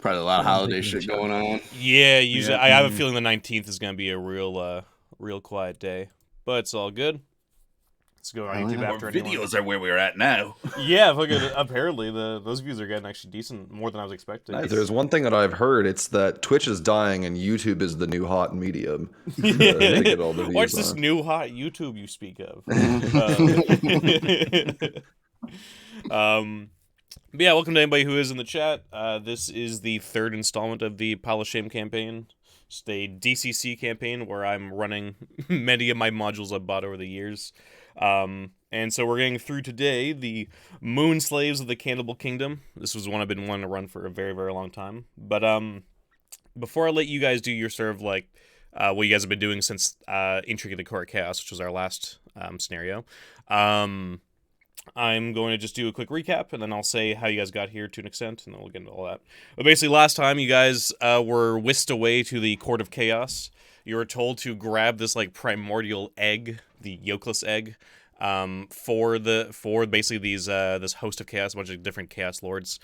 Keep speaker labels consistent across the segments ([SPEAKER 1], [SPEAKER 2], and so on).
[SPEAKER 1] Probably a lot of
[SPEAKER 2] I'm
[SPEAKER 1] holiday
[SPEAKER 2] taking a
[SPEAKER 1] shit
[SPEAKER 2] chance.
[SPEAKER 1] going on.
[SPEAKER 3] Yeah, usually
[SPEAKER 1] Yeah.
[SPEAKER 3] I have a feeling the 19th is gonna be a real quiet day, but it's all good. Let's go on
[SPEAKER 1] Hell
[SPEAKER 3] YouTube
[SPEAKER 1] yeah.
[SPEAKER 4] Our
[SPEAKER 3] after anyone.
[SPEAKER 4] videos are where we're at now.
[SPEAKER 3] Yeah, look at it. Apparently those views are getting actually decent, more than I was expecting.
[SPEAKER 2] If there's one thing that I've heard, it's that Twitch is dying and YouTube is the new hot medium to get all the
[SPEAKER 3] Watch
[SPEAKER 2] views
[SPEAKER 3] this
[SPEAKER 2] on.
[SPEAKER 3] new hot YouTube you speak of. But yeah, welcome to anybody who is in the chat. This is the third installment of the Pile of Shame campaign. It's the DCC campaign where I'm running many of my modules I've bought over the years. And so we're getting through today the Moon Slaves of the Cannibal Kingdom. This was one I've been wanting to run for a very, very long time. But before I let you guys do your sort of like what you guys have been doing since Intricate Court Chaos, which was our last scenario, I'm going to just do a quick recap, and then I'll say how you guys got here to an extent, and then we'll get into all that. But basically, last time you guys were whisked away to the Court of Chaos. You were told to grab this like primordial egg, the yolkless egg, for basically these this host of chaos, a bunch of different chaos lords.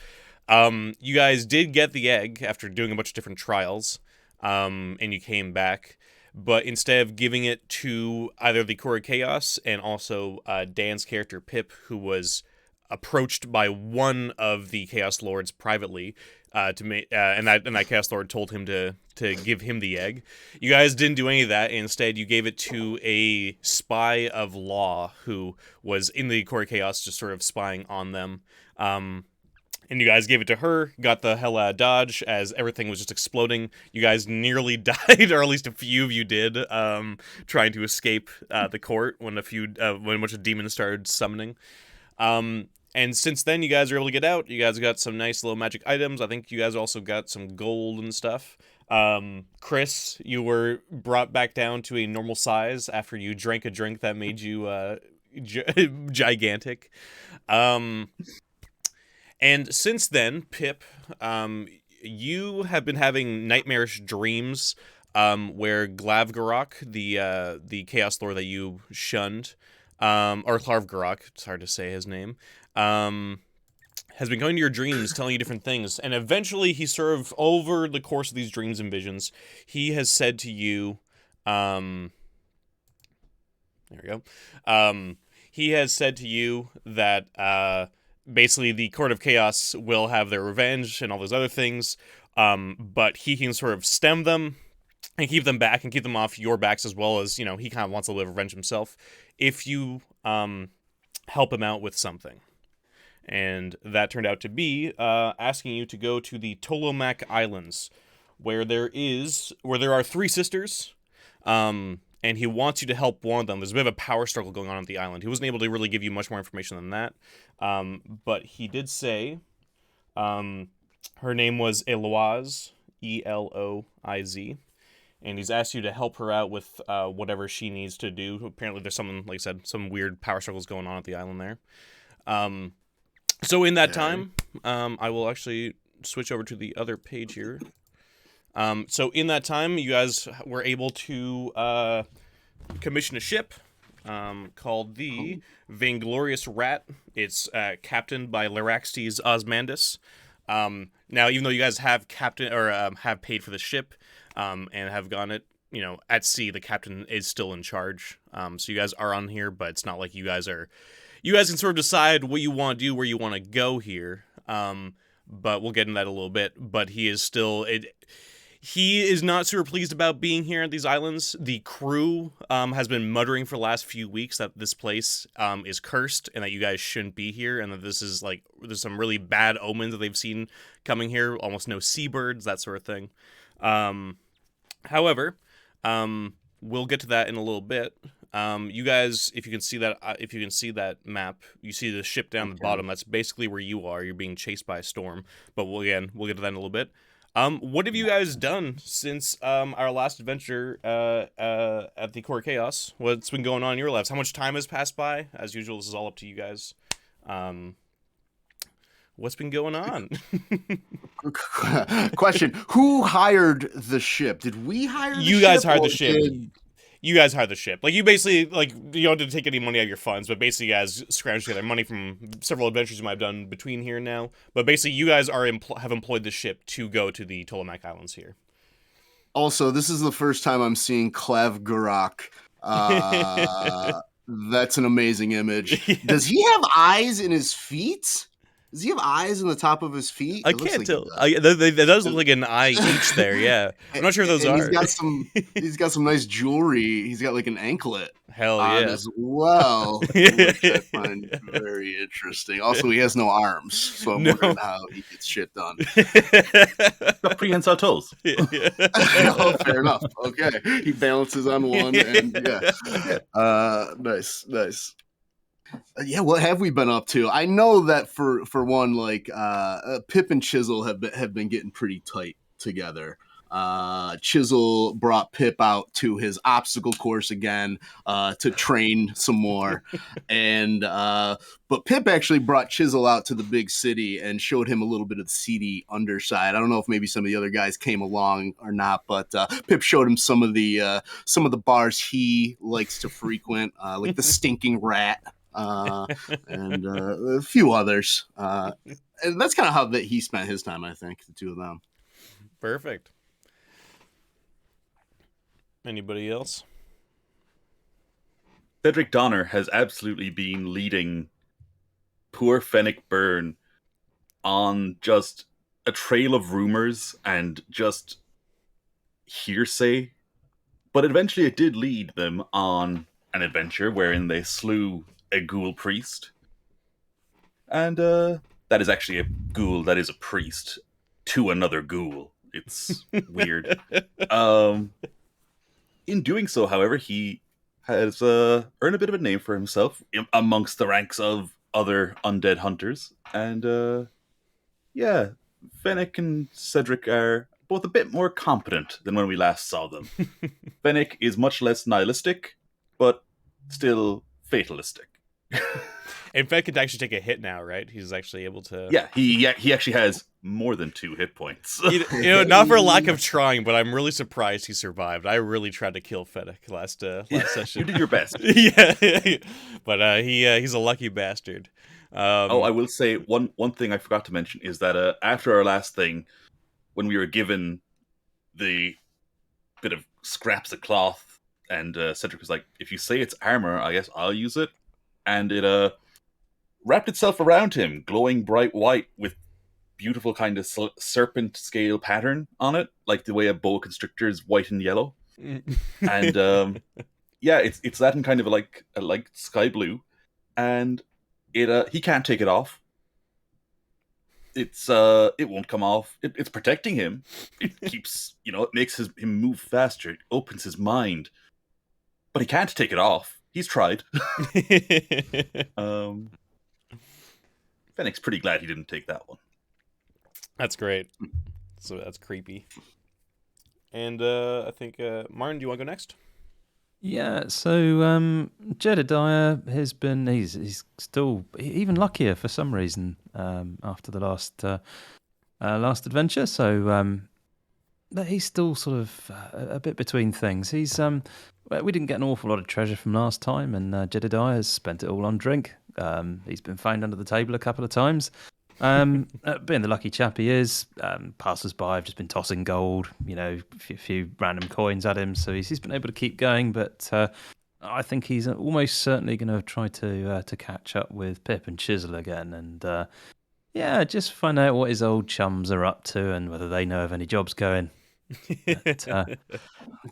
[SPEAKER 3] You guys did get the egg after doing a bunch of different trials, and you came back. But instead of giving it to either the Core of Chaos and also Dan's character Pip, who was approached by one of the Chaos Lords privately, and that Chaos Lord told him to give him the egg. You guys didn't do any of that. Instead, you gave it to a spy of law who was in the Core of Chaos, just sort of spying on them. And you guys gave it to her, got the hell out of Dodge as everything was just exploding. You guys nearly died, or at least a few of you did, trying to escape the court when a bunch of demons started summoning. And since then, you guys are able to get out. You guys got some nice little magic items. I think you guys also got some gold and stuff. Chris, you were brought back down to a normal size after you drank a drink that made you gigantic. And since then, Pip, you have been having nightmarish dreams where Glavgarok, the Chaos Lord that you shunned, or Glarvgarok, it's hard to say his name, has been going to your dreams, telling you different things. And eventually, he sort of, over the course of these dreams and visions, he has said to you, there we go, he has said to you that, basically the Court of Chaos will have their revenge and all those other things, but he can sort of stem them and keep them back and keep them off your backs, as well as, he kind of wants a little revenge himself if you help him out with something. And that turned out to be asking you to go to the Tolomak Islands, where there are three sisters, and he wants you to help one of them. There's a bit of a power struggle going on the island. He wasn't able to really give you much more information than that, but he did say her name was Eloise, Eloiz, and he's asked you to help her out with whatever she needs to do. Apparently there's some, like I said, some weird power struggles going on at the island there. So in that time, I will actually switch over to the other page here. So in that time, you guys were able to commission a ship called the Vainglorious Rat. It's captained by Lyraxtes Osmandus. Now, even though you guys have have paid for the ship and have gone it, at sea, the captain is still in charge. So you guys are on here, but it's not like you guys can sort of decide what you want to do, where you want to go here. But we'll get into that a little bit. But he is still He is not super pleased about being here at these islands. The crew has been muttering for the last few weeks that this place is cursed and that you guys shouldn't be here, and that this is there's some really bad omens that they've seen coming here. Almost no seabirds, that sort of thing. However, we'll get to that in a little bit. You guys, if you can see that map, you see the ship down the bottom. That's basically where you are. You're being chased by a storm. But we'll get to that in a little bit. What have you guys done since our last adventure at the Core Chaos? What's been going on in your lives? How much time has passed by? As usual, this is all up to you guys. What's been going on?
[SPEAKER 1] Question: Who hired the ship? Did we hire the ship?
[SPEAKER 3] You guys hired the ship. you guys hire the ship. Like, you basically, like, you don't have to take any money out of your funds, but basically you guys scrounge together money from several adventures you might have done between here and now. But basically you guys are have employed the ship to go to the Tolomak Islands here.
[SPEAKER 1] Also, this is the first time I'm seeing Clav Garak. That's an amazing image.
[SPEAKER 3] Yeah.
[SPEAKER 1] Does he have eyes in his feet? Does he have eyes in the top of his feet?
[SPEAKER 3] I
[SPEAKER 1] It looks
[SPEAKER 3] can't
[SPEAKER 1] like
[SPEAKER 3] tell. That does look like an eye each there, yeah. I'm not sure if those
[SPEAKER 1] and
[SPEAKER 3] are.
[SPEAKER 1] he's got some nice jewelry. He's got like an anklet
[SPEAKER 3] Hell
[SPEAKER 1] on
[SPEAKER 3] yeah.
[SPEAKER 1] as well, which I find very interesting. Also, he has no arms, so I'm wondering how he gets shit done.
[SPEAKER 4] Got prehensile toes.
[SPEAKER 1] Oh, fair enough. Okay, he balances on one, and nice. Yeah, what have we been up to? I know that for one, like Pip and Chisel have been getting pretty tight together. Chisel brought Pip out to his obstacle course again to train some more, and but Pip actually brought Chisel out to the big city and showed him a little bit of the seedy underside. I don't know if maybe some of the other guys came along or not, but Pip showed him some of the bars he likes to frequent, like the Stinking Rat. And a few others. And that's kind of how he spent his time, I think, the two of them.
[SPEAKER 3] Perfect. Anybody else?
[SPEAKER 4] Cedric Donner has absolutely been leading poor Fennec Byrne on just a trail of rumors and just hearsay. But eventually it did lead them on an adventure wherein they slew a ghoul priest. And that is actually a ghoul that is a priest to another ghoul. It's weird. In doing so, however, he has earned a bit of a name for himself amongst the ranks of other undead hunters. And yeah, Fennec and Cedric are both a bit more competent than when we last saw them. Fennec is much less nihilistic, but still fatalistic.
[SPEAKER 3] In fact, can actually take a hit now, right? He's actually able to.
[SPEAKER 4] Yeah, he actually has more than 2 hit points.
[SPEAKER 3] You know, not for lack of trying, but I'm really surprised he survived. I really tried to kill Fennec last session.
[SPEAKER 4] You did your best.
[SPEAKER 3] Yeah, but he's a lucky bastard.
[SPEAKER 4] I will say one thing I forgot to mention is that after our last thing, when we were given the bit of scraps of cloth, and Cedric was like, "If you say it's armor, I guess I'll use it," and it wrapped itself around him, glowing bright white with beautiful kind of serpent scale pattern on it, like the way a boa constrictor is white and yellow. And yeah, it's that in kind of like sky blue, and he can't take it off. It won't come off. It's protecting him. It keeps, it makes him move faster. It opens his mind, but he can't take it off. He's tried. Fennec's pretty glad he didn't take that one.
[SPEAKER 3] That's great. So that's creepy. And I think Martin, do you want to go next?
[SPEAKER 5] Yeah, so Jedediah has been he's still even luckier for some reason after the last adventure. So but he's still sort of a bit between things. He's we didn't get an awful lot of treasure from last time, and Jedediah has spent it all on drink. He's been found under the table a couple of times. Being the lucky chap he is, passers-by have just been tossing gold, a few random coins at him, so he's been able to keep going. But I think he's almost certainly going to try to catch up with Pip and Chisel again, and just find out what his old chums are up to and whether they know of any jobs going. But,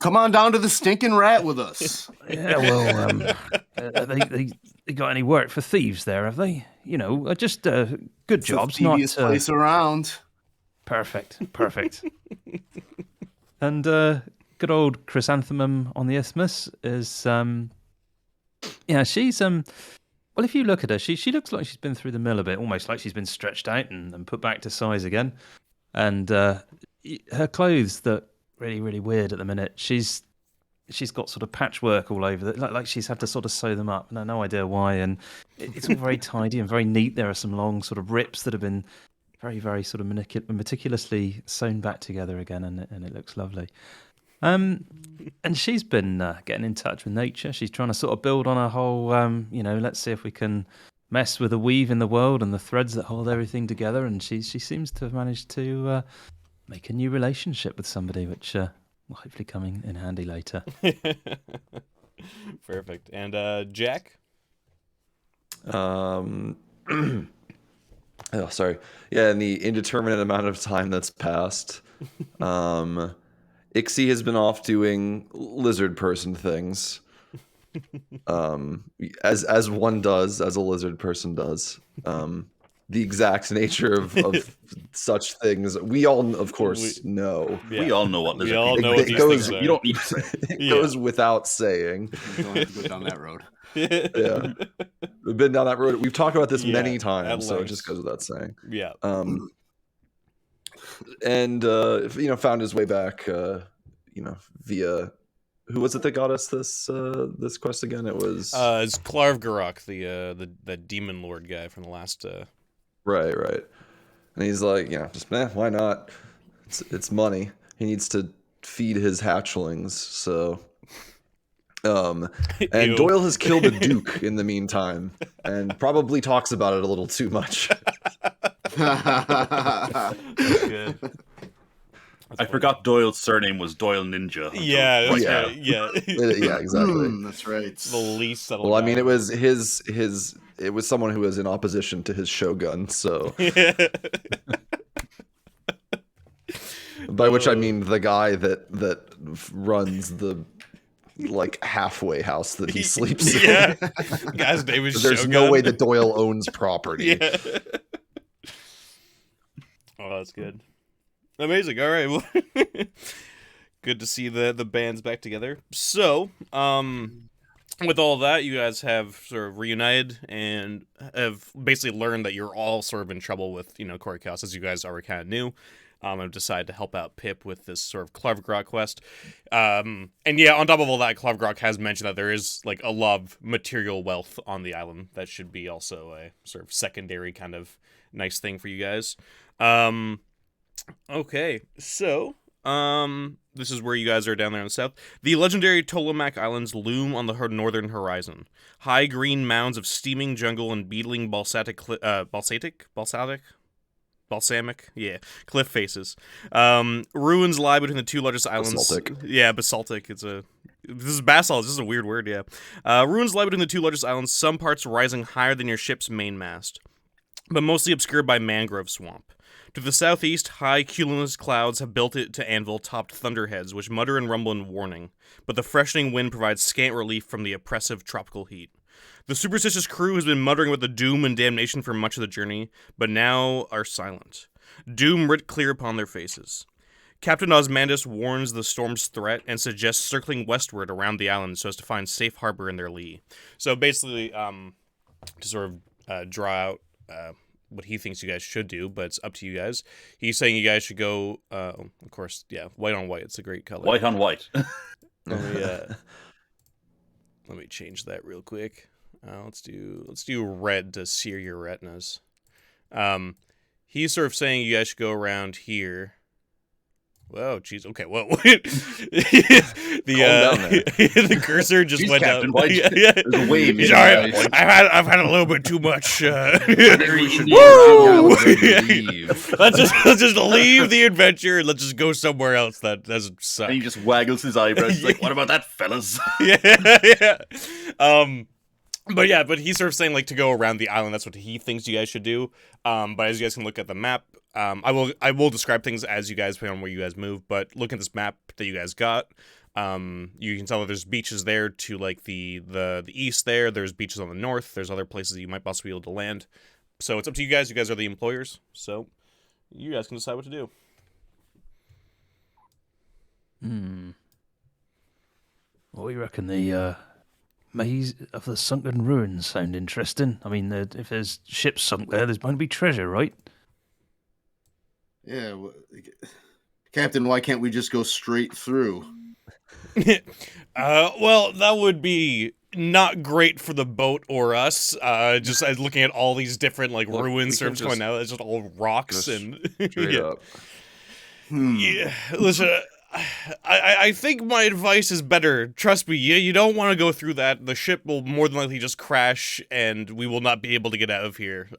[SPEAKER 1] come on down to the Stinking Rat with us.
[SPEAKER 5] Yeah, well, they got any work for thieves there, have they? Just good
[SPEAKER 1] It's
[SPEAKER 5] jobs,
[SPEAKER 1] the
[SPEAKER 5] not
[SPEAKER 1] thieviest place around.
[SPEAKER 5] Perfect. And good old Chrysanthemum on the Isthmus is, she's well, if you look at her, she looks like she's been through the mill a bit, almost like she's been stretched out and put back to size again. And her clothes look really, really weird at the minute. She's got sort of patchwork all over, like she's had to sort of sew them up. No idea why. And it's all very tidy and very neat. There are some long sort of rips that have been very, very sort of meticulously sewn back together again, and it looks lovely. And she's been getting in touch with nature. She's trying to sort of build on a whole, let's see if we can mess with the weave in the world and the threads that hold everything together. And she seems to have managed to make a new relationship with somebody, which will hopefully come in handy later.
[SPEAKER 3] Perfect. And Jack?
[SPEAKER 2] Oh, sorry. Yeah, in the indeterminate amount of time that's passed, Ixie has been off doing lizard person things. As one does, as a lizard person does. The exact nature of such things, we all, of course, know.
[SPEAKER 3] Yeah.
[SPEAKER 4] We all know what lizard
[SPEAKER 3] We all
[SPEAKER 4] people
[SPEAKER 3] know
[SPEAKER 4] do.
[SPEAKER 3] what these things are.
[SPEAKER 4] You don't need to say.
[SPEAKER 2] It goes without saying.
[SPEAKER 1] We don't have to go down that road.
[SPEAKER 2] Yeah, we've been down that road. We've talked about this many
[SPEAKER 3] at
[SPEAKER 2] times, so it
[SPEAKER 3] length.
[SPEAKER 2] just goes without saying.
[SPEAKER 3] Yeah.
[SPEAKER 2] And found his way back, via who was it that got us this quest again? It was
[SPEAKER 3] It's Klarvgarok, the demon lord guy from the last.
[SPEAKER 2] right. And he's like, just why not? It's money. He needs to feed his hatchlings, so. And
[SPEAKER 3] Ew.
[SPEAKER 2] Doyle has killed a duke in the meantime, and probably talks about it a little too much.
[SPEAKER 3] That's good.
[SPEAKER 4] I forgot Doyle's surname was Doyle Ninja.
[SPEAKER 3] Yeah, that's
[SPEAKER 2] Yeah.
[SPEAKER 3] right. Yeah.
[SPEAKER 2] Yeah, exactly.
[SPEAKER 1] That's right.
[SPEAKER 3] It's the least subtle.
[SPEAKER 2] Well, I mean,
[SPEAKER 3] guy.
[SPEAKER 2] it was it was someone who was in opposition to his shogun, so by which I mean the guy that runs the halfway house that he sleeps in.
[SPEAKER 3] Yeah. Guy's name is
[SPEAKER 2] There's
[SPEAKER 3] Shogun.
[SPEAKER 2] no way that Doyle owns property.
[SPEAKER 3] Yeah. Oh, that's good. Amazing. All right. Well, good to see the band's back together. So, with all that, you guys have sort of reunited and have basically learned that you're all sort of in trouble with, Corey Chaos, as you guys already kind of knew. And decided to help out Pip with this sort of Klarvgarok quest. And yeah, on top of all that, Klarvgarok has mentioned that there is a lot of material wealth on the island that should be also a sort of secondary kind of nice thing for you guys. Okay, so this is where you guys are down there in the south. The legendary Tolomak Islands loom on the northern horizon. High green mounds of steaming jungle and beetling balsamic cliff faces. Ruins lie between the two largest islands.
[SPEAKER 2] Basaltic.
[SPEAKER 3] Yeah, basaltic. This is basalt. This is a weird word. Yeah. Ruins lie between the two largest islands. Some parts rising higher than your ship's mainmast, but mostly obscured by mangrove swamp. To the southeast, high cumulus clouds have built it to anvil-topped thunderheads, which mutter and rumble in warning, but the freshening wind provides scant relief from the oppressive tropical heat. The superstitious crew has been muttering about the doom and damnation for much of the journey, but now are silent. Doom writ clear upon their faces. Captain Osmandus warns the storm's threat and suggests circling westward around the island so as to find safe harbor in their lee. So basically, to sort of draw out what he thinks you guys should do, but it's up to you guys. He's saying you guys should go, of course, white on white. It's a great color.
[SPEAKER 4] White on white.
[SPEAKER 3] Let me change that real quick. Let's do red to sear your retinas. He's sort of saying you guys should go around here. Whoa, jeez. Okay, whoa. The cursor just
[SPEAKER 4] Jeez,
[SPEAKER 3] went
[SPEAKER 4] Captain,
[SPEAKER 3] down.
[SPEAKER 4] why'd you- There's a wave.
[SPEAKER 3] He's
[SPEAKER 4] in
[SPEAKER 3] all
[SPEAKER 4] there.
[SPEAKER 3] right. I've had a little bit too much.
[SPEAKER 1] we should
[SPEAKER 3] Woo!
[SPEAKER 2] leave.
[SPEAKER 3] let's just leave the adventure and let's just go somewhere else that doesn't suck.
[SPEAKER 4] And he just waggles his eyebrows. He's like, what about that, fellas?
[SPEAKER 3] Yeah. But he's sort of saying to go around the island. That's what he thinks you guys should do. But as you guys can look at the map, I will describe things as you guys depending on where you guys move. But look at this map that you guys got. You can tell that there's beaches there to the east there. There's beaches on the north. There's other places that you might possibly be able to land. So it's up to you guys. You guys are the employers. So you guys can decide what to do.
[SPEAKER 5] What do you reckon? The maze of the sunken ruins sound interesting. I mean, if there's ships sunk there's bound to be treasure, right?
[SPEAKER 1] Yeah, Captain, why can't we just go straight through?
[SPEAKER 3] Well, that would be not great for the boat or us. Just as looking at all these different ruins sort of coming out, it's just all rocks and
[SPEAKER 2] Straight up.
[SPEAKER 3] Yeah, listen, I think my advice is better. Trust me, you don't want to go through that. The ship will more than likely just crash, and we will not be able to get out of here.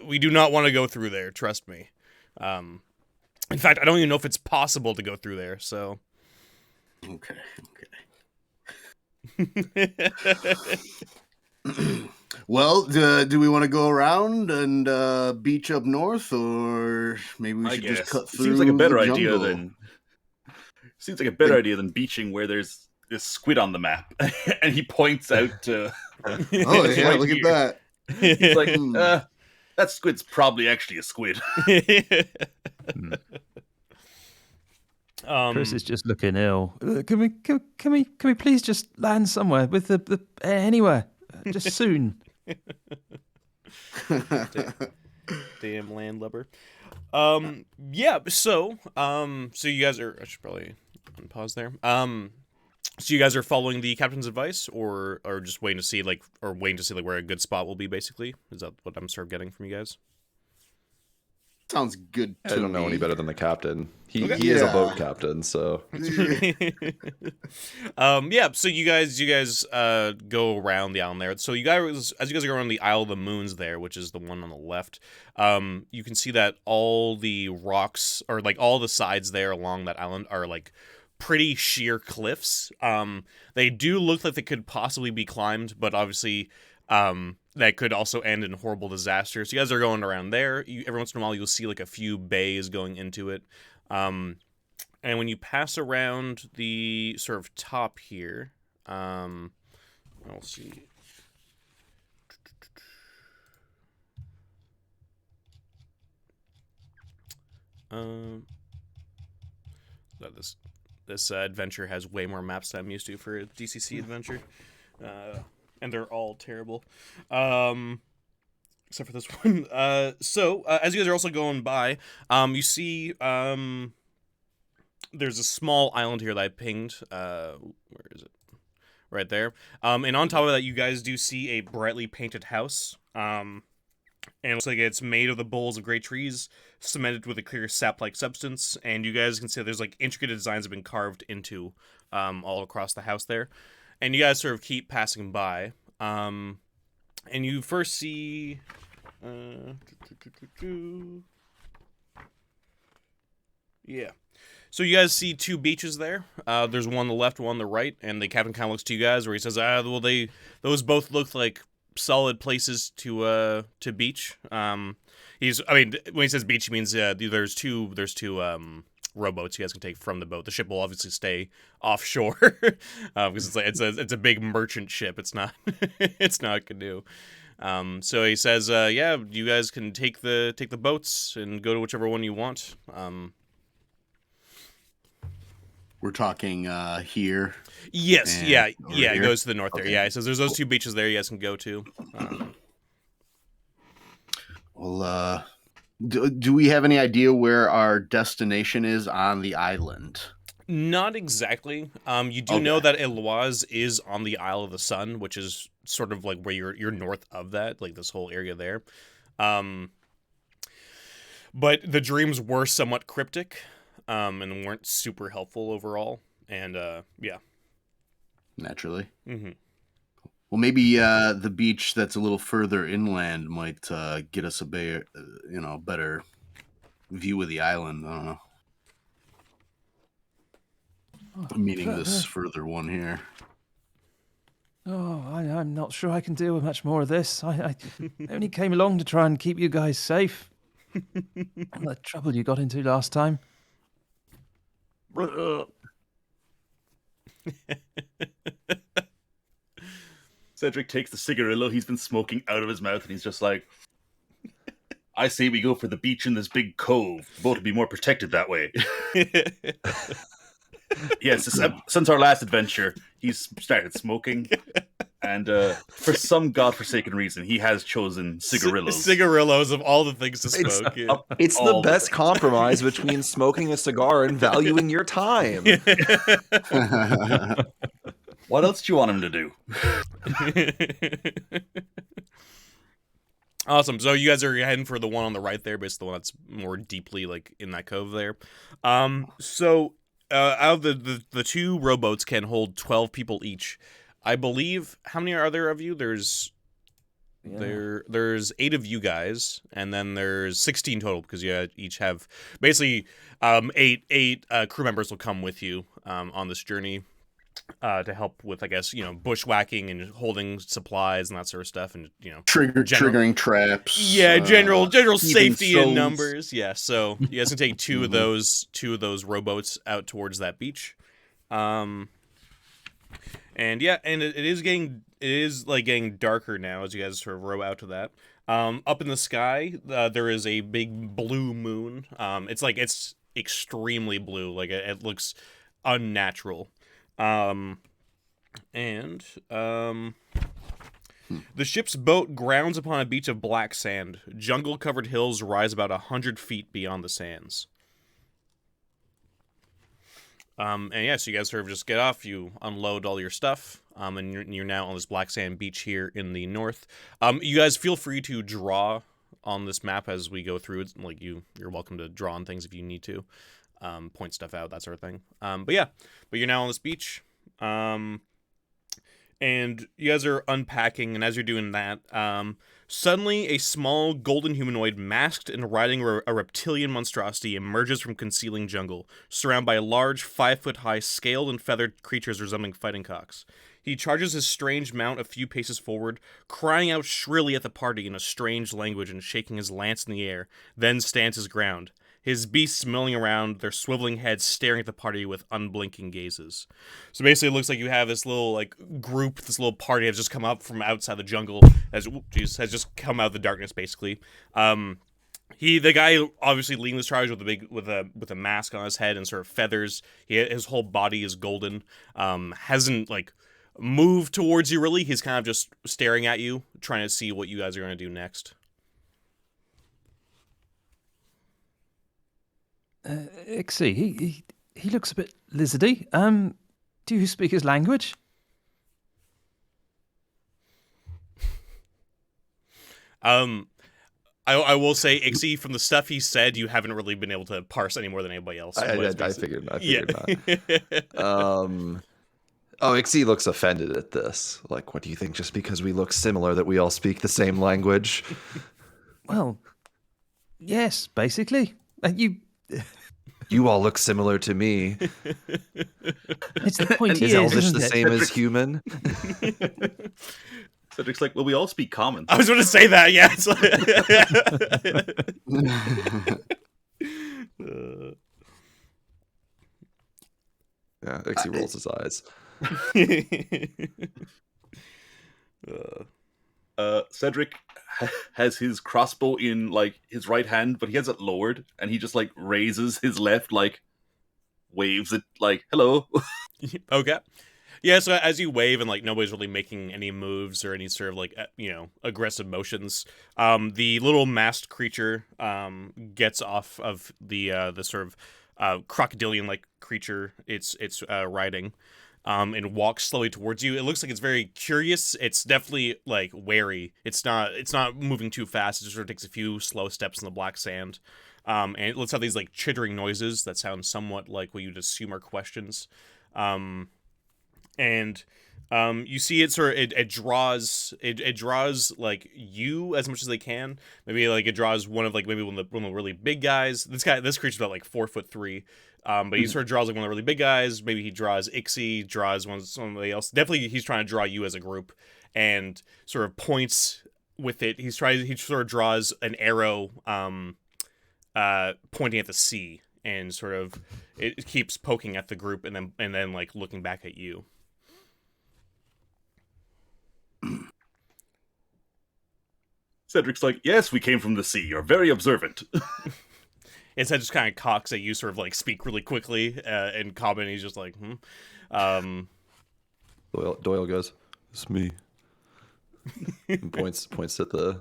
[SPEAKER 3] We do not want to go through there. Trust me. In fact, I don't even know if it's possible to go through there. So.
[SPEAKER 1] Okay. Well, do we want to go around and beach up north, or maybe we should just cut through?
[SPEAKER 4] Seems like a better
[SPEAKER 1] the
[SPEAKER 4] idea
[SPEAKER 1] jungle?
[SPEAKER 4] than. Seems like a better idea than beaching where there's this squid on the map, and he points out to.
[SPEAKER 1] Oh yeah,
[SPEAKER 4] right
[SPEAKER 1] look
[SPEAKER 4] here.
[SPEAKER 1] at that.
[SPEAKER 4] He's like, that squid's probably actually a squid.
[SPEAKER 5] Chris is just looking ill. Can we please just land somewhere with the anywhere, just soon.
[SPEAKER 3] Damn landlubber. Yeah. So you guys are. I should probably unpause there. So you guys are following the captain's advice, or just waiting to see like where a good spot will be. Basically, is that what I'm sort of getting from you guys?
[SPEAKER 1] Sounds good.
[SPEAKER 2] I don't know any better than the captain. He
[SPEAKER 3] Okay.
[SPEAKER 2] is a boat captain, so.
[SPEAKER 3] Yeah. So you guys go around the island there. So you guys, as you guys are going on the Isle of the Moons there, which is the one on the left, you can see that all the rocks, or like all the sides there along that island, are like pretty sheer cliffs. They do look like they could possibly be climbed, but obviously, that could also end in horrible disaster. So you guys are going around there. Every once in a while, you'll see like a few bays going into it. And when you pass around the sort of top here, I'll see. This adventure has way more maps than I'm used to for a DCC adventure. And they're all terrible. Except for this one. So, as you guys are also going by, you see, there's a small island here that I pinged. Where is it? Right there. And on top of that, you guys do see a brightly painted house. And it looks like it's made of the boles of great trees, cemented with a clear sap-like substance. And you guys can see there's like intricate designs have been carved into all across the house there. And you guys sort of keep passing by. And you first see... Yeah. So you guys see two beaches there. There's one on the left, one on the right, and the captain kind of looks to you guys where he says, well, those both look like solid places to beach. When he says beach, he means there's two rowboats you guys can take from the boat. The ship will obviously stay offshore because it's a big merchant ship. It's not it's not a canoe. So he says, yeah, you guys can take the boats and go to whichever one you want.
[SPEAKER 1] We're talking here.
[SPEAKER 3] Yes, yeah,
[SPEAKER 1] here?
[SPEAKER 3] it goes to the north there.
[SPEAKER 1] Okay.
[SPEAKER 3] Yeah, he says there's those two beaches there you guys can go to.
[SPEAKER 1] Well, do we have any idea where our destination is on the island?
[SPEAKER 3] Not exactly. You do know that Eloise is on the Isle of the Sun, which is sort of like where you're north of that, like this whole area there. But the dreams were somewhat cryptic, and weren't super helpful overall. And yeah.
[SPEAKER 1] Naturally.
[SPEAKER 3] Mm-hmm.
[SPEAKER 1] Well, maybe the beach that's a little further inland might get us a better view of the island. I don't know. Meaning this further one here.
[SPEAKER 5] Oh, I'm not sure I can deal with much more of this. I only came along to try and keep you guys safe. The trouble you got into last time.
[SPEAKER 4] Cedric takes the cigarillo he's been smoking out of his mouth, and he's just like, I say we go for the beach in this big cove. The boat will be more protected that way. Yes, since our last adventure, he's started smoking. And for some godforsaken reason, he has chosen cigarillos.
[SPEAKER 3] Cigarillos of all the things to smoke.
[SPEAKER 2] It's the best compromise between smoking a cigar and valuing your time.
[SPEAKER 4] What else do you want him to do?
[SPEAKER 3] Awesome. So you guys are heading for the one on the right there, basically the one that's more deeply like in that cove there. So out of the two rowboats can hold 12 people each. I believe. How many are there of you? There's 8 of you guys, and then there's 16 total because you each have basically eight crew members will come with you on this journey to help with, I guess, bushwhacking and holding supplies and that sort of stuff, and
[SPEAKER 1] triggering traps.
[SPEAKER 3] Yeah, general safety in
[SPEAKER 4] souls.
[SPEAKER 3] numbers. Yeah, so you guys can take two of those rowboats out towards that beach. And it is getting darker now as you guys sort of row out to that. Up in the sky, there is a big blue moon. It's extremely blue. Like it looks unnatural. The ship's boat grounds upon a beach of black sand. Jungle-covered hills rise about 100 feet beyond the sands. So you guys sort of just get off, you unload all your stuff, and you're now on this black sand beach here in the north. You guys feel free to draw on this map as we go through it. Like you're welcome to draw on things if you need to, point stuff out, that sort of thing. But you're now on this beach, and you guys are unpacking, and as you're doing that, suddenly a small golden humanoid masked and riding a reptilian monstrosity emerges from concealing jungle, surrounded by large 5-foot-high scaled and feathered creatures resembling fighting cocks. He charges his strange mount a few paces forward, crying out shrilly at the party in a strange language and shaking his lance in the air, then stands his ground. His beasts milling around, their swiveling heads staring at the party with unblinking gazes. So basically it looks like you have this little group, this little party has just come up from outside the jungle, has just come out of the darkness basically. The guy obviously leading this charge with a mask on his head and sort of feathers. His whole body is golden. Hasn't moved towards you really. He's kind of just staring at you, trying to see what you guys are going to do next.
[SPEAKER 5] Ixie, he looks a bit lizardy. Do you speak his language?
[SPEAKER 3] I will say, Ixie, from the stuff he said, you haven't really been able to parse any more than anybody else.
[SPEAKER 2] I figured not. Ixie looks offended at this. Like, what do you think? Just because we look similar that we all speak the same language?
[SPEAKER 5] Well, yes, basically.
[SPEAKER 2] You all look similar to me.
[SPEAKER 5] It's the point.
[SPEAKER 2] Is Elvish the same as human?
[SPEAKER 4] Cedric's like, well, we all speak common.
[SPEAKER 3] I was going to say that, yeah.
[SPEAKER 2] Yeah, Ixie rolls his eyes.
[SPEAKER 4] Cedric has his crossbow in his right hand, but he has it lowered, and he just raises his left, waves it hello.
[SPEAKER 3] Okay. Yeah, so as you wave and nobody's really making any moves or any sort of aggressive motions, the little masked creature gets off of the sort of crocodilian creature it's riding. And walks slowly towards you. It looks like it's very curious. It's definitely wary. It's not moving too fast. It just sort of takes a few slow steps in the black sand. And it lets out these chittering noises that sound somewhat like what you'd assume are questions. You see it sort of it draws you as much as they can. Maybe it draws one of maybe one of the really big guys. This creature's about 4'3". But he sort of draws one of the really big guys. Maybe he draws Ixie, draws somebody else. Definitely he's trying to draw you as a group and sort of points with it. He sort of draws an arrow pointing at the sea, and sort of it keeps poking at the group and then looking back at you.
[SPEAKER 4] Cedric's like, yes, we came from the sea. You're very observant.
[SPEAKER 3] His head just kind of cocks at you, sort of speak really quickly in common. He's just like,
[SPEAKER 2] Doyle goes, "It's me." And points at the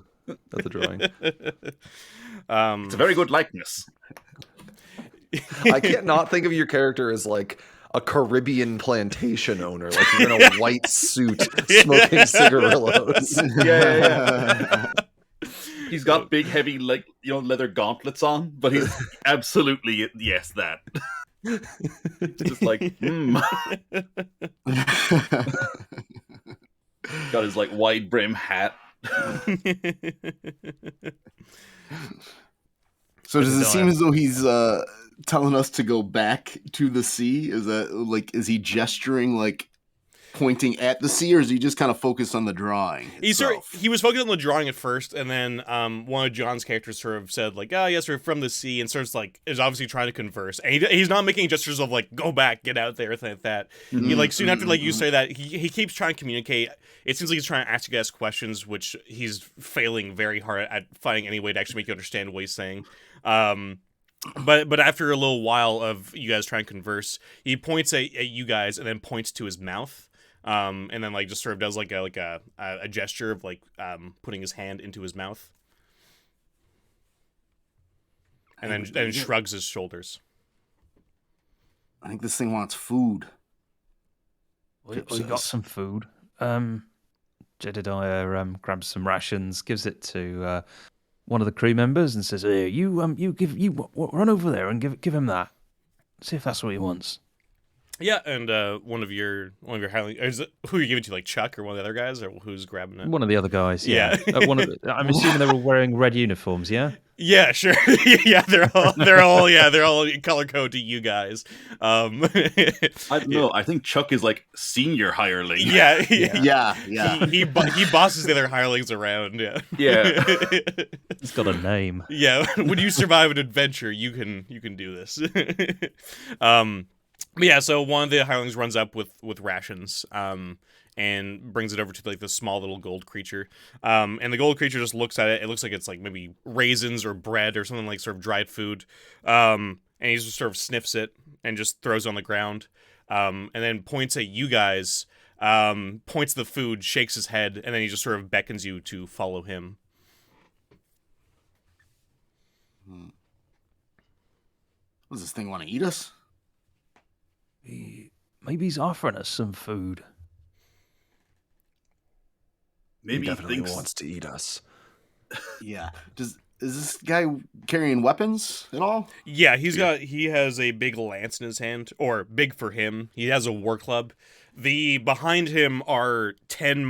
[SPEAKER 2] drawing.
[SPEAKER 4] It's a very good likeness.
[SPEAKER 2] I can't not think of your character as a Caribbean plantation owner, you're in a white suit smoking cigarillos.
[SPEAKER 4] Yeah. He's got big, heavy, leather gauntlets on, but he's absolutely, yes, that. Just like, got his like wide brim hat.
[SPEAKER 1] So does it seem as though he's telling us to go back to the sea? Is that like, is he gesturing like pointing at the sea, or is he just kind of focused on the drawing itself?
[SPEAKER 3] He was focused on the drawing at first, and then one of John's characters sort of said like, "Oh yes, we're from the sea," and starts like is obviously trying to converse, and he's not making gestures of like go back, get out there, thing like that. He like soon after like you say that he keeps trying to communicate. It seems like he's trying to ask you guys questions, which he's failing very hard at finding any way to actually make you understand what he's saying. But after a little while of you guys trying to converse, he points at you guys and then points to his mouth. And then like just sort of does like a gesture of like putting his hand into his mouth, and then shrugs his shoulders.
[SPEAKER 1] I think this thing wants food.
[SPEAKER 5] We got some food. Jedediah grabs some rations, gives it to one of the crew members, and says, "Hey, you run over there and give him that. See if that's what he wants."
[SPEAKER 3] Yeah, and one of your Highlanders, who are you giving to, like Chuck or one of the other guys, or who's grabbing it?
[SPEAKER 5] One of the other guys.
[SPEAKER 3] Yeah.
[SPEAKER 5] I'm assuming they're all wearing red uniforms. Yeah.
[SPEAKER 3] Yeah, sure. Yeah, they're all color code to you guys.
[SPEAKER 4] I don't know. I think Chuck is like senior hireling.
[SPEAKER 3] Yeah. He bosses the other hirelings around. Yeah.
[SPEAKER 4] Yeah.
[SPEAKER 5] He's got a name.
[SPEAKER 3] Yeah. When you survive an adventure, you can do this. But yeah, so one of the hirelings runs up with rations, and brings it over to like this small little gold creature. And the gold creature just looks at it. It looks like it's like maybe raisins or bread or something, like sort of dried food. And he just sort of sniffs it and just throws it on the ground. And then points at you guys, points the food, shakes his head, and then he just sort of beckons you to follow him.
[SPEAKER 1] Does this thing want to eat us?
[SPEAKER 5] Maybe he's offering us some food.
[SPEAKER 4] Maybe
[SPEAKER 2] he definitely
[SPEAKER 4] thinks...
[SPEAKER 2] wants to eat us.
[SPEAKER 1] Yeah. Is this guy carrying weapons at all?
[SPEAKER 3] Yeah, he has a big lance in his hand, or big for him. He has a war club. Behind him are 10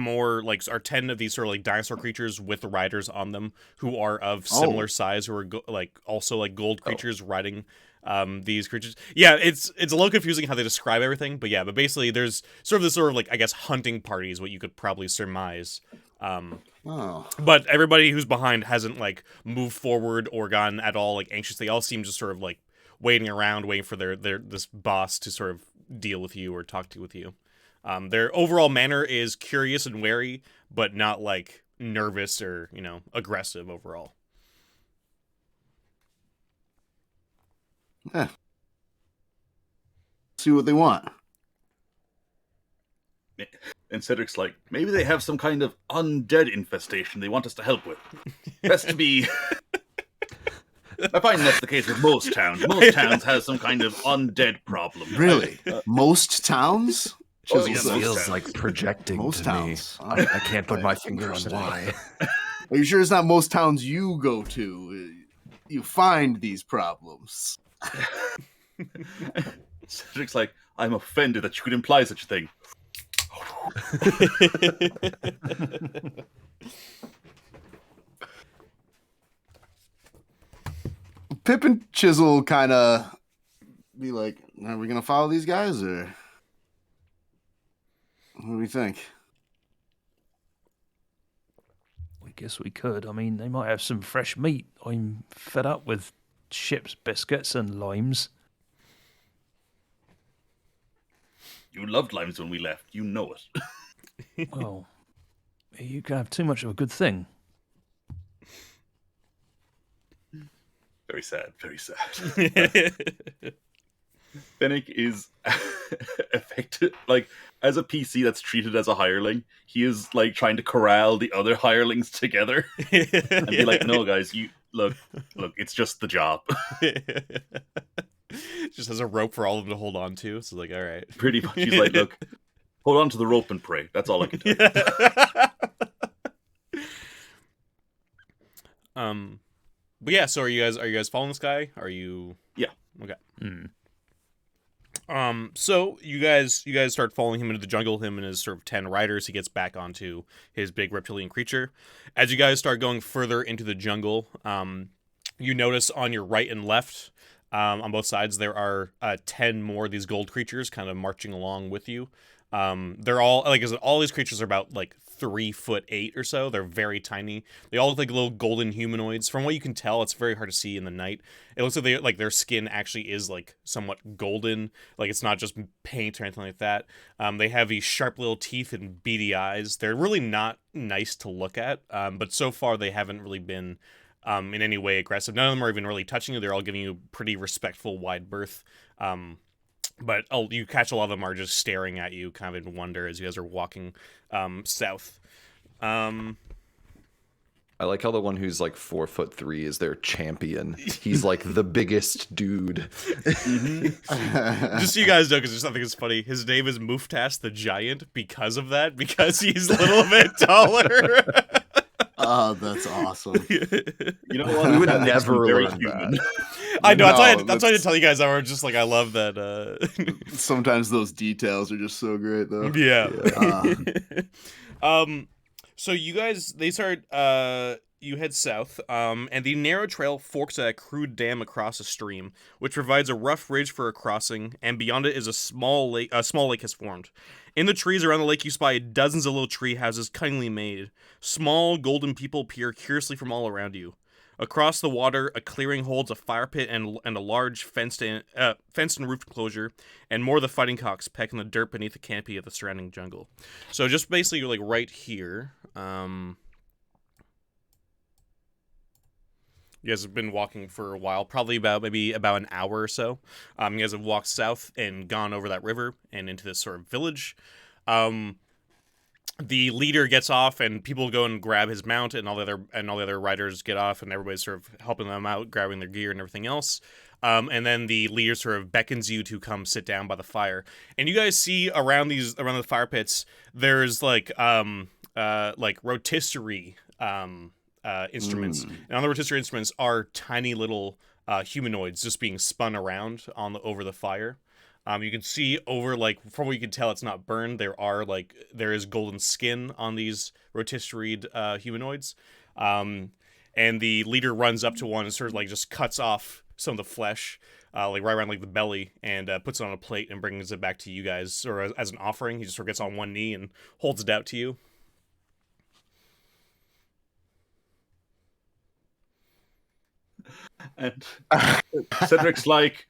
[SPEAKER 3] of these sort of like dinosaur creatures with riders on them who are of similar size, who are also like gold creatures riding these creatures. Yeah, it's a little confusing how they describe everything, but basically there's sort of this sort of like, I guess, hunting party is what you could probably surmise. But everybody who's behind hasn't like moved forward or gotten at all like anxious. They all seem just sort of like waiting around, waiting for their this boss to sort of deal with you or talk with you. Their overall manner is curious and wary, but not like nervous or aggressive overall.
[SPEAKER 1] Yeah. See what they want.
[SPEAKER 4] And Cedric's like, maybe they have some kind of undead infestation they want us to help with. Best to be... I find that's the case with most towns. Most towns have some kind of undead problem.
[SPEAKER 1] Really? Most towns?
[SPEAKER 2] It feels like projecting
[SPEAKER 1] most
[SPEAKER 2] to
[SPEAKER 1] towns.
[SPEAKER 2] Me. I can't put my finger on why.
[SPEAKER 1] Are you sure it's not most towns you go to? You find these problems.
[SPEAKER 4] Cedric's like, I'm offended that you could imply such a thing.
[SPEAKER 1] Pip and Chisel kind of be like, are we going to follow these guys, or what do we think?
[SPEAKER 5] We guess we could. I mean, they might have some fresh meat. I'm fed up with ship's biscuits and limes.
[SPEAKER 4] You loved limes when we left. You know it.
[SPEAKER 5] Well, you can have too much of a good thing.
[SPEAKER 4] Very sad. Very sad. Fennec is affected. Like, as a PC that's treated as a hireling, he is like trying to corral the other hirelings together and be like, "No, guys, you look, it's just the job."
[SPEAKER 3] Just has a rope for all of them to hold on to. So like, all right.
[SPEAKER 4] Pretty much, he's like, "Look, hold on to the rope and pray. That's all I can do."
[SPEAKER 3] But yeah, so are you guys following this guy? Are you?
[SPEAKER 4] Yeah.
[SPEAKER 3] Okay. So you guys start following him into the jungle, him and his sort of 10 riders. He gets back onto his big reptilian creature. As you guys start going further into the jungle, you notice on your right and left, on both sides, there are 10 more of these gold creatures kind of marching along with you. They're all, like I said, all these creatures are about like 3'8" or so. They're very tiny. They all look like little golden humanoids. From what you can tell, it's very hard to see in the night. It looks like their skin actually is like somewhat golden. Like it's not just paint or anything like that. They have these sharp little teeth and beady eyes. They're really not nice to look at. But so far they haven't really been in any way aggressive. None of them are even really touching you. They're all giving you pretty respectful wide berth. But you catch a lot of them are just staring at you kind of in wonder as you guys are walking south.
[SPEAKER 2] I like how the one who's like 4'3" is their champion. He's like the biggest dude.
[SPEAKER 3] Just so you guys know, because there's something that's funny. His name is Muftas the Giant because of that, because he's a little bit taller.
[SPEAKER 1] Oh, that's awesome.
[SPEAKER 4] You know what?
[SPEAKER 2] We would
[SPEAKER 4] That makes
[SPEAKER 2] never
[SPEAKER 4] me very
[SPEAKER 2] learn
[SPEAKER 4] human.
[SPEAKER 2] that.
[SPEAKER 3] I know.
[SPEAKER 1] No,
[SPEAKER 3] That's why I tell you guys. I was just like, I love that.
[SPEAKER 1] Sometimes those details are just so great, though.
[SPEAKER 3] Yeah.
[SPEAKER 1] Uh,
[SPEAKER 3] So you guys, they start. You head south. And the narrow trail forks at a crude dam across a stream, which provides a rough ridge for a crossing. And beyond it is a small lake. A small lake has formed. In the trees around the lake, you spy dozens of little tree houses cunningly made. Small golden people peer curiously from all around you. Across the water, a clearing holds a fire pit and a large fenced and roofed enclosure, and more of the fighting cocks peck in the dirt beneath the canopy of the surrounding jungle. So just basically, you're like right here. You guys have been walking for a while, probably about an hour or so. You guys have walked south and gone over that river and into this sort of village. The leader gets off, and people go and grab his mount, and all the other riders get off, and everybody's sort of helping them out, grabbing their gear and everything else. And then the leader sort of beckons you to come sit down by the fire. And you guys see around the fire pits, there's like rotisserie instruments, and on the rotisserie instruments are tiny little humanoids just being spun around over the fire. You can see over, like, from what you can tell, it's not burned. There is golden skin on these rotisserie humanoids. And the leader runs up to one and sort of like just cuts off some of the flesh, like right around like the belly, and puts it on a plate and brings it back to you guys, or as an offering. He just sort of gets on one knee and holds it out to you.
[SPEAKER 4] And Cedric's like,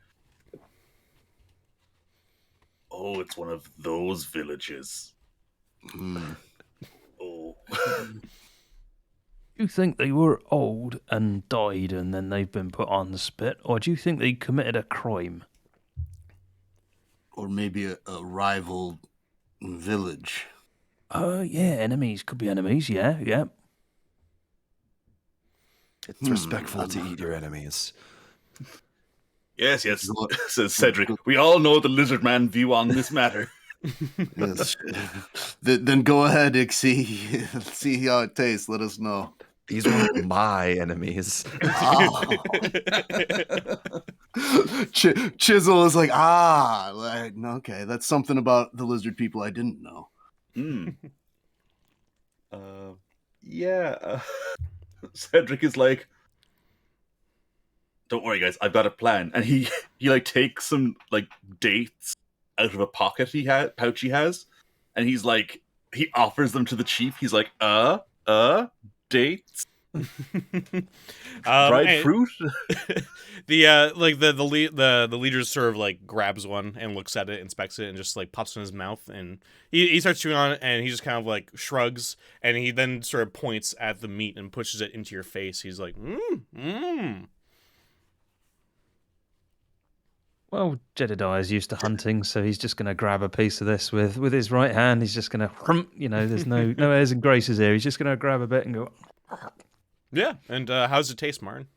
[SPEAKER 4] oh, it's one of those villages. Oh.
[SPEAKER 5] Do you think they were old and died and then they've been put on the spit, or do you think they committed a crime?
[SPEAKER 1] or maybe a rival village.
[SPEAKER 5] Yeah, enemies. Could be enemies, yeah.
[SPEAKER 2] It's respectful to eat your enemies.
[SPEAKER 4] Yes, says Cedric. We all know the lizard man view on this matter.
[SPEAKER 1] Yes. Then go ahead, Ixie. See how it tastes. Let us know.
[SPEAKER 2] These were my enemies.
[SPEAKER 1] Oh. Chisel is like, okay, that's something about the lizard people I didn't know.
[SPEAKER 4] Cedric is like, don't worry, guys, I've got a plan. And he like takes some like dates out of a pouch he has, and he's like, he offers them to the chief. He's like, dates, dried fruit.
[SPEAKER 3] The leader sort of like grabs one and looks at it, inspects it, and just like pops it in his mouth, and he starts chewing on it, and he just kind of like shrugs, and he then sort of points at the meat and pushes it into your face. He's like,
[SPEAKER 5] Well, Jedediah is used to hunting, so he's just going to grab a piece of this with his right hand. He's just going to, there's no airs and graces here. He's just going to grab a bit and go.
[SPEAKER 3] Yeah, and how's it taste, Martin?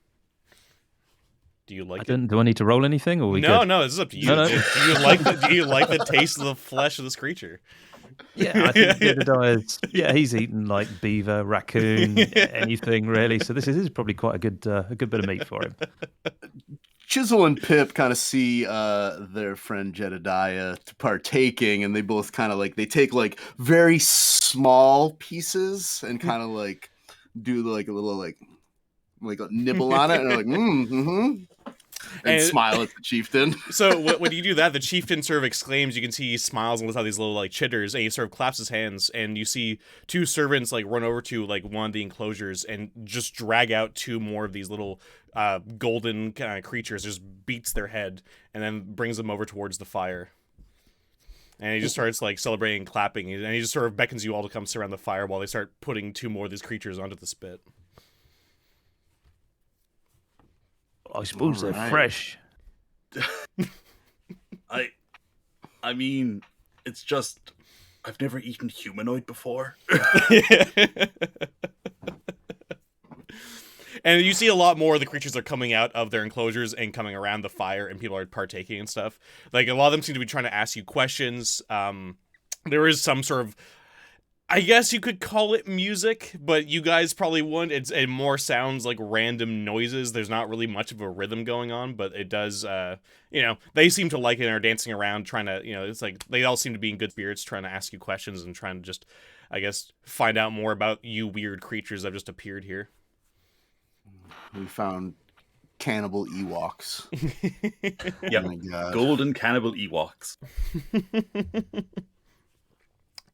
[SPEAKER 3] Do you like it?
[SPEAKER 5] Do I need to roll anything, or we
[SPEAKER 3] No,
[SPEAKER 5] good?
[SPEAKER 3] no, this is up to you.
[SPEAKER 5] No.
[SPEAKER 3] Do you like the taste of the flesh of this creature?
[SPEAKER 5] Yeah, I think Jedediah's, he's eaten like beaver, raccoon, anything really. So this is probably quite a good bit of meat for him.
[SPEAKER 1] Chisel and Pip kind of see their friend Jedediah partaking, and they both kind of like they take like very small pieces and kind of like do like a little like a nibble on it, and they're like, and smile at the chieftain.
[SPEAKER 3] So when you do that, the chieftain sort of exclaims. You can see he smiles and lets out these little like chitters, and he sort of claps his hands. And you see two servants like run over to like one of the enclosures and just drag out two more of these little golden kind of creatures. Just beats their head and then brings them over towards the fire. And he just starts like celebrating and clapping, and he just sort of beckons you all to come surround the fire while they start putting two more of these creatures onto the spit.
[SPEAKER 5] I suppose they're fresh.
[SPEAKER 4] I mean, it's just I've never eaten humanoid before.
[SPEAKER 3] And you see a lot more of the creatures are coming out of their enclosures and coming around the fire, and people are partaking and stuff. Like, a lot of them seem to be trying to ask you questions. There is some sort of, I guess you could call it music, but you guys probably wouldn't. It more sounds like random noises. There's not really much of a rhythm going on, but it does, they seem to like it and are dancing around trying to, it's like they all seem to be in good spirits trying to ask you questions and trying to just, I guess, find out more about you weird creatures that have just appeared here.
[SPEAKER 1] We found cannibal Ewoks.
[SPEAKER 4] Yeah, golden cannibal Ewoks.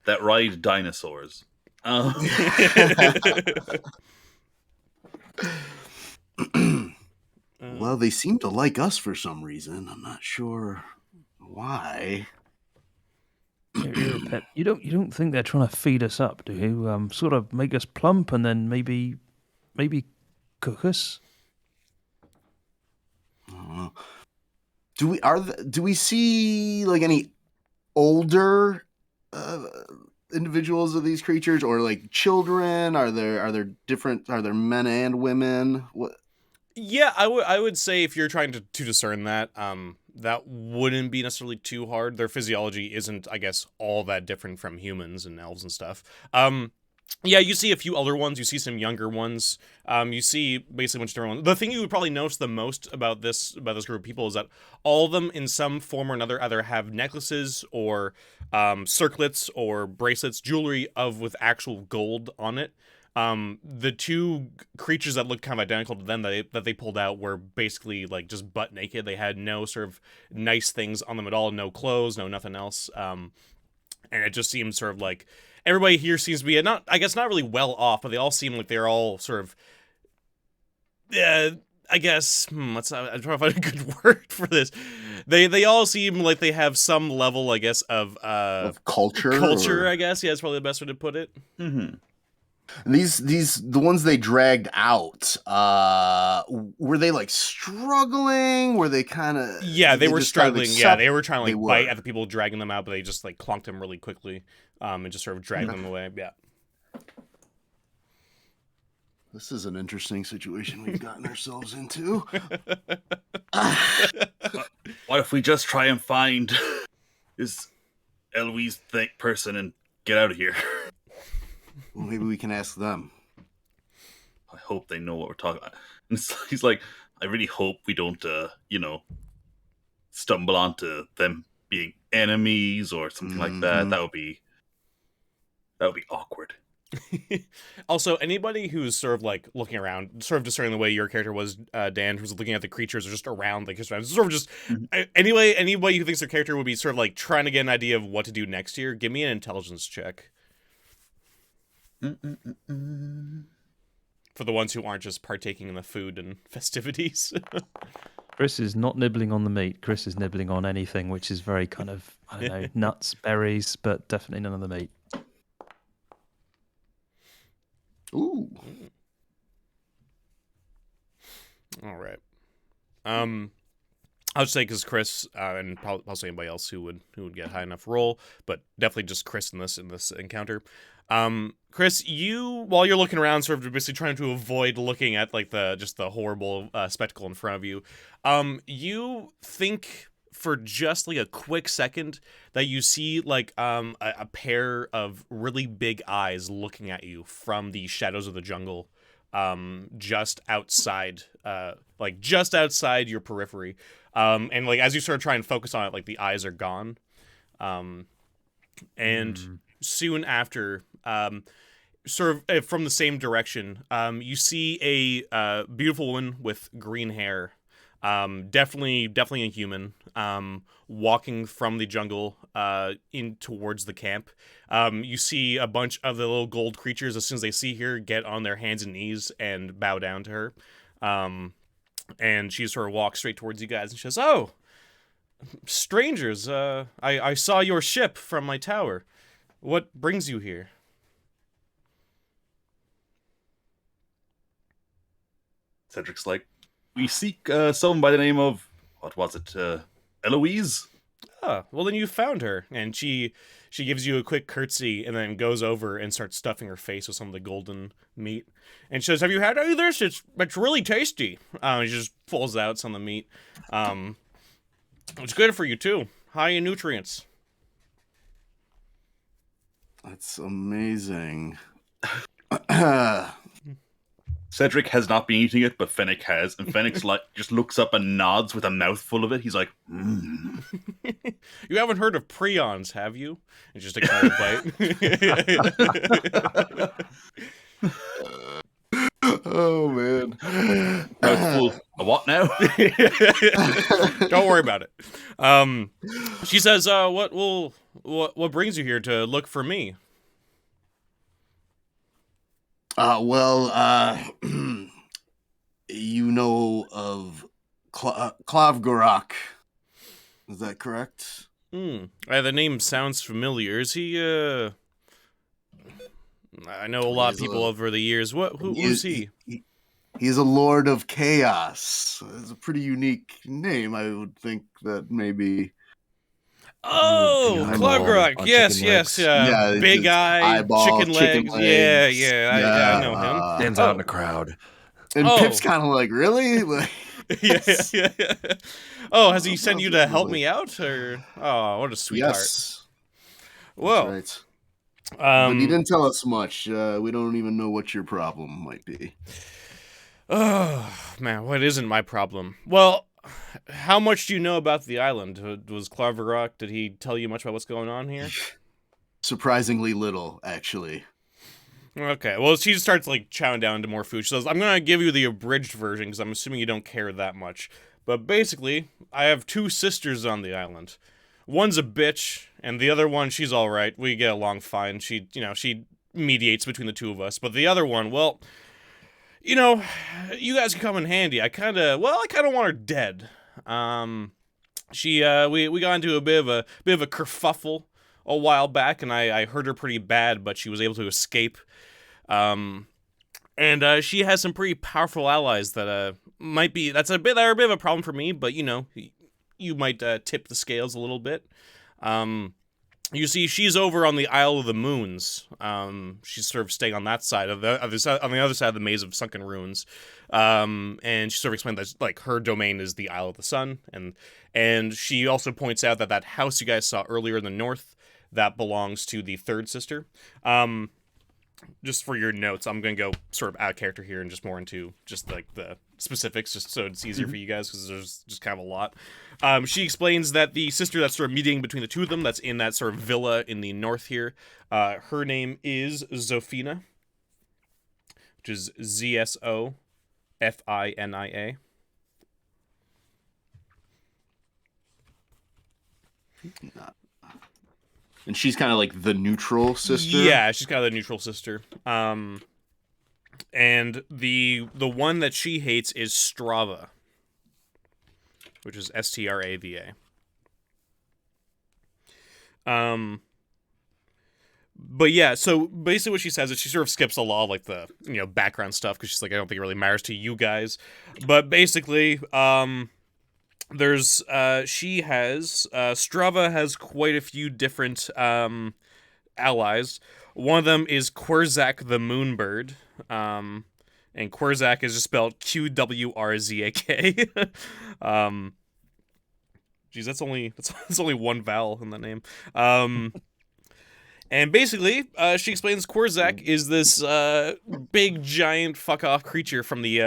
[SPEAKER 4] That ride dinosaurs.
[SPEAKER 1] Well, they seem to like us for some reason. I'm not sure why.
[SPEAKER 5] Pep, you don't think they're trying to feed us up, do you? Sort of make us plump and then maybe cook us?
[SPEAKER 1] Do we see like any older individuals of these creatures, or like children? Are there men and women? What?
[SPEAKER 3] Yeah, I would say if you're trying to discern that, that wouldn't be necessarily too hard. Their physiology isn't, I guess, all that different from humans and elves and stuff. Yeah, you see a few older ones. You see some younger ones. You see basically a bunch of different ones. The thing you would probably notice the most about this group of people is that all of them, in some form or another, either have necklaces or circlets or bracelets, jewelry with actual gold on it. The two creatures that look kind of identical to them that they pulled out were basically like just butt naked. They had no sort of nice things on them at all. No clothes, no nothing else. And it just seems sort of like everybody here seems to be not really well off, but they all seem like they're all sort of, I guess, I'm trying to find a good word for this. They all seem like they have some level, I guess, of
[SPEAKER 1] culture.
[SPEAKER 3] Culture, I guess. Yeah, that's probably the best way to put it.
[SPEAKER 4] Mm-hmm.
[SPEAKER 1] And the ones they dragged out, were they like struggling? Were they kind of?
[SPEAKER 3] Yeah, they were struggling. Yeah, they were trying to like bite at the people dragging them out, but they just like clonked them really quickly, and just sort of dragged them away. Yeah.
[SPEAKER 1] This is an interesting situation we've gotten ourselves into.
[SPEAKER 4] What if we just try and find this Eloise person and get out of here?
[SPEAKER 1] Well, maybe we can ask them.
[SPEAKER 4] I hope they know what we're talking about. And he's like, I really hope we don't, stumble onto them being enemies or something like that. That would be awkward.
[SPEAKER 3] Also, anybody who's sort of like looking around, sort of discerning the way your character was, Dan, who's looking at the creatures or just around, like sort of just anybody who thinks their character would be sort of like trying to get an idea of what to do next year, give me an intelligence check. For the ones who aren't just partaking in the food and festivities.
[SPEAKER 5] Chris is not nibbling on the meat. Chris is nibbling on anything, which is very kind of, I don't know, nuts, berries, but definitely none of the meat.
[SPEAKER 1] Ooh.
[SPEAKER 3] All right. I'll just say because Chris and possibly anybody else who would get high enough roll, but definitely just Chris in this encounter. Chris, while you're looking around, sort of basically trying to avoid looking at like the horrible spectacle in front of you, you think for just like a quick second that you see like a pair of really big eyes looking at you from the shadows of the jungle, just outside like just outside your periphery. And like as you sort of try and focus on it, like the eyes are gone. And soon after, sort of from the same direction, you see a beautiful woman with green hair, definitely a human, walking from the jungle in towards the camp. You see a bunch of the little gold creatures, as soon as they see her, get on their hands and knees and bow down to her. And she sort of walks straight towards you guys and she says, "Oh, strangers, I saw your ship from my tower. What brings you here?"
[SPEAKER 4] Cedric's like, "We seek someone by the name of, what was it, Eloise?"
[SPEAKER 3] "Oh, well then you found her." And she gives you a quick curtsy and then goes over and starts stuffing her face with some of the golden meat. And she says, "Have you had any of this? It's really tasty." She just pulls out some of the meat. It's good for you too. High in nutrients.
[SPEAKER 1] That's amazing.
[SPEAKER 4] Cedric has not been eating it, but Fennec has, and Fennec's like just looks up and nods with a mouthful of it. He's like, "Mm."
[SPEAKER 3] You haven't heard of prions, have you? And just a kind of bite.
[SPEAKER 1] Oh man.
[SPEAKER 4] Mouthful. A what now?
[SPEAKER 3] Don't worry about it. She says, what brings you here to look for me?"
[SPEAKER 1] You know of Klavgarak. Is that correct?
[SPEAKER 3] The name sounds familiar. Is he, I know a lot of people over the years. Who's he?
[SPEAKER 1] He's a Lord of Chaos. It's a pretty unique name. I would think that maybe...
[SPEAKER 3] Oh, Klavgarak. Yes.
[SPEAKER 1] Yeah,
[SPEAKER 3] big eye,
[SPEAKER 1] eyeball,
[SPEAKER 3] chicken legs. Yeah, I know him.
[SPEAKER 2] Stands out in the crowd.
[SPEAKER 1] And Pip's kind of like, really? Like,
[SPEAKER 3] yeah. Oh, has he sent you to help me out? Or what a sweetheart.
[SPEAKER 1] yes.
[SPEAKER 3] Whoa.
[SPEAKER 1] That's right. But he didn't tell us much. We don't even know what your problem might be.
[SPEAKER 3] Oh, man, what isn't my problem? Well, how much do you know about the island? Was Klavgarak, did he tell you much about what's going on here?
[SPEAKER 1] Surprisingly little, actually.
[SPEAKER 3] Okay, well, she starts, like, chowing down into more food. She says, "I'm gonna give you the abridged version, because I'm assuming you don't care that much. But basically, I have two sisters on the island. One's a bitch, and the other one, she's alright. We get along fine. She mediates between the two of us. But the other one, well, you guys can come in handy. I kinda want her dead. We got into a bit of a kerfuffle a while back, and I hurt her pretty bad, but she was able to escape. And she has some pretty powerful allies that are a bit of a problem for me, but you might tip the scales a little bit. You see, she's over on the Isle of the Moons. She's sort of staying on that side on the other side of the Maze of Sunken Ruins. And she sort of explained that, like, her domain is the Isle of the Sun, and she also points out that house you guys saw earlier in the north, that belongs to the third sister. Just for your notes, I'm going to go sort of out of character here and just more into just like the specifics, just so it's easier for you guys, because there's just kind of a lot. She explains that the sister that's sort of mediating between the two of them, that's in that sort of villa in the north here, her name is Zofina, which is Zsofina.
[SPEAKER 1] And she's kind of like the neutral sister?
[SPEAKER 3] Yeah, she's kind of the neutral sister. And the one that she hates is Strava, which is Strava. But yeah, so basically what she says is she sort of skips a lot of, like, the, background stuff, because she's like, I don't think it really matters to you guys. But basically, Strava has quite a few different allies. One of them is Qurzak the Moonbird, and Qurzak is just spelled Qwrzak. Geez, that's only one vowel in that name. And basically, she explains Korzak is this big, giant, fuck-off creature from the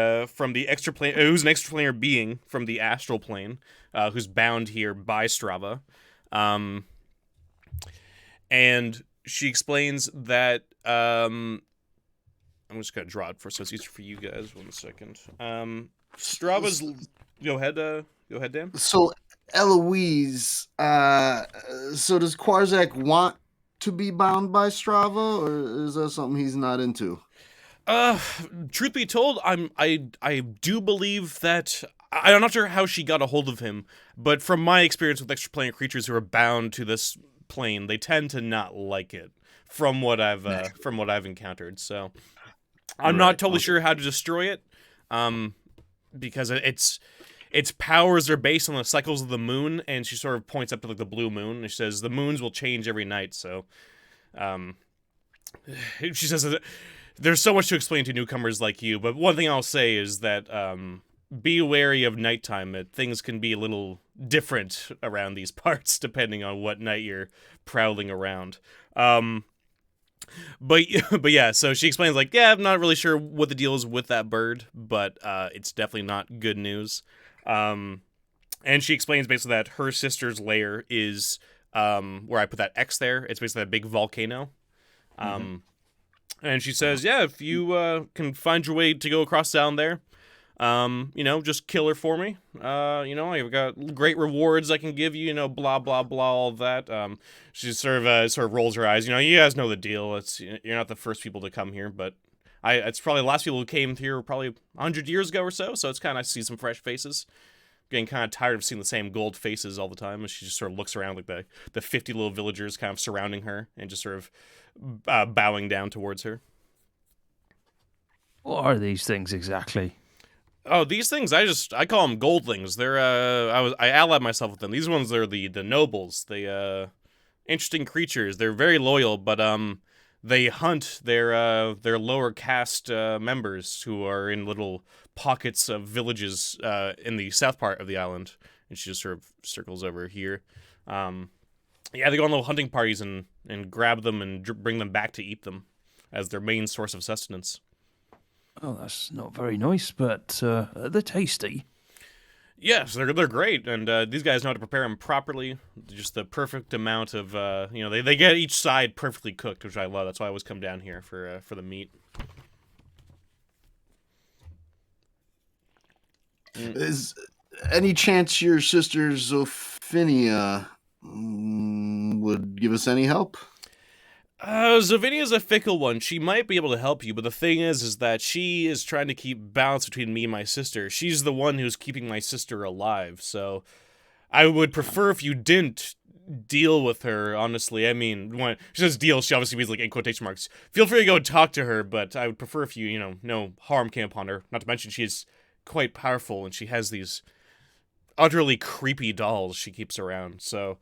[SPEAKER 3] extra plane, who's an extraplanar being from the astral plane, who's bound here by Strava. And she explains that I'm just gonna draw it for so it's easier for you guys. 1 second. Strava's. Go ahead, Dan.
[SPEAKER 1] So Eloise, so does Kwarzak want to be bound by Strava, or is that something he's not into?
[SPEAKER 3] Truth be told, I do believe that I'm not sure how she got a hold of him, but from my experience with extraplanar creatures who are bound to this plane, they tend to not like it. From what I've encountered, so I'm not totally sure how to destroy it, because its powers are based on the cycles of the moon, and she sort of points up to like the blue moon, and she says the moons will change every night. So, she says that there's so much to explain to newcomers like you, but one thing I'll say is that be wary of nighttime. That things can be a little different around these parts depending on what night you're prowling around. But yeah, so she explains like, yeah, I'm not really sure what the deal is with that bird, but it's definitely not good news. And she explains basically that her sister's lair is where I put that X there. It's basically that big volcano. And she says, yeah, if you can find your way to go across down there, just kill her for me. I've got great rewards I can give you, blah, blah, blah, all that. She sort of rolls her eyes. You guys know the deal. You're not the first people to come here, but it's probably the last people who came here probably 100 years ago or so, it's kind of nice to see some fresh faces. Getting kind of tired of seeing the same gold faces all the time, and she just sort of looks around like the 50 little villagers kind of surrounding her and just sort of bowing down towards her.
[SPEAKER 5] What are these things exactly?
[SPEAKER 3] Oh, these things, I call them goldlings. They're I allied myself with them. These ones are the nobles. They interesting creatures. They're very loyal, but they hunt their lower caste members who are in little pockets of villages in the south part of the island. And she just sort of circles over here. They go on little hunting parties and grab them and bring them back to eat them as their main source of sustenance.
[SPEAKER 5] Oh, that's not very nice, but they're tasty.
[SPEAKER 3] Yes, they're great, and these guys know how to prepare them properly. Just the perfect amount of, they get each side perfectly cooked, which I love. That's why I always come down here for the meat.
[SPEAKER 1] Is any chance your sister Zophinia would give us any help?
[SPEAKER 3] Zavinia's a fickle one. She might be able to help you, but the thing is that she is trying to keep balance between me and my sister. She's the one who's keeping my sister alive, so I would prefer if you didn't deal with her, honestly. I mean, when she says deal, she obviously means like in quotation marks. Feel free to go talk to her, but I would prefer if you, no harm came upon her. Not to mention she's quite powerful, and she has these utterly creepy dolls she keeps around, so,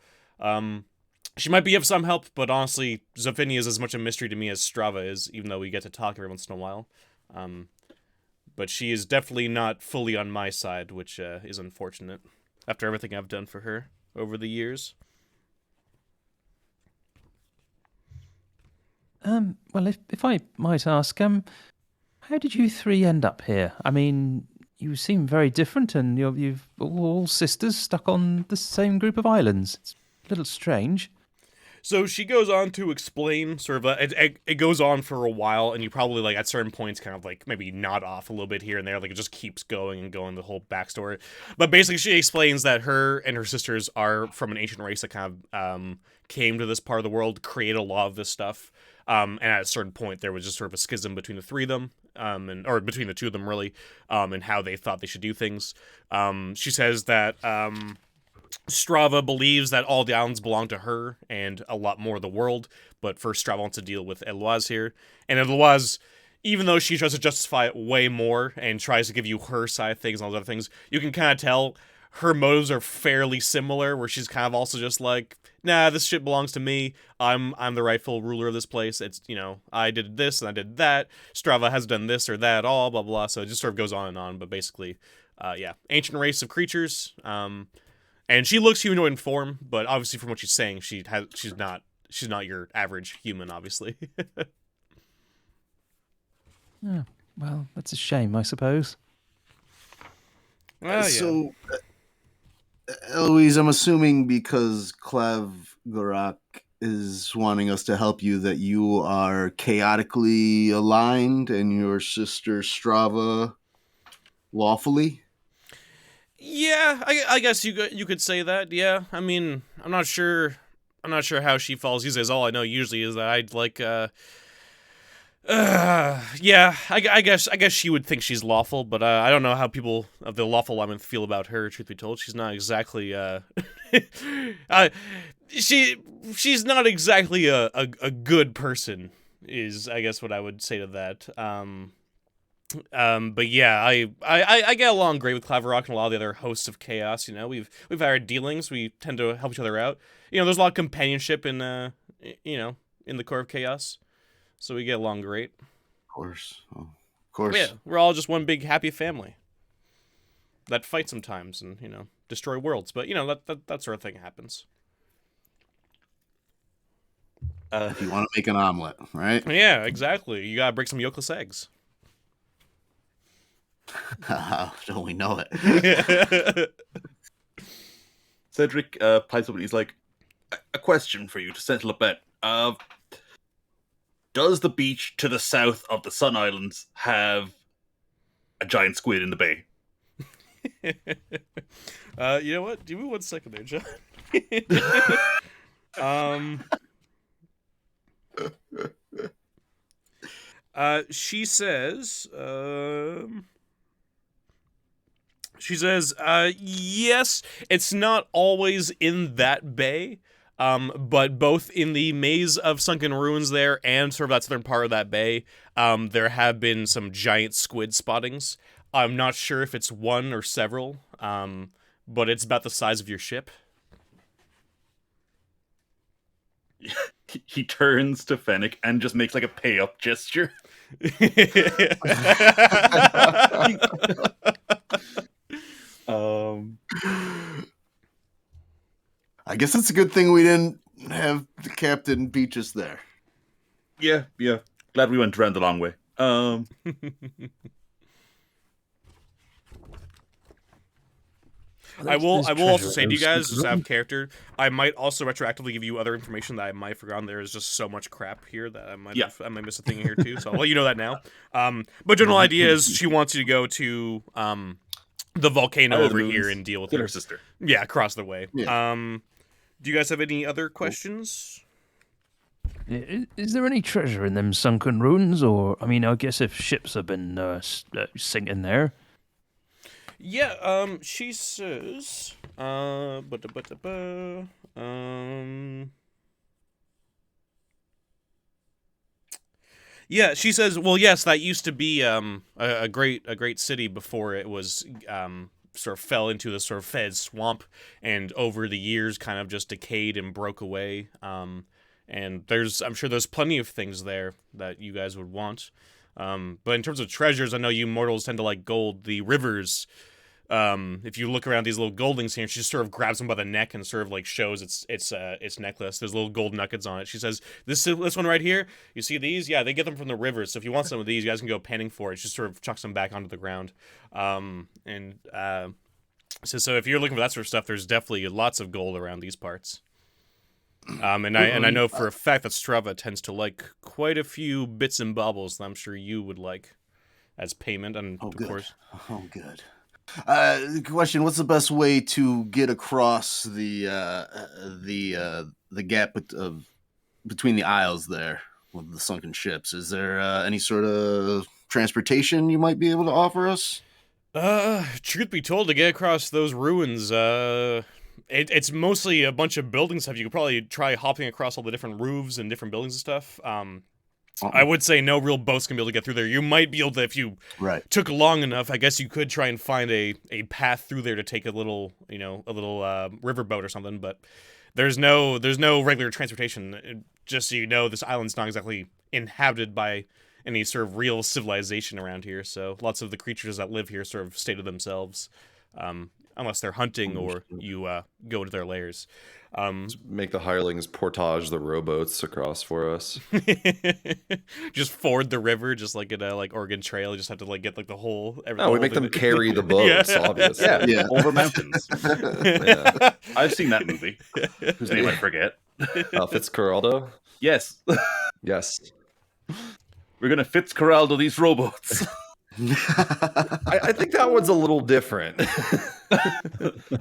[SPEAKER 3] she might be of some help, but honestly, Zophinia is as much a mystery to me as Strava is, even though we get to talk every once in a while. But she is definitely not fully on my side, which is unfortunate, after everything I've done for her over the years.
[SPEAKER 5] Well, if I might ask, how did you three end up here? I mean, you seem very different, and you've all sisters stuck on the same group of islands. It's a little strange.
[SPEAKER 3] So she goes on to explain, sort of, it goes on for a while, and you probably, like, at certain points kind of, like, maybe nod off a little bit here and there, like, it just keeps going and going, the whole backstory. But basically, she explains that her and her sisters are from an ancient race that kind of came to this part of the world, created a lot of this stuff, and at a certain point, there was just sort of a schism between the three of them, or between the two of them, really, and how they thought they should do things. She says that, Strava believes that all the islands belong to her and a lot more of the world, but first Strava wants to deal with Eloise here. And Eloise, even though she tries to justify it way more and tries to give you her side of things and all those other things, you can kind of tell her motives are fairly similar, where she's kind of also just like, nah, this shit belongs to me. I'm the rightful ruler of this place. It's, I did this and I did that. Strava has done this or that, all blah, blah. So it just sort of goes on and on. But basically, ancient race of creatures. And she looks humanoid in form, but obviously from what she's saying, she's not your average human, obviously.
[SPEAKER 5] Yeah, well, that's a shame, I suppose.
[SPEAKER 3] Well, yeah.
[SPEAKER 1] So, Eloise, I'm assuming because Clav Garak is wanting us to help you that you are chaotically aligned and your sister Strava lawfully?
[SPEAKER 3] Yeah, I guess you could say that. Yeah, I mean, I'm not sure how she falls these days. All I know usually is that I'd like yeah, I guess she would think she's lawful, but I don't know how people of the lawful alignment feel about her. Truth be told, she's not exactly uh, she's not exactly a good person. Is I guess what I would say to that. But yeah, I get along great with Claverock and a lot of the other hosts of Chaos. You know, we've had our dealings. We tend to help each other out. You know, there's a lot of companionship in you know, in the core of Chaos, so we get along great.
[SPEAKER 1] Of course. Oh, of course.
[SPEAKER 3] Yeah, we're all just one big happy family that fight sometimes and, you know, destroy worlds. But, you know, that sort of thing happens.
[SPEAKER 1] If you want to make an omelet, right?
[SPEAKER 3] Yeah, exactly. You gotta break some yolkless eggs.
[SPEAKER 1] Don't we know it?
[SPEAKER 4] Cedric pipes up and he's like, a question for you to settle a bet. Does the beach to the south of the Sun Islands have a giant squid in the bay?
[SPEAKER 3] You know what? Give me 1 second there, John. She says, yes, it's not always in that bay, but both in the maze of sunken ruins there and sort of that southern part of that bay, there have been some giant squid spottings. I'm not sure if it's one or several, but it's about the size of your ship.
[SPEAKER 4] He turns to Fennec and just makes like a pay up gesture.
[SPEAKER 1] I guess it's a good thing we didn't have the captain beach us there.
[SPEAKER 4] Yeah. Glad we went around the long way.
[SPEAKER 3] I will also say to you guys, just out of character, I might also retroactively give you other information that I might have forgotten. There is just so much crap here that I might miss a thing here too. So I'll let you know that now. But general idea is she wants you to go to the volcano over here and deal with
[SPEAKER 4] her sister.
[SPEAKER 3] Yeah, across the way.
[SPEAKER 1] Yeah.
[SPEAKER 3] Do you guys have any other questions?
[SPEAKER 5] Is there any treasure in them sunken ruins? Or, I mean, I guess if ships have been sinking there.
[SPEAKER 3] Yeah, she says, yeah, she says, well, yes, that used to be, a great city before it was, sort of fell into this sort of fed swamp and over the years kind of just decayed and broke away. And I'm sure there's plenty of things there that you guys would want. But in terms of treasures, I know you mortals tend to like gold. The rivers, if you look around these little goldings here, she just sort of grabs them by the neck and sort of like shows its necklace. There's little gold nuggets on it. She says, this one right here, you see these? Yeah, they get them from the rivers. So if you want some of these, you guys can go panning for it. She just sort of chucks them back onto the ground. So if you're looking for that sort of stuff, there's definitely lots of gold around these parts. And I know for a fact that Strava tends to like quite a few bits and baubles that I'm sure you would like as payment. And
[SPEAKER 1] Oh,
[SPEAKER 3] of
[SPEAKER 1] good.
[SPEAKER 3] course,
[SPEAKER 1] Oh, good. Question: what's the best way to get across the gap between the isles there with the sunken ships? Is there any sort of transportation you might be able to offer us?
[SPEAKER 3] truth be told, to get across those ruins, it's mostly a bunch of building stuff. You could probably try hopping across all the different roofs and different buildings and stuff. I would say no real boats can be able to get through there. You might be able to, if you took long enough, I guess you could try and find a path through there to take a little riverboat or something, but there's no regular transportation. Just so you know, this island's not exactly inhabited by any sort of real civilization around here, so lots of the creatures that live here sort of stay to themselves. unless they're hunting or you go to their lairs.
[SPEAKER 2] Make the hirelings portage the rowboats across for us.
[SPEAKER 3] Just ford the river, just like in a like Oregon Trail. You just have to like get like the whole.
[SPEAKER 2] No, we make them carry the boats, obviously.
[SPEAKER 4] Yeah, over mountains.
[SPEAKER 2] Yeah.
[SPEAKER 4] I've seen that movie, whose name I forget.
[SPEAKER 2] Fitzcarraldo?
[SPEAKER 4] Yes.
[SPEAKER 2] Yes.
[SPEAKER 4] We're gonna Fitzcarraldo these rowboats.
[SPEAKER 2] I think that one's a little different.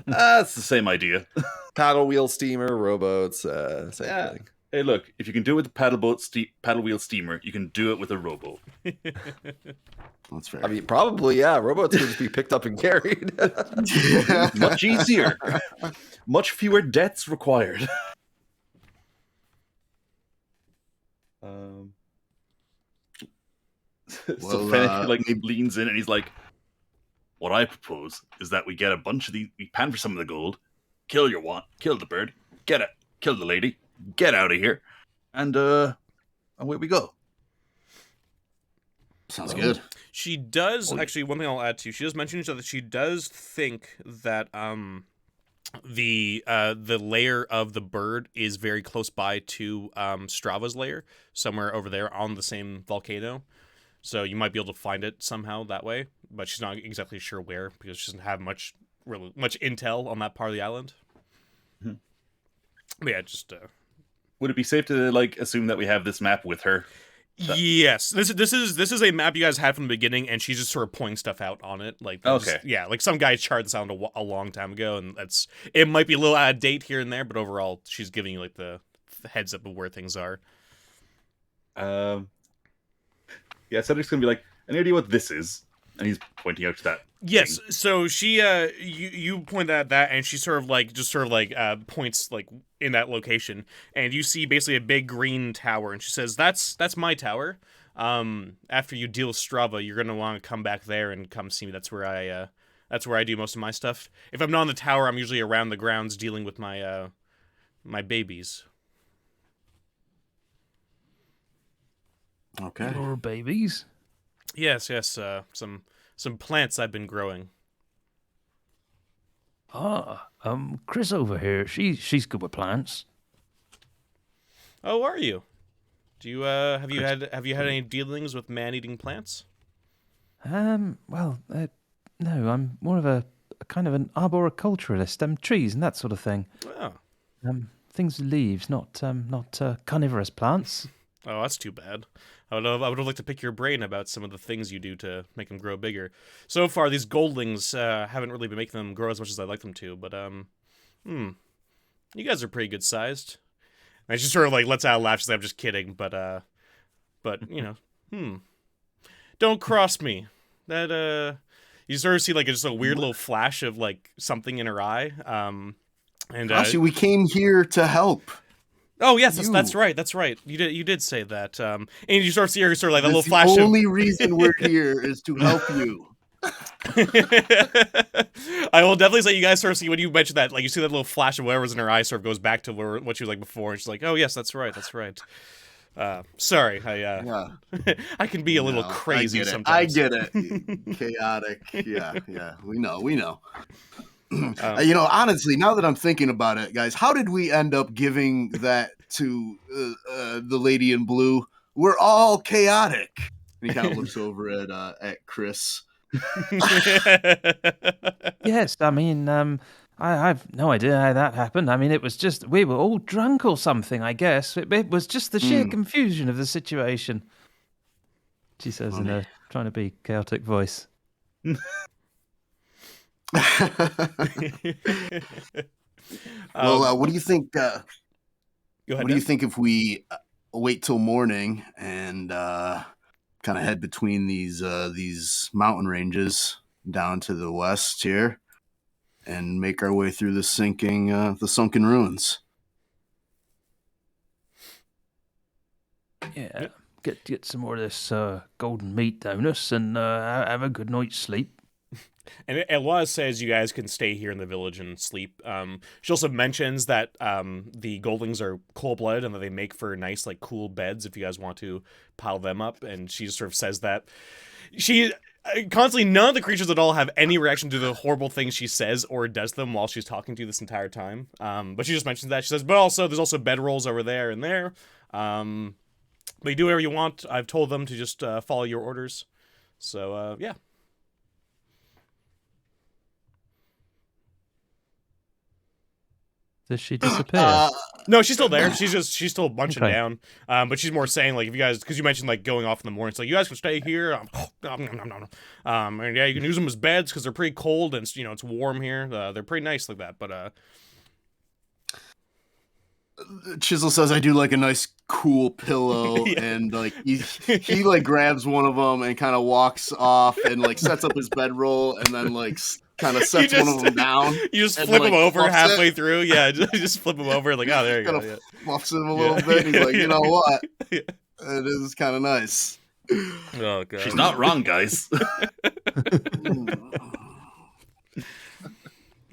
[SPEAKER 4] That's the same idea.
[SPEAKER 2] Paddle wheel steamer, rowboats, same thing.
[SPEAKER 4] Hey, look, if you can do it with the paddle wheel steamer, you can do it with a rowboat.
[SPEAKER 1] That's fair.
[SPEAKER 2] I mean, probably, yeah. Rowboats can just be picked up and carried.
[SPEAKER 4] Much easier. Much fewer deaths required. So Fennec leans in and he's like, "What I propose is that we get a bunch of these. We pan for some of the gold, kill the bird, get it, kill the lady, get out of here, and away we go."
[SPEAKER 1] Sounds good.
[SPEAKER 3] She does actually. One thing I'll add to. She does mention that she does think that the lair of the bird is very close by to Strava's lair, somewhere over there on the same volcano. So you might be able to find it somehow that way, but she's not exactly sure where because she doesn't have much intel on that part of the island.
[SPEAKER 4] Mm-hmm.
[SPEAKER 3] But yeah, just
[SPEAKER 4] would it be safe to like assume that we have this map with her?
[SPEAKER 3] Yes, this is a map you guys had from the beginning, and she's just sort of pointing stuff out on it. Like,
[SPEAKER 4] okay,
[SPEAKER 3] yeah, like some guy charted this out a long time ago, and it might be a little out of date here and there, but overall, she's giving you like the heads up of where things are.
[SPEAKER 4] Yeah, Cedric's gonna be like, "Any idea what this is?" And he's pointing out to that.
[SPEAKER 3] Yes,
[SPEAKER 4] thing.
[SPEAKER 3] so she you point at that, and she sort of points like in that location, and you see basically a big green tower, and she says, "That's my tower. After you deal with Strava, you're gonna want to come back there and come see me. That's where I do most of my stuff. If I'm not on the tower, I'm usually around the grounds dealing with my my babies."
[SPEAKER 1] Okay.
[SPEAKER 5] Your babies?
[SPEAKER 3] Yes. Some plants I've been growing.
[SPEAKER 5] Chris over here, she's good with plants.
[SPEAKER 3] Oh, are you? Do you have you had any dealings with man-eating plants?
[SPEAKER 5] Well, no, I'm more of a kind of an arboriculturalist, trees and that sort of thing.
[SPEAKER 3] Oh.
[SPEAKER 5] Things with leaves, not carnivorous plants.
[SPEAKER 3] Oh, that's too bad. I would have liked to pick your brain about some of the things you do to make them grow bigger. So far, these goldlings haven't really been making them grow as much as I'd like them to, but you guys are pretty good sized. And she sort of like lets out a laugh. She's like, "I'm just kidding," but you know, don't cross me. That you sort of see like just a weird little flash of like something in her eye. And
[SPEAKER 1] actually, we came here to help.
[SPEAKER 3] Oh yes, that's right. That's right. You did say that. And you sort of see her sort of like a little flash.
[SPEAKER 1] The only reason we're here is to help you.
[SPEAKER 3] I will definitely say you guys sort of see when you mentioned that, like you see that little flash of whatever's in her eye sort of goes back to what she was like before, and she's like, "Oh yes, that's right. Sorry, I can be a little crazy sometimes.
[SPEAKER 1] I get it. Chaotic. Yeah. We know. You know, honestly, now that I'm thinking about it, guys, how did we end up giving that to the lady in blue? We're all chaotic. And he kind of looks over at Chris.
[SPEAKER 5] Yes, I mean, I've no idea how that happened. I mean, it was just we were all drunk or something. I guess it was just the sheer confusion of the situation. She says in a trying to be chaotic voice.
[SPEAKER 1] Well, what do you think?
[SPEAKER 3] Go ahead,
[SPEAKER 1] what do you think if we wait till morning and kind of head between these mountain ranges down to the west here, and make our way through the sunken ruins?
[SPEAKER 5] Yeah, get some more of this golden meat down us and have a good night's sleep.
[SPEAKER 3] And Eloise says you guys can stay here in the village and sleep. She also mentions that the goldlings are cold-blooded and that they make for nice, like, cool beds if you guys want to pile them up. And she sort of says that constantly, none of the creatures at all have any reaction to the horrible things she says or does them while she's talking to you this entire time. But she just mentions that. She says, but also, there's also bedrolls over there and there. But you do whatever you want. I've told them to just follow your orders. So, yeah.
[SPEAKER 5] Does she disappear?
[SPEAKER 3] No, she's still there. She's still munching
[SPEAKER 5] Okay.
[SPEAKER 3] down. But she's more saying, like, if you guys, because you mentioned, like, going off in the morning, it's like, you guys can stay here. And yeah, you can use them as beds because they're pretty cold and, you know, it's warm here. They're pretty nice like that. But,
[SPEAKER 1] Chisel says, I do like a nice cool pillow.
[SPEAKER 3] Yeah.
[SPEAKER 1] And like he like grabs one of them and kind of walks off and like sets up his bedroll and then like kind of sets one of them down.
[SPEAKER 3] You just
[SPEAKER 1] and,
[SPEAKER 3] flip
[SPEAKER 1] like,
[SPEAKER 3] him over
[SPEAKER 1] fluffs
[SPEAKER 3] halfway
[SPEAKER 1] it.
[SPEAKER 3] through. Yeah, just flip him over. Like, oh, there you go.
[SPEAKER 1] Kind
[SPEAKER 3] Yeah.
[SPEAKER 1] of fluffs him a little
[SPEAKER 3] Yeah.
[SPEAKER 1] bit. He's like, you know what?
[SPEAKER 3] Yeah.
[SPEAKER 1] It is kind of nice.
[SPEAKER 3] Oh, God.
[SPEAKER 4] She's not wrong, guys.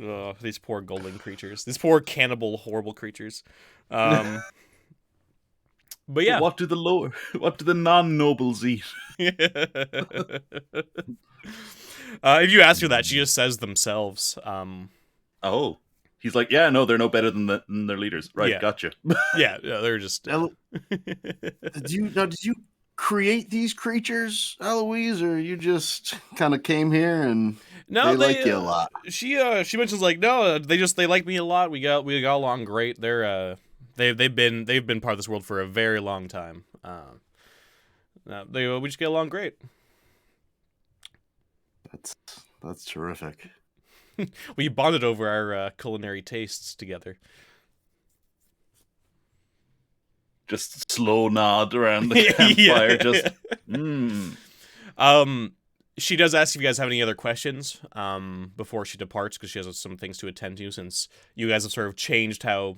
[SPEAKER 3] Oh, these poor golden creatures. These poor cannibal, horrible creatures. But yeah.
[SPEAKER 4] What do the non-nobles eat?
[SPEAKER 3] If you ask her that, she just says themselves.
[SPEAKER 4] Oh. He's like, yeah, no, they're no better than their leaders. Right,
[SPEAKER 3] Yeah.
[SPEAKER 4] gotcha.
[SPEAKER 3] Yeah, they're just.
[SPEAKER 1] Did you create these creatures, Eloise, or you just kind of came here and
[SPEAKER 3] No,
[SPEAKER 1] they like you a lot?
[SPEAKER 3] She mentions like, no, they like me a lot. We got along great. They've been part of this world for a very long time. We just get along great.
[SPEAKER 1] That's terrific.
[SPEAKER 3] We bonded over our culinary tastes together.
[SPEAKER 4] Just slow nod around the campfire. Just,
[SPEAKER 3] She does ask if you guys have any other questions before she departs, because she has some things to attend to, since you guys have sort of changed how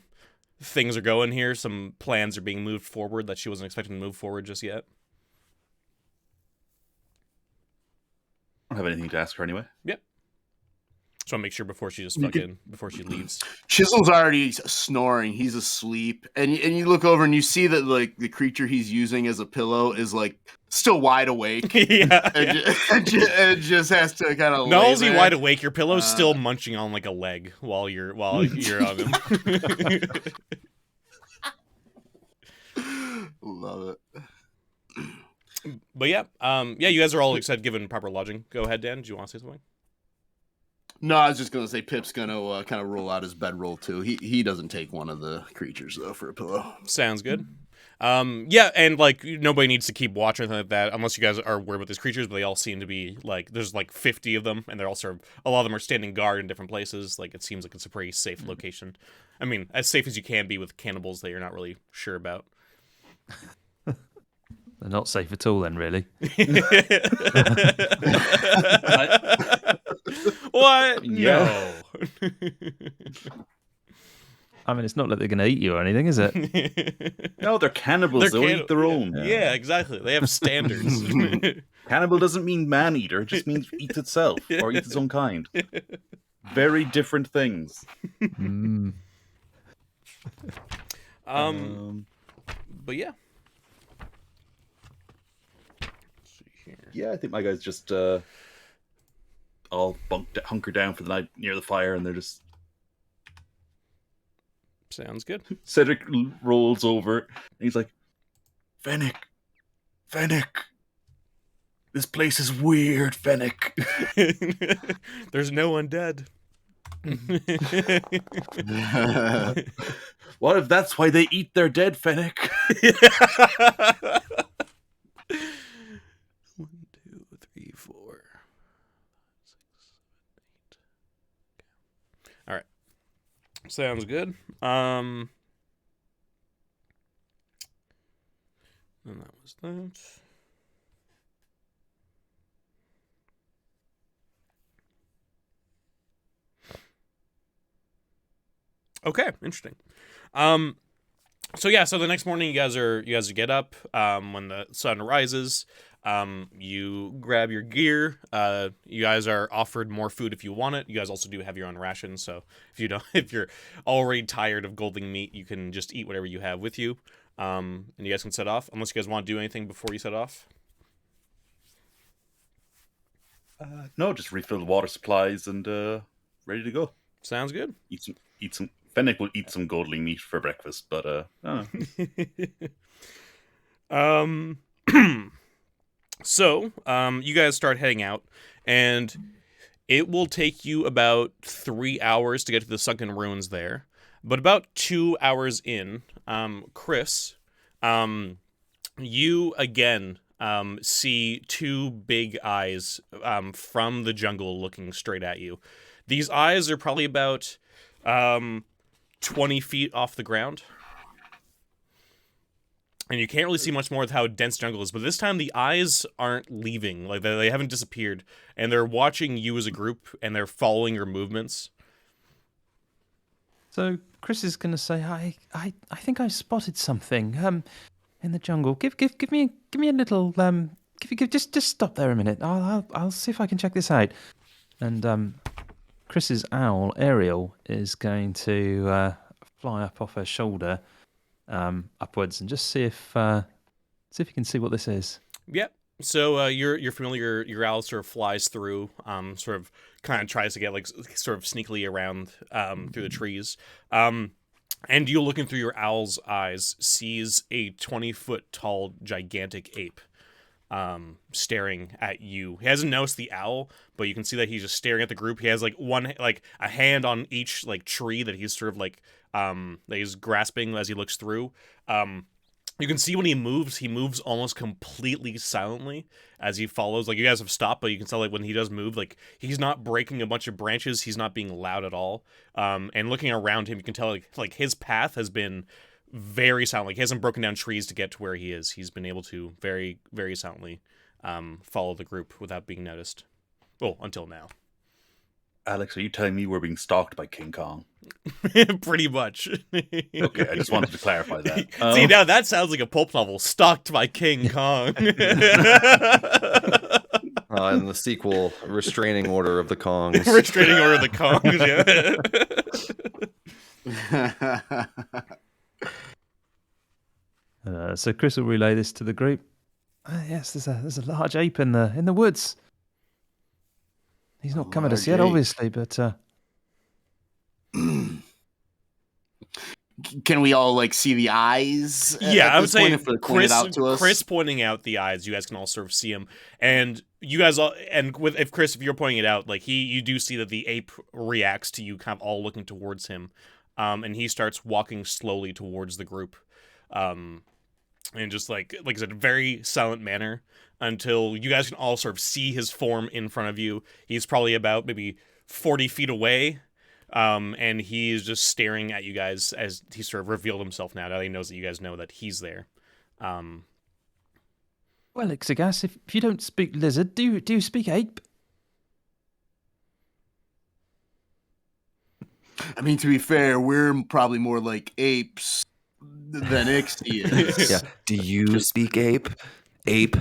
[SPEAKER 3] things are going here. Some plans are being moved forward that she wasn't expecting to move forward just yet.
[SPEAKER 4] I don't have anything to ask her anyway.
[SPEAKER 3] Yep. Just want to make sure before she before she leaves.
[SPEAKER 1] Chisel's already snoring. He's asleep, and you look over and you see that like the creature he's using as a pillow is like still wide awake.
[SPEAKER 3] Yeah.
[SPEAKER 1] And just has to kind of.
[SPEAKER 3] Not only is he wide awake, your pillow's still munching on like a leg while you're on him.
[SPEAKER 1] Love it.
[SPEAKER 3] But yeah, you guys are all excited given proper lodging. Go ahead, Dan. Do you want to say something?
[SPEAKER 1] No, I was just gonna say Pip's gonna kind of roll out his bedroll too. He doesn't take one of the creatures though for a pillow.
[SPEAKER 3] Sounds good. Yeah, and like nobody needs to keep watch or anything like that unless you guys are worried about these creatures, but they all seem to be like there's like 50 of them, and they're all sort of a lot of them are standing guard in different places. Like it seems like it's a pretty safe location. I mean, as safe as you can be with cannibals that you're not really sure about.
[SPEAKER 5] They're not safe at all then, really.
[SPEAKER 3] What?
[SPEAKER 4] Yeah.
[SPEAKER 3] No.
[SPEAKER 5] I mean, it's not like they're going to eat you or anything, is it?
[SPEAKER 4] No, they're cannibals. They'll eat their own.
[SPEAKER 3] Yeah, exactly. They have standards.
[SPEAKER 4] Cannibal doesn't mean man-eater. It just means eats itself or eats its own kind. Very different things.
[SPEAKER 5] Mm.
[SPEAKER 3] But yeah.
[SPEAKER 4] Yeah, I think my guys just all hunker down for the night near the fire, and they're just.
[SPEAKER 3] Sounds good.
[SPEAKER 4] Cedric rolls over, and he's like, Fennec, this place is weird, Fennec.
[SPEAKER 3] There's no one dead.
[SPEAKER 4] What if that's why they eat their dead, Fennec?
[SPEAKER 3] 1, 2, 3, 4, 5, 6, 7, 8. All right. Sounds good. And that was that. Okay, interesting. So yeah, so the next morning you guys get up when the sun rises. You grab your gear. You guys are offered more food if you want it. You guys also do have your own rations, so if you're already tired of golding meat, you can just eat whatever you have with you. And you guys can set off, unless you guys want to do anything before you set off.
[SPEAKER 4] No, just refill the water supplies and ready to go.
[SPEAKER 3] Sounds good.
[SPEAKER 4] Eat some. Fennec will eat some goldling meat for breakfast, but I don't know.
[SPEAKER 3] So, you guys start heading out, and it will take you about 3 hours to get to the sunken ruins there. But about 2 hours in, Chris, you again see two big eyes from the jungle looking straight at you. These eyes are probably about 20 feet off the ground. And you can't really see much more of how dense jungle is, but this time the eyes aren't leaving. Like, they haven't disappeared, and they're watching you as a group, and they're following your movements.
[SPEAKER 5] So Chris is going to say, I think I spotted something in the jungle. Give me a little just stop there a minute. I'll see if I can check this out. And Chris's owl Ariel is going to fly up off her shoulder upwards and just see if you can see what this is.
[SPEAKER 3] Yep. So you're familiar. Your owl sort of flies through, sort of kind of tries to get like sort of sneakily around through the trees. And you, looking through your owl's eyes, sees a 20-foot tall gigantic ape staring at you. He hasn't noticed the owl, but you can see that he's just staring at the group. He has like a hand on each like tree that he's sort of like that he's grasping as he looks through. You can see when he moves almost completely silently as he follows. Like, you guys have stopped, but you can tell like when he does move, like he's not breaking a bunch of branches. He's not being loud at all. And looking around him, you can tell like his path has been very silent. Like, he hasn't broken down trees to get to where he is. He's been able to very, very silently follow the group without being noticed. Well, until now.
[SPEAKER 4] Alex, are you telling me we're being stalked by King Kong?
[SPEAKER 3] Pretty much.
[SPEAKER 4] Okay, I just wanted to clarify that.
[SPEAKER 3] See, now that sounds like a pulp novel. Stalked by King Kong.
[SPEAKER 2] And the sequel, Restraining Order of the Kongs.
[SPEAKER 3] Restraining Order of the Kongs, yeah.
[SPEAKER 5] So Chris will relay this to the group. Yes, there's a large ape in the woods. He's not come at us yet, obviously, but
[SPEAKER 1] can we all like see the eyes?
[SPEAKER 3] Yeah, I would say
[SPEAKER 1] Chris
[SPEAKER 3] pointing out the eyes. You guys can all sort of see him, and you guys all, and if Chris, if you're pointing it out, like you do see that the ape reacts to you, kind of all looking towards him, and he starts walking slowly towards the group, and just like I said, very silent manner until you guys can all sort of see his form in front of you. He's probably about maybe 40 feet away. And he is just staring at you guys as he sort of revealed himself now that he knows that you guys know that he's there.
[SPEAKER 5] Well, Ixagas, if you don't speak lizard, do you speak ape?
[SPEAKER 1] I mean, to be fair, we're probably more like apes than Ixie is.
[SPEAKER 2] Yeah. Do you speak ape? Ape?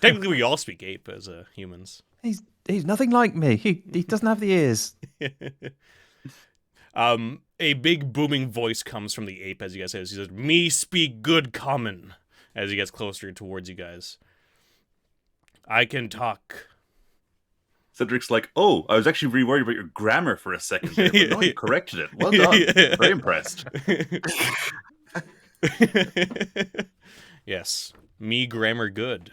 [SPEAKER 3] Technically, we all speak ape as humans.
[SPEAKER 5] He's nothing like me. He doesn't have the ears.
[SPEAKER 3] A big booming voice comes from the ape as you guys say this. He says, "Me speak good common," as he gets closer towards you guys. "I can talk."
[SPEAKER 4] Cedric's like, "Oh, I was actually really worried about your grammar for a second there, but no, you corrected it. Well done. Very impressed."
[SPEAKER 3] Yes, me grammar good.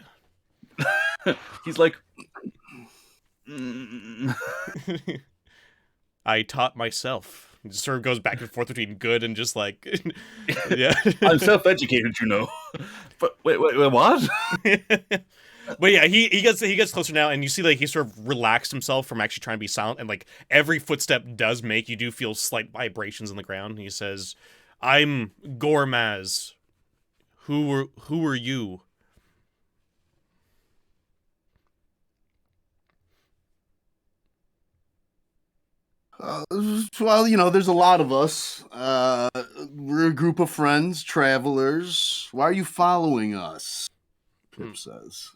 [SPEAKER 4] He's like,
[SPEAKER 3] I taught myself. It just sort of goes back and forth between good and just like, yeah.
[SPEAKER 4] I'm self-educated, you know. But wait, what?
[SPEAKER 3] But yeah, he gets closer now, and you see like he sort of relaxed himself from actually trying to be silent, and like every footstep does make you do feel slight vibrations in the ground. He says, "I'm Gormaz. Who are you?"
[SPEAKER 1] Well, you know, there's a lot of us. We're a group of friends, travelers. Why are you following us? Pip says.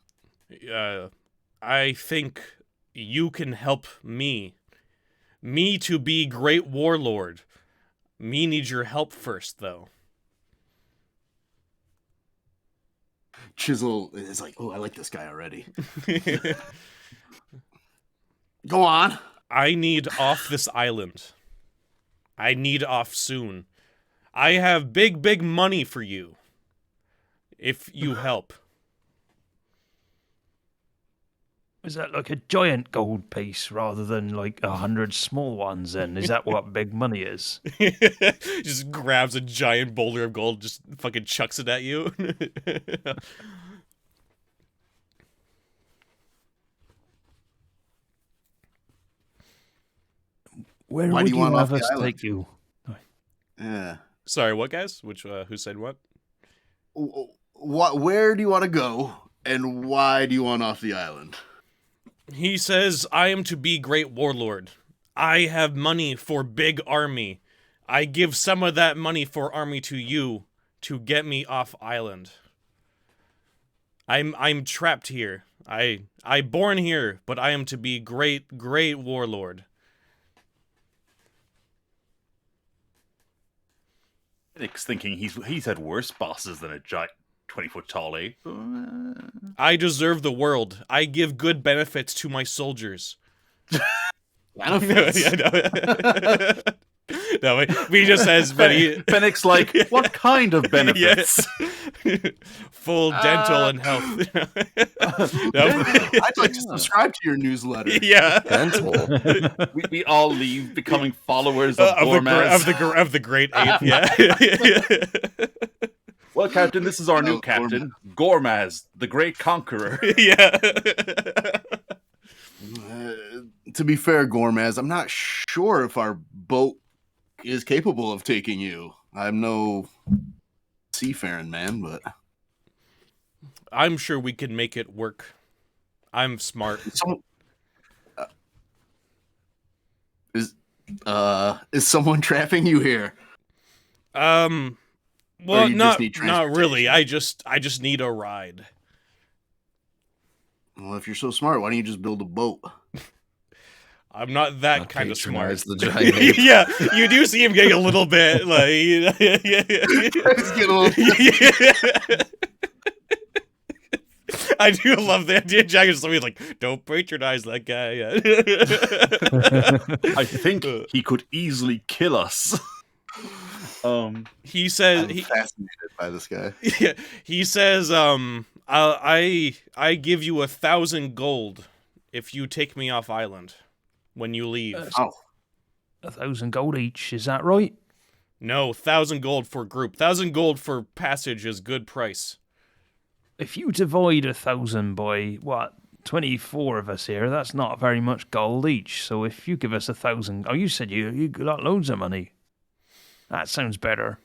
[SPEAKER 3] I think you can help me. Me to be great warlord. Me needs your help first, though.
[SPEAKER 1] Chisel is like, oh, I like this guy already. Go on.
[SPEAKER 3] I need off this island. I need off soon. I have big money for you. If you help.
[SPEAKER 5] Is that like a giant gold piece rather than like 100 small ones? Then is that what big money is?
[SPEAKER 3] Just grabs a giant boulder of gold, just fucking chucks it at you.
[SPEAKER 5] Where
[SPEAKER 1] Why
[SPEAKER 5] would
[SPEAKER 1] do you
[SPEAKER 5] you
[SPEAKER 1] want off
[SPEAKER 5] have
[SPEAKER 1] the
[SPEAKER 5] us
[SPEAKER 1] island?
[SPEAKER 5] take you?
[SPEAKER 1] Yeah.
[SPEAKER 3] Sorry, what guys? Which who said what?
[SPEAKER 1] What? Where do you want to go, and why do you want off the island?
[SPEAKER 3] He says, I am to be great warlord. I have money for big army. I give some of that money for army to you to get me off island. I'm trapped here. I born here, but I am to be great warlord.
[SPEAKER 4] Nick's thinking he's had worse bosses than a giant 20-foot tall ape.
[SPEAKER 3] I deserve the world. I give good benefits to my soldiers.
[SPEAKER 1] Benefits.
[SPEAKER 3] No, he just says, but he...
[SPEAKER 4] Fennec's like, what kind of benefits?
[SPEAKER 3] Full dental and health.
[SPEAKER 1] I'd like to subscribe to your newsletter.
[SPEAKER 3] Yeah.
[SPEAKER 2] Dental.
[SPEAKER 4] we all leave becoming followers of
[SPEAKER 3] of the great ape. Yeah.
[SPEAKER 4] Well, Captain, this is our new captain, Gormaz, the Great Conqueror.
[SPEAKER 3] Yeah.
[SPEAKER 1] To be fair, Gormaz, I'm not sure if our boat is capable of taking you. I'm no seafaring man, but
[SPEAKER 3] I'm sure we can make it work. I'm smart.
[SPEAKER 1] Is someone trapping you here?
[SPEAKER 3] Well,
[SPEAKER 1] you
[SPEAKER 3] not
[SPEAKER 1] just need
[SPEAKER 3] not really. I just need a ride.
[SPEAKER 1] Well, if you're so smart, why don't you just build a boat?
[SPEAKER 3] I'm not that
[SPEAKER 2] Not
[SPEAKER 3] kind of smart.
[SPEAKER 2] patronize the giant ape.
[SPEAKER 3] Yeah, you do see him getting a little bit like.
[SPEAKER 1] He's getting a little-
[SPEAKER 3] I do love the idea. Jack is somebody like, don't patronize that guy.
[SPEAKER 4] I think he could easily kill us.
[SPEAKER 3] He says
[SPEAKER 1] I'm fascinated by this guy.
[SPEAKER 3] Yeah, he says, I give you 1,000 gold if you take me off island when you leave.
[SPEAKER 5] 1,000 gold each, is that right?
[SPEAKER 3] No, 1,000 gold for group. 1,000 gold for passage is good price.
[SPEAKER 5] If you divide 1,000 by, 24 of us here, that's not very much gold each. So if you give us 1,000... Oh, you said you got loads of money. That sounds better.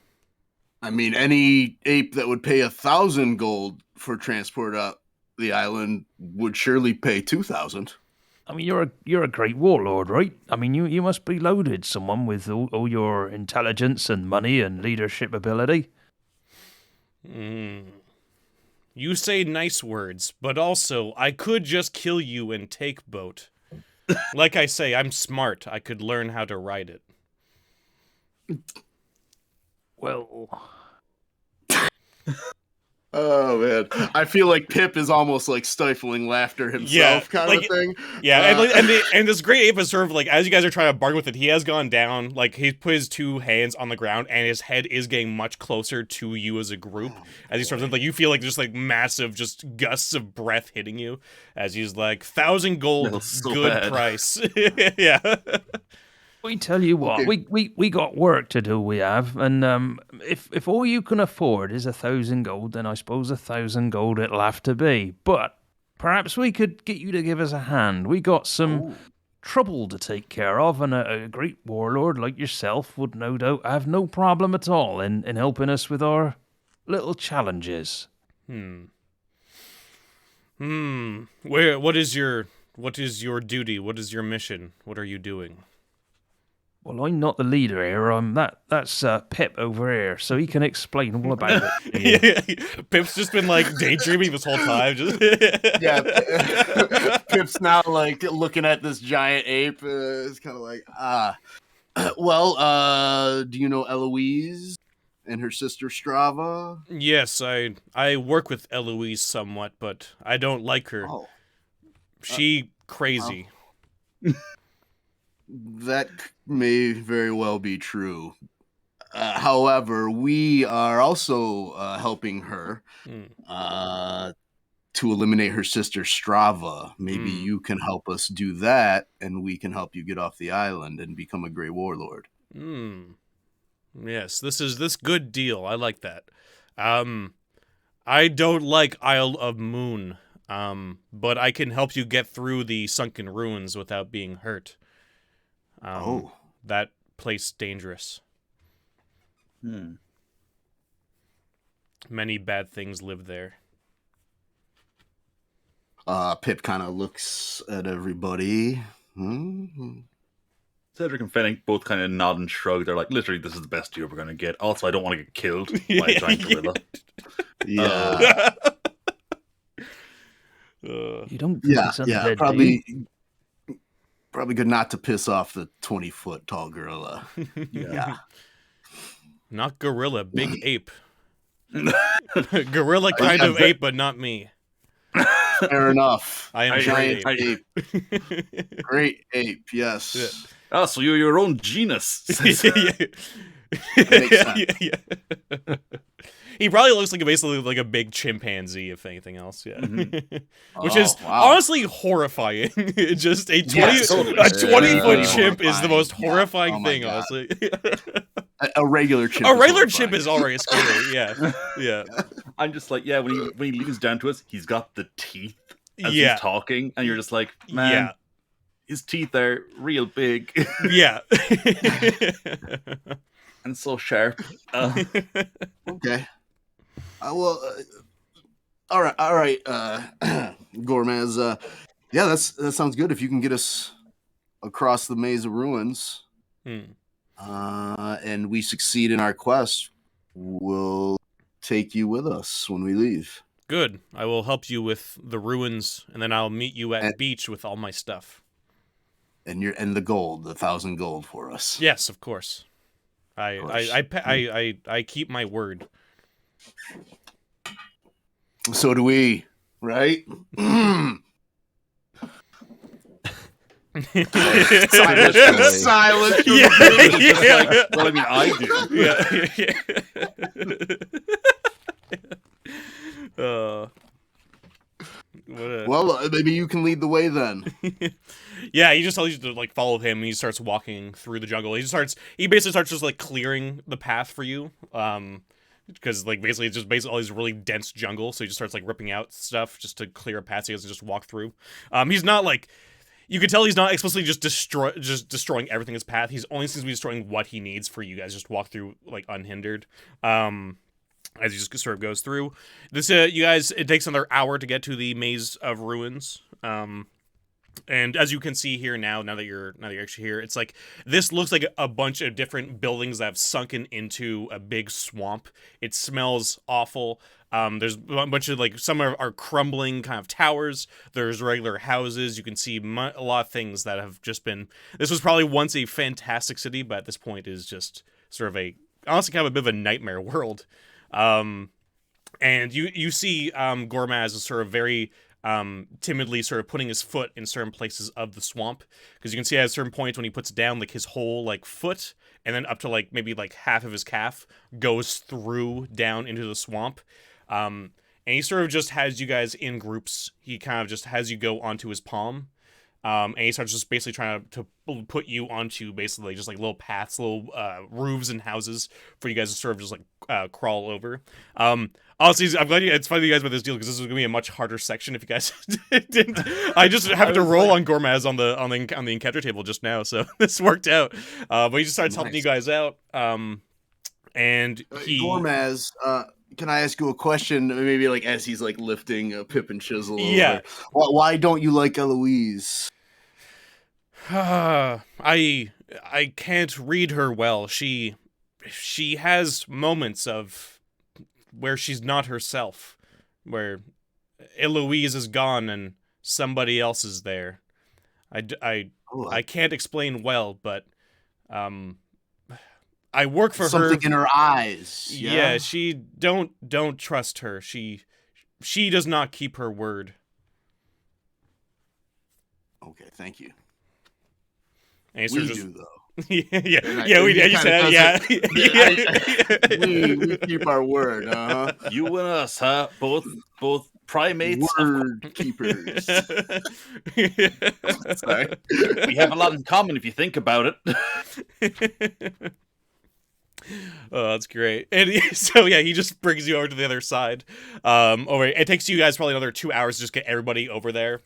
[SPEAKER 1] I mean, any ape that would pay 1,000 gold for transport up the island would surely pay 2,000.
[SPEAKER 5] I mean, you're a great warlord, right? I mean, you must be loaded, someone with all your intelligence and money and leadership ability.
[SPEAKER 3] You say nice words, but also, I could just kill you and take boat. Like I say, I'm smart. I could learn how to ride it.
[SPEAKER 5] Well...
[SPEAKER 1] Oh, man. I feel like Pip is almost like stifling laughter himself, kind of thing.
[SPEAKER 3] Yeah, and this great ape is sort of like, as you guys are trying to bargain with it, he has gone down, like, he's put his two hands on the ground, and his head is getting much closer to you as a group, as he sort of, like, you feel like just, like, massive, just gusts of breath hitting you, as he's like, 1,000 gold,
[SPEAKER 4] So
[SPEAKER 3] good
[SPEAKER 4] bad.
[SPEAKER 3] price. Yeah.
[SPEAKER 5] We tell you what,
[SPEAKER 1] Okay.
[SPEAKER 5] we got work to do, we have, and if all you can afford is 1,000 gold, then I suppose 1,000 gold it'll have to be. But perhaps we could get you to give us a hand. We got some trouble to take care of, and a great warlord like yourself would no doubt have no problem at all in helping us with our little challenges.
[SPEAKER 3] What is your duty? What is your mission? What are you doing?
[SPEAKER 5] Well, I'm not the leader here. That's Pip over here, so he can explain all about it. to you.
[SPEAKER 3] Pip's just been like daydreaming this whole time. Just
[SPEAKER 1] Yeah, Pip's now like looking at this giant ape. It's kind of like, do you know Eloise? and her sister Strava?
[SPEAKER 3] Yes, I work with Eloise somewhat, but I don't like her.
[SPEAKER 1] Oh,
[SPEAKER 3] She crazy.
[SPEAKER 1] that may very well be true. However, we are also helping her to eliminate her sister Strava. Maybe you can help us do that, and we can help you get off the island and become a great warlord.
[SPEAKER 3] Yes, this good deal. I like that. I don't like Isle of Moon. But I can help you get through the sunken ruins without being hurt. That place dangerous. Many bad things live there.
[SPEAKER 1] Pip kind of looks at everybody.
[SPEAKER 4] Cedric and Fennec both kind of nod and shrug. They're like, literally, this is the best deal we're going to get. Also, I don't want to get killed by a giant gorilla.
[SPEAKER 1] Yeah.
[SPEAKER 5] You don't think it's undead,
[SPEAKER 1] probably good not to piss off the 20-foot tall gorilla. Yeah.
[SPEAKER 3] Not gorilla, big ape. Gorilla kind of ape, but not me.
[SPEAKER 1] Fair enough.
[SPEAKER 3] I am
[SPEAKER 1] giant ape. Great ape, yes.
[SPEAKER 3] Yeah.
[SPEAKER 4] Ah, so you're your own genus.
[SPEAKER 1] That makes sense.
[SPEAKER 3] Yeah. He probably looks like basically like a big chimpanzee, if anything else. Yeah, which is honestly horrifying. Just a 20-foot chimp is the most horrifying thing, honestly.
[SPEAKER 1] A regular chimp.
[SPEAKER 3] A regular chimp is already scary. Yeah.
[SPEAKER 4] I'm just like, when he leans down to us, he's got the teeth as he's talking, and you're just like, man, his teeth are real big.
[SPEAKER 3] Yeah.
[SPEAKER 4] And so sharp.
[SPEAKER 1] Okay. All right, Gormaz. That sounds good. If you can get us across the maze of ruins, and we succeed in our quest, we'll take you with us when we leave.
[SPEAKER 3] Good. I will help you with the ruins, and then I'll meet you at the beach with all my stuff.
[SPEAKER 1] And the gold, 1,000 gold for us.
[SPEAKER 3] Yes, of course. I keep my word.
[SPEAKER 1] So do we, right? Silence.
[SPEAKER 3] Yeah.
[SPEAKER 4] Well, I mean, I
[SPEAKER 3] do.
[SPEAKER 1] Well, maybe you can lead the way then.
[SPEAKER 3] Yeah, he just tells you to like follow him, and he starts walking through the jungle. He basically starts just like clearing the path for you. Because like basically it's just all these really dense jungle, so he just starts like ripping out stuff just to clear a path so he doesn't just walk through. He's not like, you can tell he's not explicitly just destroying everything in his path. He's only seems to be destroying what he needs for you guys just walk through like unhindered. As he just sort of goes through this, you guys, it takes another hour to get to the maze of ruins. And as you can see here now that you're actually here, it's like this looks like a bunch of different buildings that have sunken into a big swamp. It smells awful. There's a bunch of like some are crumbling kind of towers. There's regular houses. You can see a lot of things that have just been. This was probably once a fantastic city, but at this point is just sort of honestly kind of a bit of a nightmare world. And you see Gormaz is sort of very timidly sort of putting his foot in certain places of the swamp, because you can see at certain points when he puts down like his whole like foot and then up to like maybe like half of his calf goes through down into the swamp. And he sort of just has you guys in groups. He kind of just has you go onto his palm. And he starts just basically trying to put you onto basically just like little paths, little roofs and houses for you guys to sort of just like crawl over. Honestly, I'm glad it's funny you guys about this deal, because this is gonna be a much harder section if you guys didn't. I just happened to roll on Gormaz on the encounter table just now, so this worked out. But he just starts helping you guys out. And
[SPEAKER 1] Gormaz, can I ask you a question? Maybe like as he's like lifting Pip and Chisel.
[SPEAKER 3] Yeah.
[SPEAKER 1] Why don't you like Eloise?
[SPEAKER 3] I can't read her well. She has moments of where she's not herself, where Eloise is gone and somebody else is there. I can't explain well, but I work for
[SPEAKER 1] Something
[SPEAKER 3] her.
[SPEAKER 1] in her eyes.
[SPEAKER 3] Yeah, she don't trust her. She does not keep her word.
[SPEAKER 1] Okay, thank you.
[SPEAKER 3] And
[SPEAKER 1] We do though.
[SPEAKER 3] yeah,
[SPEAKER 1] Right,
[SPEAKER 3] yeah, we
[SPEAKER 1] he
[SPEAKER 3] yeah, you
[SPEAKER 1] kinda
[SPEAKER 3] said
[SPEAKER 1] does
[SPEAKER 3] yeah.
[SPEAKER 1] we keep our word,
[SPEAKER 4] You and us, huh? Both primates.
[SPEAKER 1] Word keepers. Sorry.
[SPEAKER 4] We have a lot in common if you think about it.
[SPEAKER 3] Oh, that's great. And so yeah, he just brings you over to the other side. Over it takes you guys probably another 2 hours to just get everybody over there.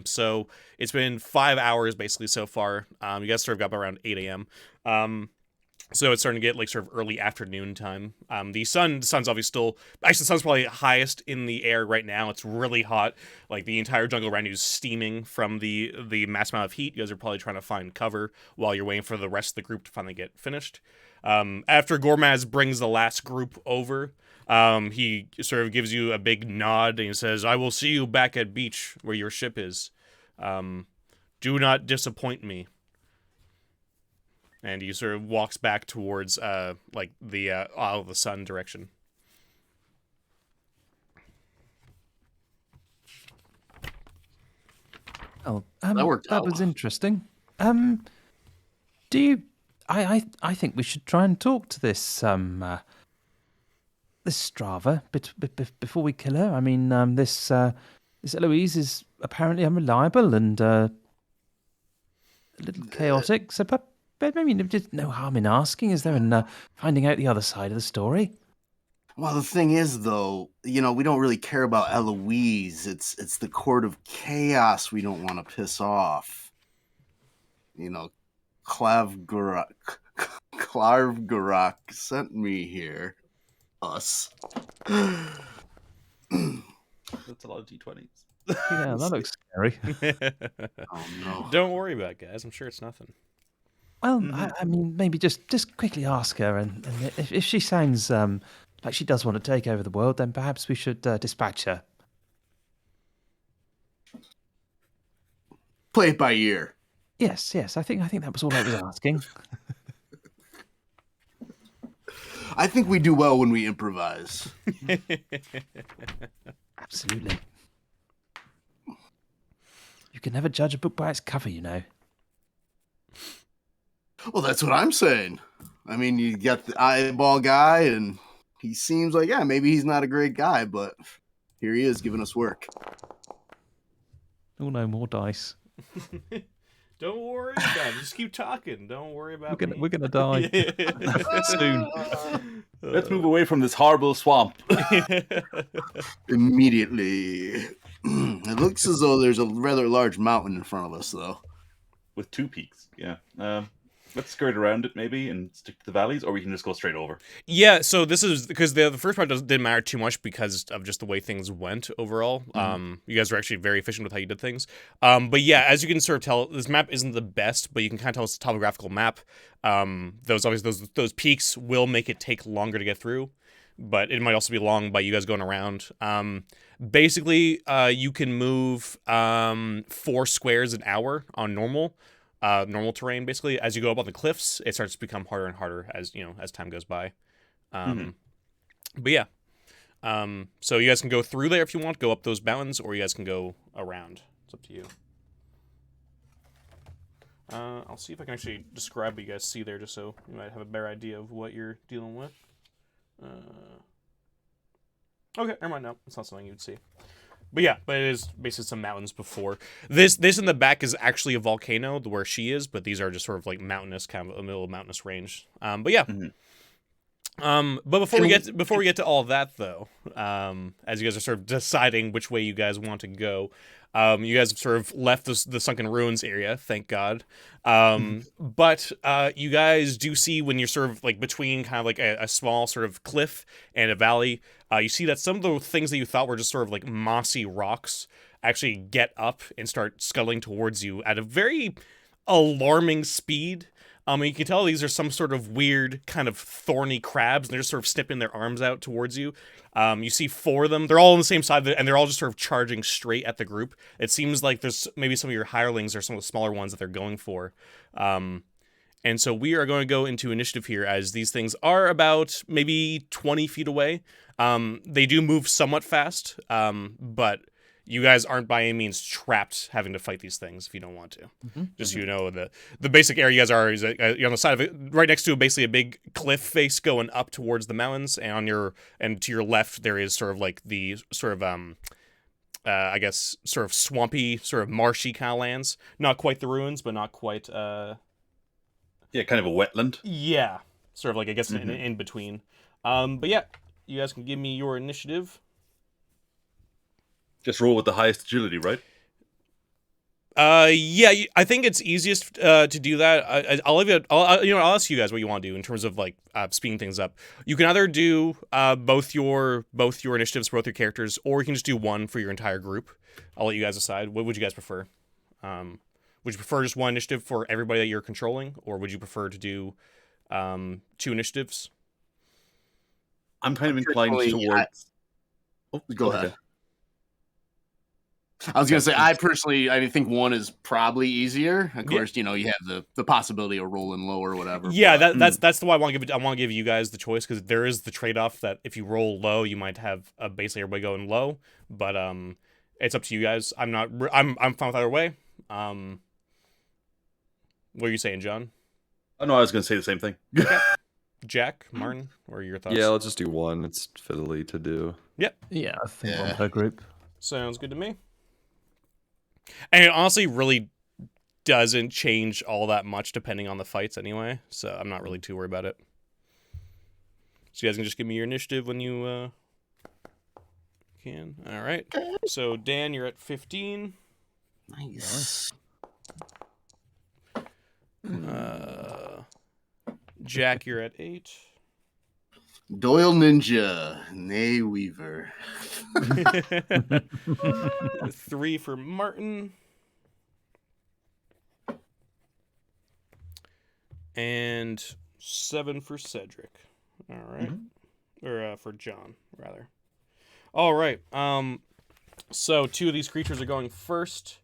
[SPEAKER 3] So it's been 5 hours basically so far. You guys sort of got up around 8 a.m. So it's starting to get like sort of early afternoon time. The sun's obviously still actually the sun's probably highest in the air right now. It's really hot. Like the entire jungle around you is steaming from the mass amount of heat. You guys are probably trying to find cover while you're waiting for the rest of the group to finally get finished. After Gormaz brings the last group over, he sort of gives you a big nod and he says, "I will see you back at beach where your ship is. Do not disappoint me." And he sort of walks back towards like the Isle of the Sun direction.
[SPEAKER 5] Oh,
[SPEAKER 1] That worked
[SPEAKER 5] that
[SPEAKER 1] out.
[SPEAKER 5] was interesting. Do you? I think we should try and talk to this this Strava before we kill her. I mean, this Eloise is apparently unreliable and a little chaotic. So, but maybe there's no harm in asking. Is there in finding out the other side of the story?
[SPEAKER 1] Well, the thing is, though, we don't really care about Eloise. It's the Court of Chaos we don't want to piss off. Klarvgarak sent me here. Us.
[SPEAKER 4] That's a lot of D20s.
[SPEAKER 5] Yeah, that looks scary.
[SPEAKER 1] Oh, no.
[SPEAKER 3] Don't worry about it, guys. I'm sure it's nothing.
[SPEAKER 5] Well, I mean, maybe just quickly ask her, and if she sounds like she does want to take over the world, then perhaps we should dispatch her.
[SPEAKER 1] Play it by ear.
[SPEAKER 5] Yes. I think that was all I was asking.
[SPEAKER 1] I think we do well when we improvise.
[SPEAKER 5] Absolutely. You can never judge a book by its cover, you know.
[SPEAKER 1] Well, that's what I'm saying. I mean, you got the eyeball guy, and he seems like, maybe he's not a great guy, but here he is giving us work.
[SPEAKER 5] Oh no, more dice.
[SPEAKER 3] Don't worry about it. Just keep talking. Don't worry about me.
[SPEAKER 5] We're gonna die soon.
[SPEAKER 4] Let's move away from this horrible swamp.
[SPEAKER 1] Immediately. It looks as though there's a rather large mountain in front of us, though.
[SPEAKER 4] With 2 peaks, yeah. Let's skirt around it maybe and stick to the valleys, or we can just go straight over.
[SPEAKER 3] Yeah, so this is because the first part didn't matter too much because of just the way things went overall. You guys were actually very efficient with how you did things. But yeah, as you can sort of tell, this map isn't the best, but you can kind of tell it's a topographical map. Those peaks will make it take longer to get through, but it might also be long by you guys going around. Basically, you can move 4 squares an hour on normal terrain. Basically, as you go up on the cliffs, it starts to become harder and harder as time goes by. But yeah, so you guys can go through there if you want, go up those mountains, or you guys can go around. It's up to you. I'll see if I can actually describe what you guys see there, just so you might have a better idea of what you're dealing with. Okay, never mind. No, it's not something you'd see. But yeah, it is basically some mountains before. This in the back is actually a volcano where she is, but these are just sort of like mountainous, kind of a middle of mountainous range. But yeah. But before we get to all that though, as you guys are sort of deciding which way you guys want to go, you guys have sort of left the sunken ruins area, thank God. But you guys do see when you're sort of like between kind of like a small sort of cliff and a valley, you see that some of the things that you thought were just sort of like mossy rocks actually get up and start scuttling towards you at a very alarming speed. You can tell these are some sort of weird kind of thorny crabs, and they're just sort of snipping their arms out towards you. You see 4 of them. They're all on the same side, and they're all just sort of charging straight at the group. It seems like there's maybe some of your hirelings or some of the smaller ones that they're going for. And so we are going to go into initiative here, as these things are about maybe 20 feet away. They do move somewhat fast, but you guys aren't by any means trapped having to fight these things if you don't want to. Just so you know, the basic area you guys are is you're on the side of it, right next to basically a big cliff face going up towards the mountains, and to your left there is sort of like the sort of I guess sort of swampy, sort of marshy kind of lands. Not quite the ruins, but not quite.
[SPEAKER 4] Yeah, kind of a wetland.
[SPEAKER 3] Yeah, sort of like, I guess, in between. But yeah, you guys can give me your initiative.
[SPEAKER 4] Just roll with the highest agility, right?
[SPEAKER 3] Yeah, I think it's easiest to do that. I'll leave it. I'll ask you guys what you want to do in terms of like speeding things up. You can either do both your initiatives for both your characters, or you can just do one for your entire group. I'll let you guys decide. What would you guys prefer? Would you prefer just one initiative for everybody that you're controlling, or would you prefer to do 2 initiatives?
[SPEAKER 4] I'm kind of inclined towards.
[SPEAKER 1] Go ahead. I was going to say, I think 1 is probably easier. Of course, you have the possibility of rolling low or whatever.
[SPEAKER 3] Yeah, that's the way I want to give it. I want to give you guys the choice, because there is the trade-off that if you roll low, you might have basically everybody going low. But it's up to you guys. I'm fine with either way. What are you saying, John?
[SPEAKER 4] Oh no, I was going to say the same thing.
[SPEAKER 3] Okay. Jack, Martin, what are your thoughts?
[SPEAKER 2] Yeah, let's just do 1. It's fiddly to do.
[SPEAKER 3] Yep.
[SPEAKER 5] Yeah, I think 1 per group.
[SPEAKER 3] Sounds good to me. And it honestly really doesn't change all that much depending on the fights anyway, so I'm not really too worried about it. So you guys can just give me your initiative when you can. All right. So Dan, you're at 15.
[SPEAKER 1] Nice.
[SPEAKER 3] Jack, you're at 8.
[SPEAKER 1] Doyle Ninja, Nay Weaver.
[SPEAKER 3] 3 for Martin. And 7 for Cedric. All right. Or for John, rather. All right. So 2 of these creatures are going first.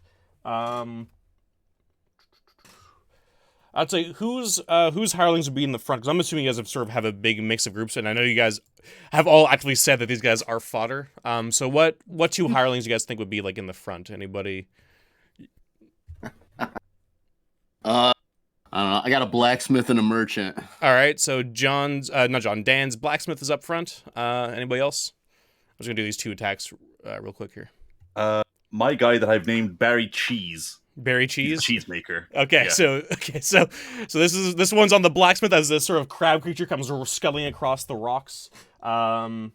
[SPEAKER 3] I'd say whose hirelings would be in the front, because I'm assuming you guys have a big mix of groups, and I know you guys have all actually said that these guys are fodder. So what 2 hirelings you guys think would be like in the front? Anybody?
[SPEAKER 1] I don't know. I got a blacksmith and a merchant.
[SPEAKER 3] All right. So Dan's blacksmith is up front. Anybody else? I'm just gonna do these 2 attacks real quick here.
[SPEAKER 4] My guy that I've named Barry Cheese.
[SPEAKER 3] Barry Cheese?
[SPEAKER 4] Cheesemaker.
[SPEAKER 3] Okay,
[SPEAKER 4] yeah.
[SPEAKER 3] so this one's on the blacksmith as this sort of crab creature comes scuttling across the rocks. And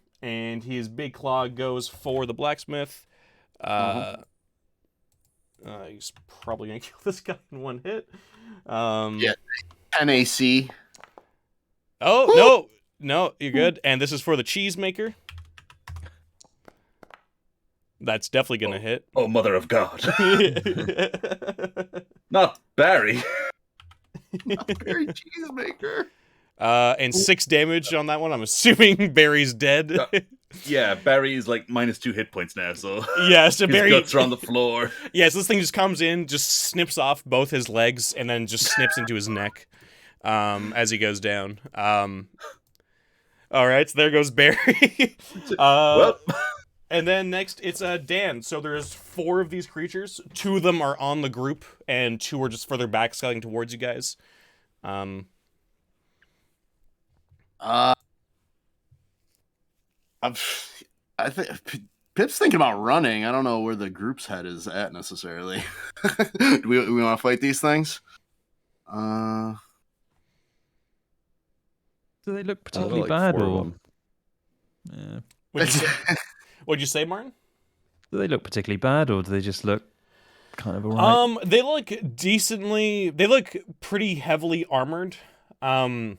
[SPEAKER 3] his big claw goes for the blacksmith. He's probably gonna kill this guy in 1 hit.
[SPEAKER 1] 10 AC.
[SPEAKER 3] Oh, no, you're good. And this is for the cheesemaker. That's definitely gonna hit.
[SPEAKER 4] Oh, mother of God. Not Barry.
[SPEAKER 1] Not Barry Cheesemaker.
[SPEAKER 3] And 6 damage on that one. I'm assuming Barry's dead.
[SPEAKER 4] Yeah, Barry's like -2 hit points now, so
[SPEAKER 3] yeah, so
[SPEAKER 4] his
[SPEAKER 3] Barry
[SPEAKER 4] guts are on the floor.
[SPEAKER 3] Yeah, so this thing just comes in, just snips off both his legs, and then just snips into his neck as he goes down. All right, so there goes Barry.
[SPEAKER 4] Well.
[SPEAKER 3] And then next, it's Dan. So there's 4 of these creatures. 2 of them are on the group, and 2 are just further back, scuttling towards you guys.
[SPEAKER 1] I think Pip's thinking about running. I don't know where the group's head is at necessarily. Do we want to fight these things?
[SPEAKER 5] Do they look
[SPEAKER 2] I
[SPEAKER 5] particularly
[SPEAKER 2] like
[SPEAKER 5] bad,
[SPEAKER 2] 4 of
[SPEAKER 5] or?
[SPEAKER 2] them.
[SPEAKER 5] Yeah.
[SPEAKER 3] What'd you say, Martin?
[SPEAKER 5] Do they look particularly bad, or do they just look kind of alright?
[SPEAKER 3] They look decently. They look pretty heavily armored. In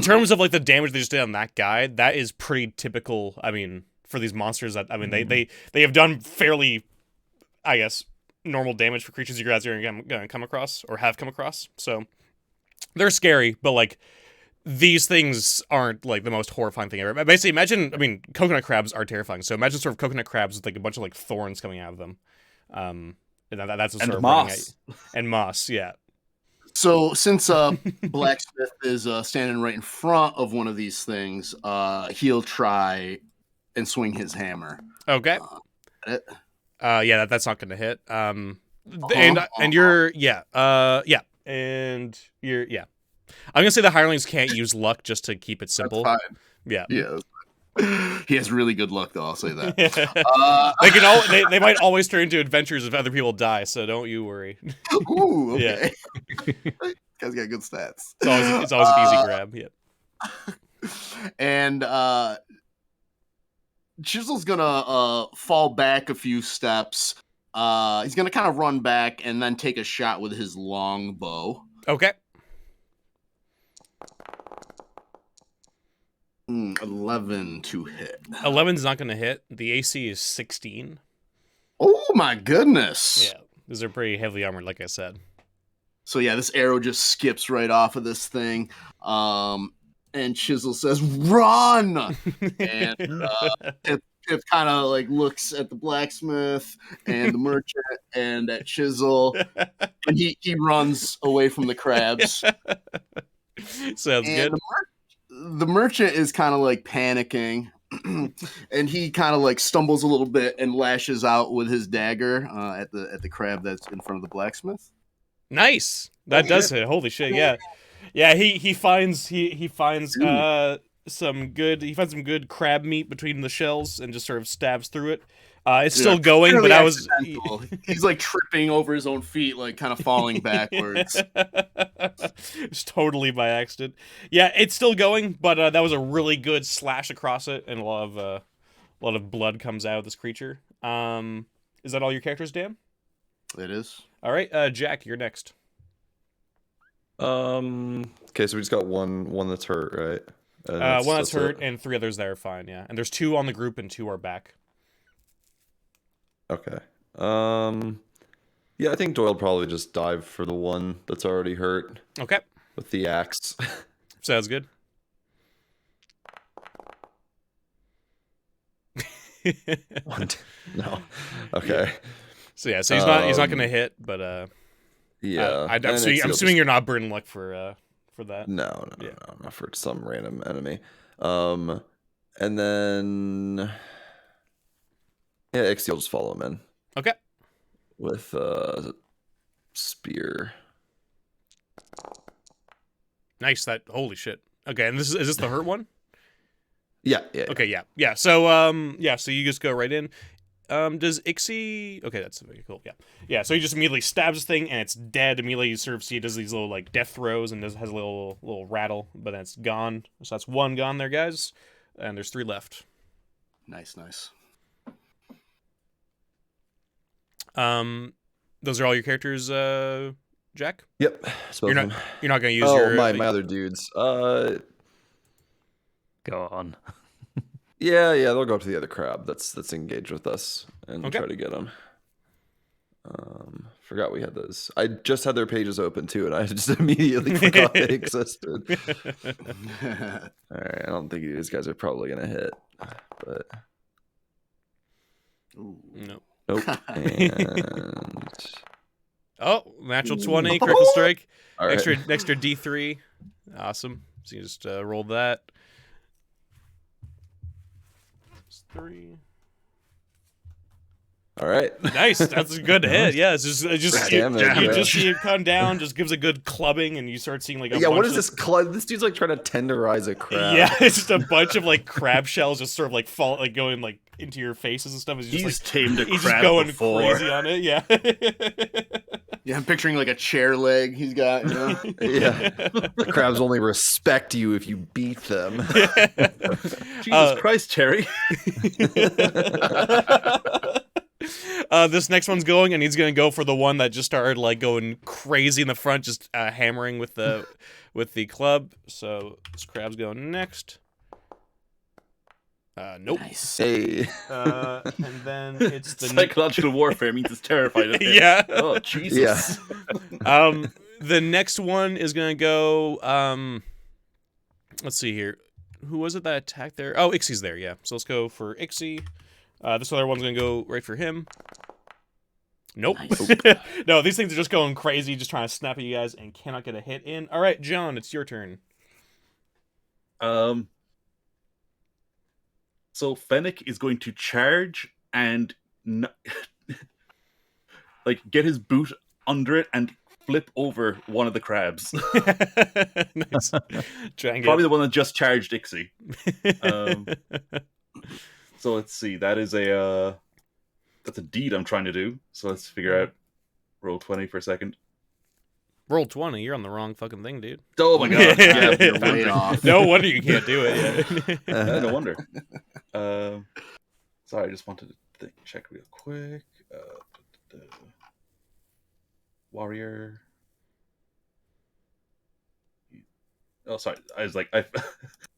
[SPEAKER 3] terms of like the damage they just did on that guy, that is pretty typical. I mean, for these monsters, that they have done fairly, I guess, normal damage for creatures you guys are gonna come across or have come across. So they're scary, but like these things aren't like the most horrifying thing ever. Basically, imagine. Coconut crabs are terrifying. So imagine sort of coconut crabs with like a bunch of like thorns coming out of them. And that's a sort of
[SPEAKER 4] moss.
[SPEAKER 3] and moss, yeah.
[SPEAKER 1] So since Blacksmith is standing right in front of one of these things, he'll try and swing his hammer.
[SPEAKER 3] Okay.
[SPEAKER 1] It-
[SPEAKER 3] Yeah, that's not gonna hit. And you're and you're I'm gonna say the hirelings can't use luck just to keep it simple.
[SPEAKER 1] That's fine.
[SPEAKER 3] Yeah.
[SPEAKER 1] Yeah. He has really good luck, though. I'll say that.
[SPEAKER 3] They might always turn into adventures if other people die, so don't you worry.
[SPEAKER 1] Ooh, okay. Guy's got good stats.
[SPEAKER 3] It's always an easy grab. Yeah.
[SPEAKER 1] And Chisel's gonna fall back a few steps. He's gonna kind of run back and then take a shot with his long bow.
[SPEAKER 3] Okay.
[SPEAKER 1] 11 to hit.
[SPEAKER 3] 11's not gonna hit. The AC is 16.
[SPEAKER 1] Oh my goodness.
[SPEAKER 3] Yeah. These are pretty heavily armored, like I said.
[SPEAKER 1] So yeah, this arrow just skips right off of this thing. And Chisel says, "Run!" And Pip kind of like looks at the blacksmith and the merchant and at Chisel, and he runs away from the crabs.
[SPEAKER 3] Sounds
[SPEAKER 1] And
[SPEAKER 3] good.
[SPEAKER 1] The merchant is kind of like panicking, and he kind of like stumbles a little bit and lashes out with his dagger at the crab that's in front of the blacksmith.
[SPEAKER 3] Nice. That does hit. Holy shit. Yeah. Yeah, he finds some good crab meat between the shells and just sort of stabs through it. It's still going, but
[SPEAKER 1] he's like tripping over his own feet, like kind of falling backwards.
[SPEAKER 3] It's totally by accident. Yeah, it's still going, but that was a really good slash across it, and a lot of blood comes out of this creature. Is that all your characters, Dan?
[SPEAKER 1] It is.
[SPEAKER 3] All right, Jack, you're next.
[SPEAKER 2] Okay, so we just got one that's hurt, right?
[SPEAKER 3] One that's hurt, and 3 others that are fine. Yeah, and there's 2 on the group, and 2 are back.
[SPEAKER 2] Okay. Yeah, I think Doyle'll probably just dive for the one that's already hurt.
[SPEAKER 3] Okay.
[SPEAKER 2] With the axe.
[SPEAKER 3] Sounds good.
[SPEAKER 2] No. Okay.
[SPEAKER 3] So yeah, so he's not gonna hit, but
[SPEAKER 2] yeah.
[SPEAKER 3] I'm assuming you're not burning luck for that.
[SPEAKER 2] No, not for some random enemy. And then yeah, Ixie will just follow him in.
[SPEAKER 3] Okay.
[SPEAKER 2] With spear.
[SPEAKER 3] Nice. Holy shit. Okay, and is this the hurt one?
[SPEAKER 2] Yeah.
[SPEAKER 3] Okay, yeah. So so you just go right in. Does Ixie? Okay, that's very cool. Yeah. So he just immediately stabs this thing, and it's dead. Immediately, you sort of see it does these little like death throws, and has a little rattle, but then it's gone. So that's 1 gone there, guys, and there's 3 left.
[SPEAKER 1] Nice.
[SPEAKER 3] Those are all your characters, Jack?
[SPEAKER 2] Yep.
[SPEAKER 3] You're not gonna use your
[SPEAKER 2] my other dudes.
[SPEAKER 5] Go on.
[SPEAKER 2] Yeah, they'll go up to the other crab that's engaged with us and try to get them. Forgot we had those. I just had their pages open too, and I just immediately forgot they existed. All right, I don't think these guys are probably gonna hit, but
[SPEAKER 3] no.
[SPEAKER 2] Nope. And
[SPEAKER 3] natural 20, critical strike.
[SPEAKER 2] All right.
[SPEAKER 3] Extra D3. Awesome. So you just roll that. 3.
[SPEAKER 2] All right.
[SPEAKER 3] Nice. That's a good hit. Yeah. It's just you just see it come down, just gives a good clubbing, and you start seeing like
[SPEAKER 2] what is this this dude's like trying to tenderize a crab.
[SPEAKER 3] Yeah, it's just a bunch of like crab shells just sort of like fall like going like into your faces and stuff. It's just,
[SPEAKER 4] he's tamed a crab
[SPEAKER 3] just going
[SPEAKER 4] before.
[SPEAKER 3] crazy on it. Yeah.
[SPEAKER 1] Yeah, I'm picturing like a chair leg he's got. You know?
[SPEAKER 2] Yeah. The crabs only respect you if you beat them.
[SPEAKER 4] Jesus Christ, Terry.
[SPEAKER 3] This next one's going, and he's gonna go for the one that just started like going crazy in the front, just hammering with the club. So this crab's going next. Nope.
[SPEAKER 1] Nice.
[SPEAKER 2] Hey.
[SPEAKER 3] And then it's the
[SPEAKER 4] Psychological warfare means it's terrified of him.
[SPEAKER 3] Yeah.
[SPEAKER 4] Oh Jesus.
[SPEAKER 2] Yeah.
[SPEAKER 3] The next one is gonna go. Let's see here. Who was it that attacked there? Oh, Ixie's there. Yeah. So let's go for Ixie. This other one's gonna go right for him. Nope. No, these things are just going crazy, just trying to snap at you guys and cannot get a hit in. All right, John, it's your turn.
[SPEAKER 4] So Fennec is going to charge and like get his boot under it and flip over one of the crabs.
[SPEAKER 3] Nice. Try and
[SPEAKER 4] Probably the one that just charged Ixie. So let's see. That's a deed I'm trying to do. So let's figure out. Roll 20 for a second.
[SPEAKER 3] Roll 20. You're on the wrong fucking thing, dude.
[SPEAKER 4] Oh my god! Yeah,
[SPEAKER 1] You're way off.
[SPEAKER 3] No wonder you can't do it.
[SPEAKER 4] no wonder. Sorry, I just wanted to check real quick. Warrior. Oh, sorry. I was like,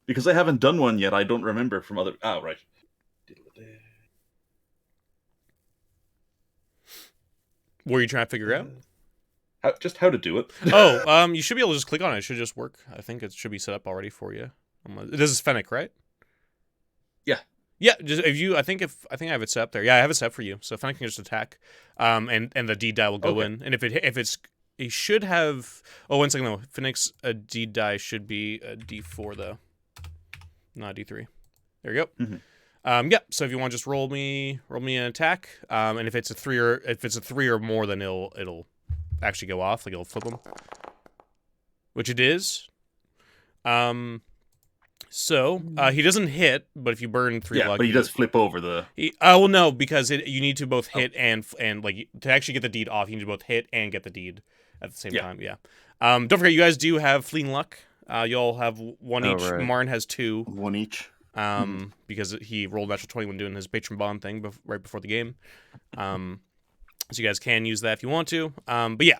[SPEAKER 4] because I haven't done one yet. I don't remember from other. Oh, right.
[SPEAKER 3] What are you trying to figure out?
[SPEAKER 4] How to do it.
[SPEAKER 3] Oh, you should be able to just click on it. It should just work. I think it should be set up already for you. This is Fennec, right?
[SPEAKER 4] Yeah.
[SPEAKER 3] Yeah. Just if you, I think I have it set up there. Yeah, I have it set up for you. So Fennec can just attack, and the D die will go in. And if it's he should have. Oh, 1 second though. Fennec's D die should be a D4 though, not D3. There you go.
[SPEAKER 4] Mm-hmm.
[SPEAKER 3] Yeah. So if you want, just roll me an attack. And if it's a 3 or more, then it'll actually go off. Like it'll flip them, which it is. So he doesn't hit, but if you burn 3 luck,
[SPEAKER 4] but he does flip over the.
[SPEAKER 3] Well, no, because you need to both hit and like to actually get the deed off, you need to both hit and get the deed at the same time. Yeah. Don't forget, you guys do have fleeing luck. You all have 1 each.
[SPEAKER 2] right.
[SPEAKER 3] Marn has 2.
[SPEAKER 1] 1 each.
[SPEAKER 3] Because he rolled natural 20 when doing his patron bond thing right before the game. So you guys can use that if you want to. But yeah.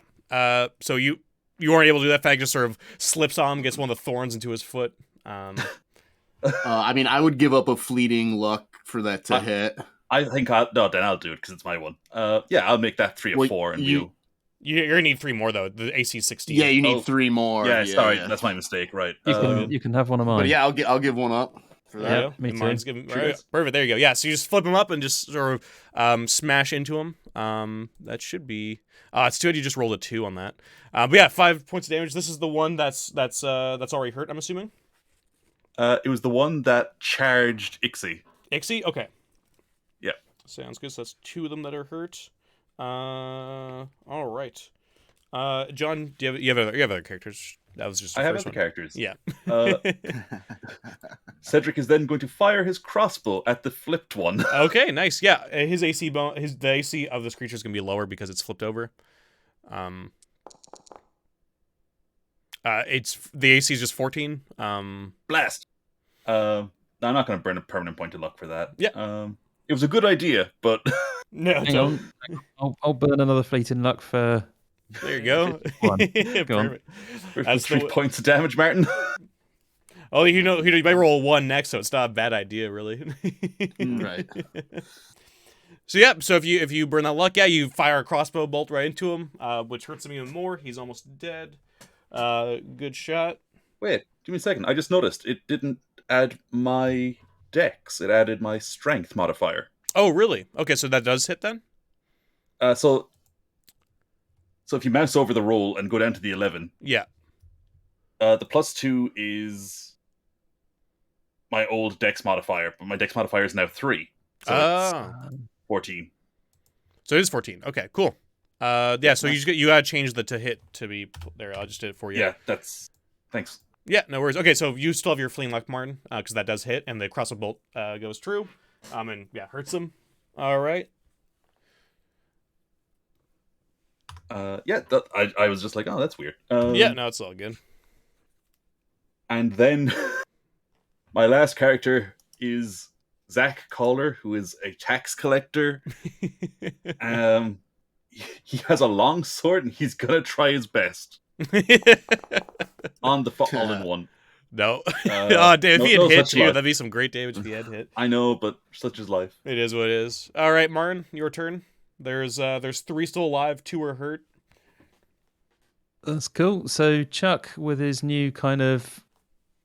[SPEAKER 3] So you weren't able to do that. Fag just sort of slips on him, gets one of the thorns into his foot.
[SPEAKER 1] I mean, I would give up a fleeting luck for that to hit.
[SPEAKER 4] I think then I'll do it because it's my one. Yeah, I'll make that 3 or 4, and
[SPEAKER 3] You're gonna need 3 more though. The AC 16.
[SPEAKER 1] Yeah, you need 3 more.
[SPEAKER 4] Yeah, sorry, that's my mistake. Right.
[SPEAKER 5] You can have one of mine.
[SPEAKER 1] But yeah, I'll give one up for that.
[SPEAKER 3] Yeah,
[SPEAKER 5] me too.
[SPEAKER 3] Mine's giving, right, perfect. There you go. Yeah, so you just flip him up and just sort of smash into him. That should be. It's too bad you just rolled a 2 on that. But yeah, 5 points of damage. This is the one that's already hurt, I'm assuming.
[SPEAKER 4] It was the one that charged Ixie.
[SPEAKER 3] Ixie? Okay.
[SPEAKER 4] Yeah.
[SPEAKER 3] Sounds good. So that's 2 of them that are hurt. All right. John, do you have other characters? That was just.
[SPEAKER 4] I have
[SPEAKER 3] other
[SPEAKER 4] characters.
[SPEAKER 3] Yeah.
[SPEAKER 4] Cedric is then going to fire his crossbow at the flipped one.
[SPEAKER 3] Okay, nice. Yeah, his AC the AC of this creature is going to be lower because it's flipped over. It's the AC is just 14.
[SPEAKER 4] Blast. I'm not going to burn a permanent point of luck for that.
[SPEAKER 3] Yeah.
[SPEAKER 4] It was a good idea, but
[SPEAKER 3] No,
[SPEAKER 5] Hang on. I'll burn another fleeting luck for.
[SPEAKER 3] there you go.
[SPEAKER 5] Go on.
[SPEAKER 3] Perfect. That's
[SPEAKER 4] 3 points of damage, Martin.
[SPEAKER 3] Oh, you might roll a 1 next, so it's not a bad idea, really.
[SPEAKER 1] Right.
[SPEAKER 3] So yeah, so if you burn that luck, yeah, you fire a crossbow bolt right into him, which hurts him even more. He's almost dead. Good shot.
[SPEAKER 4] Wait, give me a second. I just noticed it didn't add my dex. It added my strength modifier.
[SPEAKER 3] Oh, really? Okay, so that does hit then?
[SPEAKER 4] So if you mouse over the roll and go down to the 11,
[SPEAKER 3] Yeah.
[SPEAKER 4] the +2 is my old dex modifier, but my dex modifier is now 3. So it's 14.
[SPEAKER 3] So it is 14. Okay, cool. Yeah, so you gotta change the to hit to be there. I'll just do it for you.
[SPEAKER 4] Yeah, thanks.
[SPEAKER 3] Yeah, no worries. Okay, so you still have your fleeing luck, Martin, because that does hit, and the crossbow bolt goes true. And yeah, hurts him. All right.
[SPEAKER 4] Yeah, I was just like, oh, that's weird.
[SPEAKER 3] Yeah, no, it's all good.
[SPEAKER 4] And then my last character is Zach Caller, who is a tax collector. He has a long sword, and he's gonna try his best on the all-in-one.
[SPEAKER 3] No. Oh, damn, if he had hit you,
[SPEAKER 4] life.
[SPEAKER 3] that'd be some great damage if he had hit.
[SPEAKER 4] I know, but such is life.
[SPEAKER 3] It is what it is. All right, Martin, your turn. There's 3 still alive, 2 are hurt.
[SPEAKER 5] That's cool. So Chuck, with his new kind of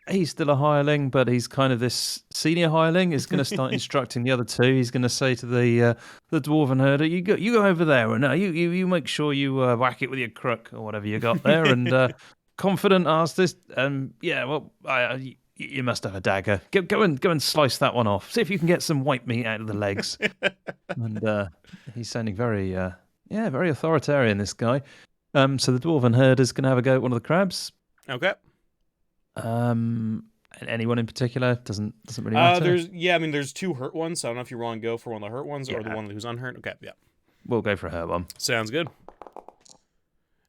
[SPEAKER 5] he's still a hireling, but he's kind of this senior hireling. Is going to start instructing the other two. He's going to say to the dwarven herder, "You go over there, and you make sure you whack it with your crook or whatever you got there." And confident asked this, yeah, well, you must have a dagger. Go and slice that one off. See if you can get some white meat out of the legs. And he's sounding very very authoritarian. This guy. So the dwarven herder's going to have a go at one of the crabs.
[SPEAKER 3] Okay.
[SPEAKER 5] Anyone in particular doesn't really matter.
[SPEAKER 3] There's 2 hurt ones, so I don't know if you want to go for one of the hurt ones or the one who's unhurt. Okay, yeah.
[SPEAKER 5] We'll go for a hurt one.
[SPEAKER 3] Sounds good.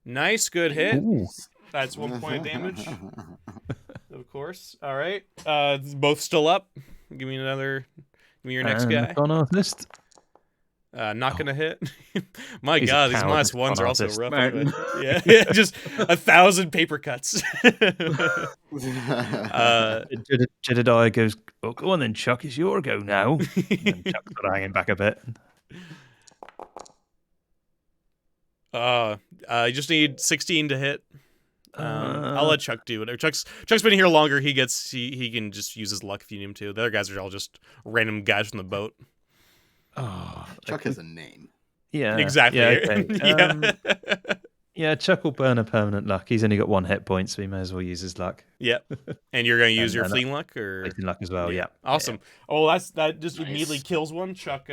[SPEAKER 3] Nice, good hit.
[SPEAKER 5] Ooh.
[SPEAKER 3] That's 1 point of damage. Of course. All right. Both still up. Give me your next guy.
[SPEAKER 5] On our list.
[SPEAKER 3] Not gonna hit. My
[SPEAKER 5] He's
[SPEAKER 3] God,
[SPEAKER 5] a
[SPEAKER 3] these
[SPEAKER 5] coward.
[SPEAKER 3] minus ones are also
[SPEAKER 5] Artist.
[SPEAKER 3] rough.
[SPEAKER 4] Martin.
[SPEAKER 3] Yeah, just 1,000 paper cuts.
[SPEAKER 5] Jedediah goes, "Oh, go on then, Chuck. It's your go now." And Chuck's sort of hanging back a bit.
[SPEAKER 3] You just need 16 to hit. I'll let Chuck do it. Chuck's been here longer. He can just use his luck if you need him to. The other guys are all just random guys from the boat.
[SPEAKER 5] Oh,
[SPEAKER 1] Chuck has a name.
[SPEAKER 5] yeah,
[SPEAKER 3] Exactly.
[SPEAKER 5] Yeah, okay.
[SPEAKER 3] Yeah.
[SPEAKER 5] Yeah, Chuck will burn a permanent luck. He's only got 1 hit point, so he may as well use his luck.
[SPEAKER 3] Yep. And you're going to use
[SPEAKER 5] And
[SPEAKER 3] your
[SPEAKER 5] then
[SPEAKER 3] fleeing luck, or
[SPEAKER 5] Fleeting luck as well. Yeah.
[SPEAKER 3] Awesome. Oh, that just
[SPEAKER 1] Nice.
[SPEAKER 3] immediately kills one. Chuck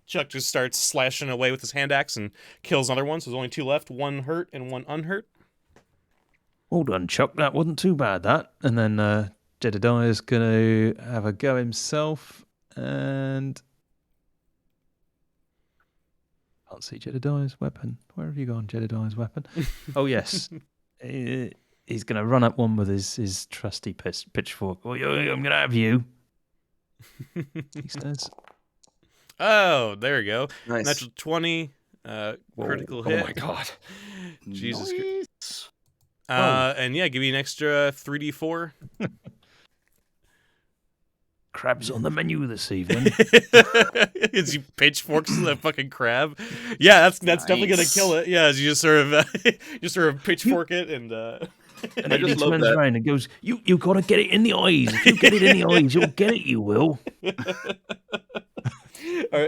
[SPEAKER 3] just starts slashing away with his hand axe and kills another one. So there's only 2 left. 1 hurt and 1 unhurt.
[SPEAKER 5] Well done, Chuck. That wasn't too bad, that. And then Jedediah's going to have a go himself. And can't see Jedediah's weapon. Where have you gone, Jedediah's weapon? Oh, yes. He's going to run up one with his trusty pitchfork. Oh, I'm going to have you, he says.
[SPEAKER 3] Oh, there we go.
[SPEAKER 2] Nice.
[SPEAKER 3] Natural 20. Critical hit.
[SPEAKER 2] Oh my god.
[SPEAKER 3] Jesus.
[SPEAKER 1] Nice.
[SPEAKER 3] And yeah, give me an extra 3d4.
[SPEAKER 5] Crabs on the menu this evening.
[SPEAKER 3] As you pitchforks the fucking crab. Yeah, that's definitely gonna
[SPEAKER 1] Nice.
[SPEAKER 3] kill it. Yeah, as you just sort of pitchfort it and
[SPEAKER 5] And
[SPEAKER 4] I
[SPEAKER 5] he
[SPEAKER 4] just love
[SPEAKER 5] turns
[SPEAKER 4] that.
[SPEAKER 5] around and goes, You got to get it in the eyes. If you get it in the eyes, you'll get it, you will.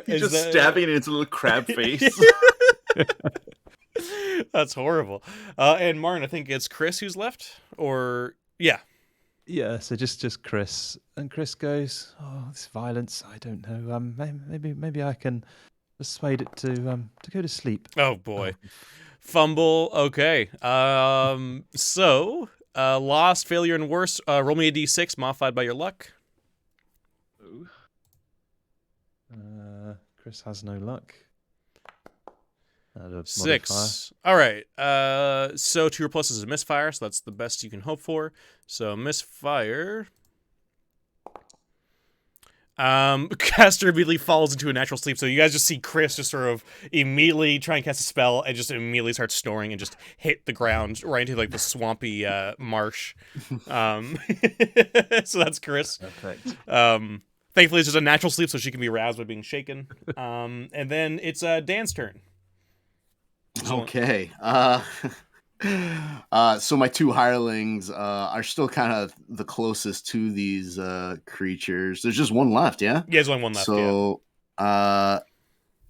[SPEAKER 4] He's just stabbing it into a little crab face.
[SPEAKER 3] That's horrible. And Martin, I think it's Chris who's left, or yeah.
[SPEAKER 5] Yeah, so just Chris. And Chris goes, "Oh, this violence, I don't know. Maybe I can persuade it to go to sleep."
[SPEAKER 3] Oh boy. Fumble. Okay. So lost, failure, and worse. Roll me a d6 modified by your luck.
[SPEAKER 5] Chris has no luck. Add a
[SPEAKER 3] 6. All right. So 2 plus is a misfire, so that's the best you can hope for. So misfire. Caster immediately falls into a natural sleep. So you guys just see Chris just sort of immediately try and cast a spell and just immediately start snoring and just hit the ground right into like the swampy marsh. So that's Chris.
[SPEAKER 5] Perfect.
[SPEAKER 3] Thankfully, it's just a natural sleep, so she can be roused by being shaken. And then it's Dan's turn.
[SPEAKER 1] Okay. So my 2 hirelings are still kind of the closest to these creatures. There's just 1 left, yeah?
[SPEAKER 3] Yeah, there's only 1 left.
[SPEAKER 1] So